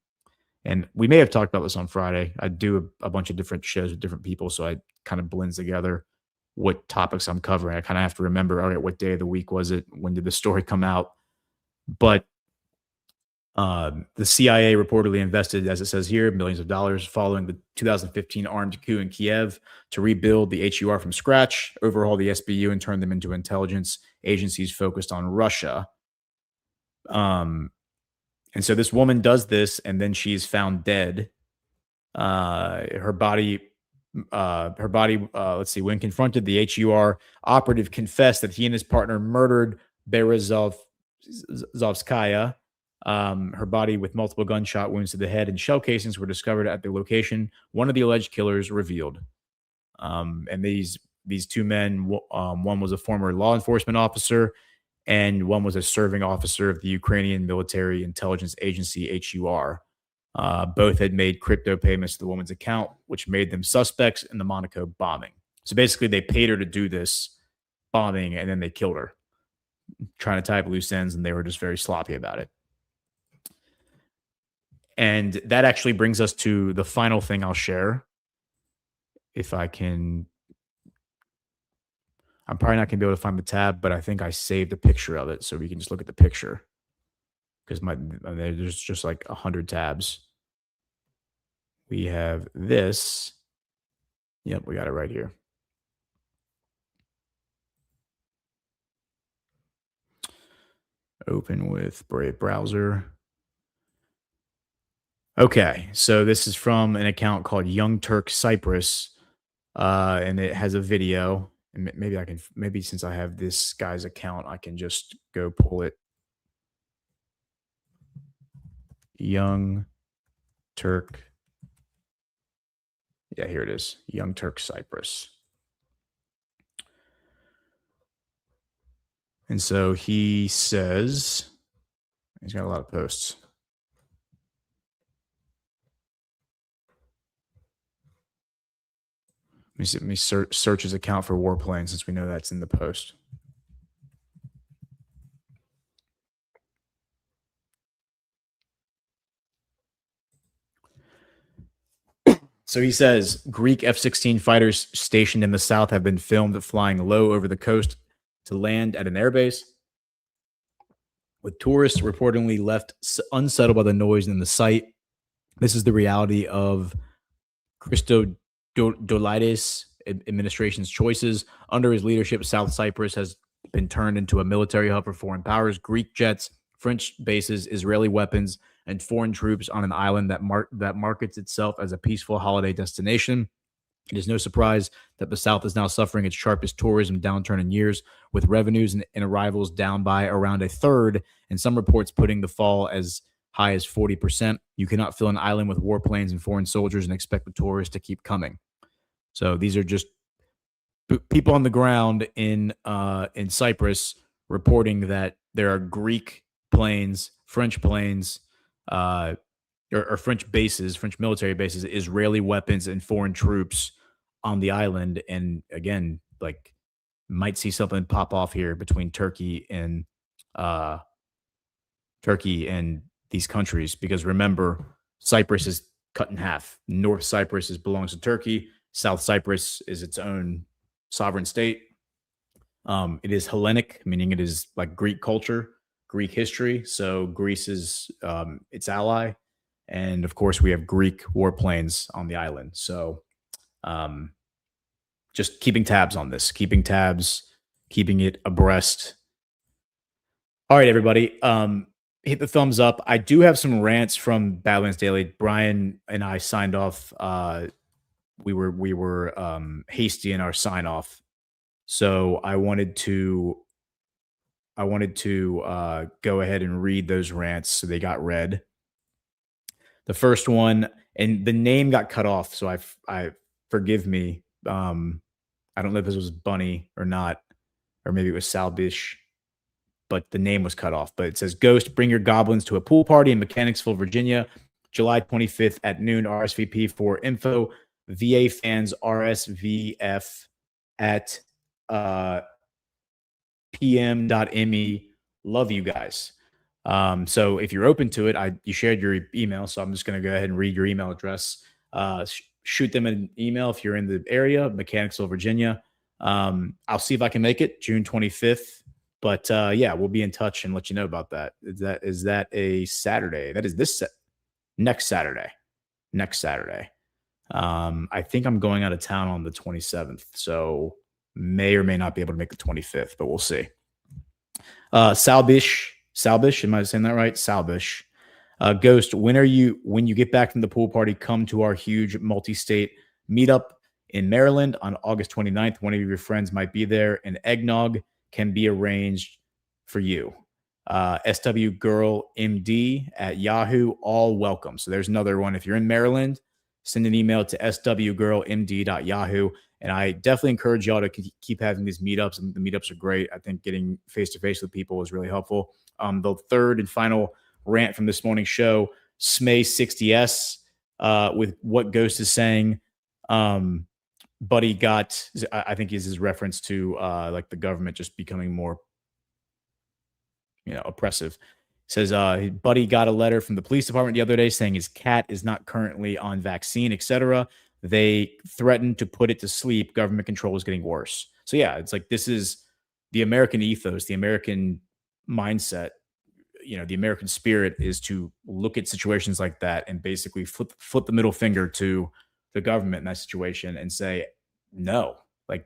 And we may have talked about this on Friday. I do a bunch of different shows with different people, so I kind of blends together what topics I'm covering. I kind of have to remember, all right, what day of the week was it? When did the story come out? But the CIA reportedly invested, as it says here, millions of dollars following the 2015 armed coup in Kiev to rebuild the HUR from scratch, overhaul the SBU, and turn them into intelligence agencies focused on Russia. And so this woman does this, and then she's found dead. Her body, let's see, when confronted, the HUR operative confessed that he and his partner murdered Berezovskaya. Her body with multiple gunshot wounds to the head and shell casings were discovered at the location one of the alleged killers revealed. And these two men, one was a former law enforcement officer, and one was a serving officer of the Ukrainian Military Intelligence Agency, HUR. Both had made crypto payments to the woman's account, which made them suspects in the Monaco bombing. So basically, they paid her to do this bombing, and then they killed her, trying to tie up loose ends, and they were just very sloppy about it. And that actually brings us to the final thing I'll share. If I can, I'm probably not going to be able to find the tab, but I think I saved a picture of it, so we can just look at the picture. Because there's just like 100 tabs. We have this. Yep, we got it right here. Open with Brave browser. Okay, so this is from an account called Young Turk Cyprus, and it has a video. And maybe since I have this guy's account, I can just go pull it. Young Turk. Yeah, here it is. Young Turk Cyprus. And so he says, he's got a lot of posts. Let me search his account for warplane, since we know that's in the post. So he says, Greek F-16 fighters stationed in the south have been filmed flying low over the coast to land at an airbase, with tourists reportedly left unsettled by the noise in the site. This is the reality of Christodoulides administration's choices. Under his leadership, South Cyprus has been turned into a military hub for foreign powers. Greek jets, French bases, Israeli weapons, and foreign troops on an island that markets itself as a peaceful holiday destination. It is no surprise that the South is now suffering its sharpest tourism downturn in years, with revenues and arrivals down by around a third, and some reports putting the fall as high as 40%. You cannot fill an island with warplanes and foreign soldiers and expect the tourists to keep coming. So these are just people on the ground in Cyprus reporting that there are Greek planes, French planes, or French bases, French military bases, Israeli weapons, and foreign troops on the island. And again, like, might see something pop off here between Turkey and these countries, because remember, Cyprus is cut in half. North Cyprus belongs to Turkey. South Cyprus is its own sovereign state. It is Hellenic, meaning it is like Greek culture, Greek history. So Greece is its ally. And of course, we have Greek warplanes on the island. So just keeping tabs on this, keeping it abreast. All right, everybody. Hit the thumbs up. I do have some rants from Badlands Daily. Brian and I signed off. We were hasty in our sign off. So I wanted to go ahead and read those rants, so they got read. The first one, and the name got cut off, so I forgive me. I don't know if this was Bunny or not, or maybe it was Salbish, but the name was cut off. But it says, Ghost, bring your goblins to a pool party in Mechanicsville, Virginia, July 25th at noon. RSVP for info. VA fans RSVF at pm.me. Love you guys. So if you're open to it, you shared your email, so I'm just going to go ahead and read your email address. Shoot them an email if you're in the area, Mechanicsville, Virginia. I'll see if I can make it June 25th. But yeah, we'll be in touch and let you know about that. Is that a Saturday? That is next Saturday. Next Saturday. I think I'm going out of town on the 27th, so may or may not be able to make the 25th, but we'll see. Salbish, am I saying that right? Salbish. Ghost, when you get back from the pool party, come to our huge multi-state meetup in Maryland on August 29th. One of your friends might be there, and eggnog can be arranged for you. SW Girl MD at Yahoo, all welcome. So there's another one. If you're in Maryland, send an email to swgirlmd.yahoo. And I definitely encourage y'all to keep having these meetups. And the meetups are great. I think getting face-to-face with people is really helpful. The third and final rant from this morning's show, Smay60S, with what Ghost is saying. Buddy got, I think is his reference to like the government just becoming more, oppressive. Says, Buddy got a letter from the police department the other day saying his cat is not currently on vaccine, etc. They threatened to put it to sleep. Government control is getting worse. So yeah, it's like, this is the American ethos, the American mindset. The American spirit is to look at situations like that and basically flip the middle finger to the government in that situation and say, no,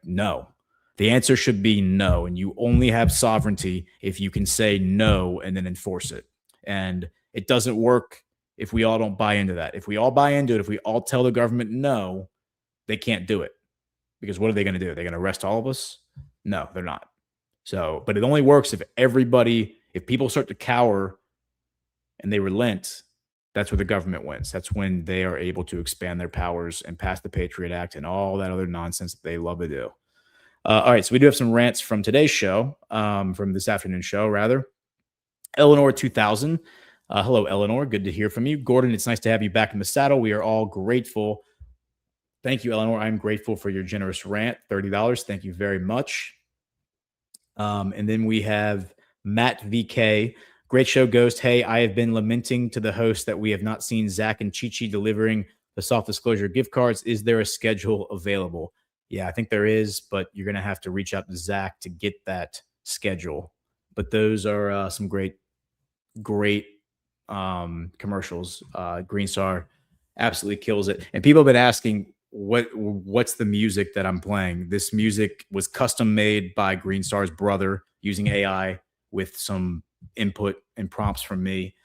no. The answer should be no. And you only have sovereignty if you can say no and then enforce it. And it doesn't work if we all don't buy into that. If we all buy into it, if we all tell the government no, they can't do it. Because what are they going to do? They're going to arrest all of us? No, they're not. So, but it only works if people start to cower and they relent. That's where the government wins. That's when they are able to expand their powers and pass the Patriot Act and all that other nonsense that they love to do. All right, so we do have some rants from today's show, from this afternoon's show, rather. Eleanor 2000. Hello, Eleanor. Good to hear from you. Gordon, it's nice to have you back in the saddle. We are all grateful. Thank you, Eleanor. I'm grateful for your generous rant, $30. Thank you very much. And then we have Matt VK. Great show, Ghost. Hey, I have been lamenting to the host that we have not seen Zach and Chi-Chi delivering the soft disclosure gift cards. Is there a schedule available? Yeah, I think there is, but you're going to have to reach out to Zach to get that schedule. But those are some great commercials. Green Star absolutely kills it. And people have been asking, what's the music that I'm playing? This music was custom made by Green Star's brother using AI with some input and prompts from me.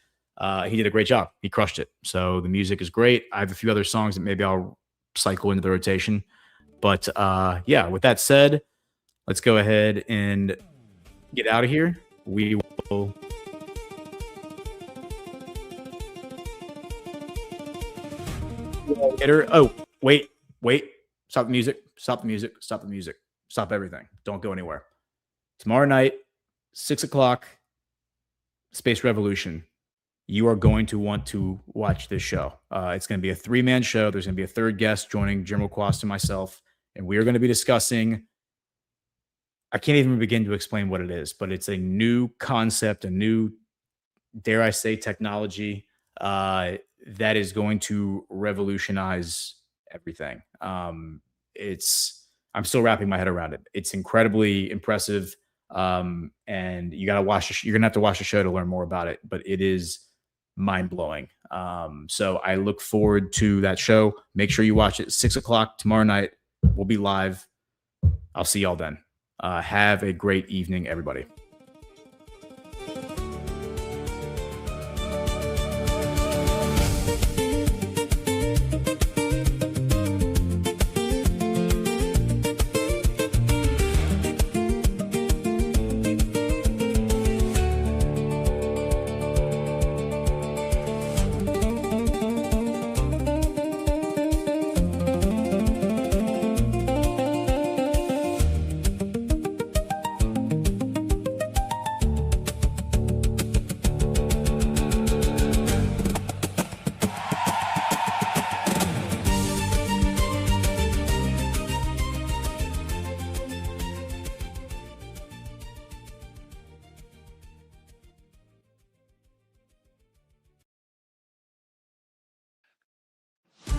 He did a great job. He crushed it. So the music is great. I have a few other songs that maybe I'll cycle into the rotation. But yeah, with that said, let's go ahead and get out of here. We will get her. Oh, wait. Stop the music. Stop everything. Don't go anywhere. Tomorrow night, 6 o'clock, Space Revolution. You are going to want to watch this show. It's going to be a 3-man show. There's going to be a third guest joining General Quast and myself. And we are going to be discussing, I can't even begin to explain what it is, but it's a new concept, a new, dare I say, technology that is going to revolutionize everything. I'm still wrapping my head around it. It's incredibly impressive. And you're going to have to watch the show to learn more about it, but it is mind-blowing. So I look forward to that show. Make sure you watch it 6 o'clock tomorrow night. We'll be live. I'll see y'all then. Have a great evening, everybody.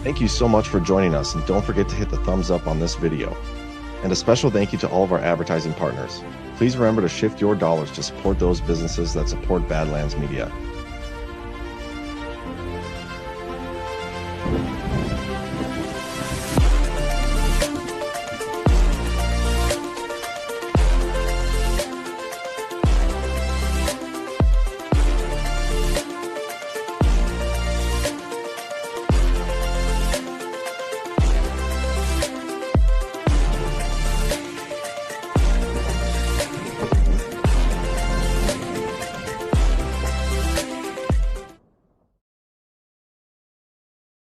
Thank you so much for joining us, and don't forget to hit the thumbs up on this video. And a special thank you to all of our advertising partners. Please remember to shift your dollars to support those businesses that support Badlands Media.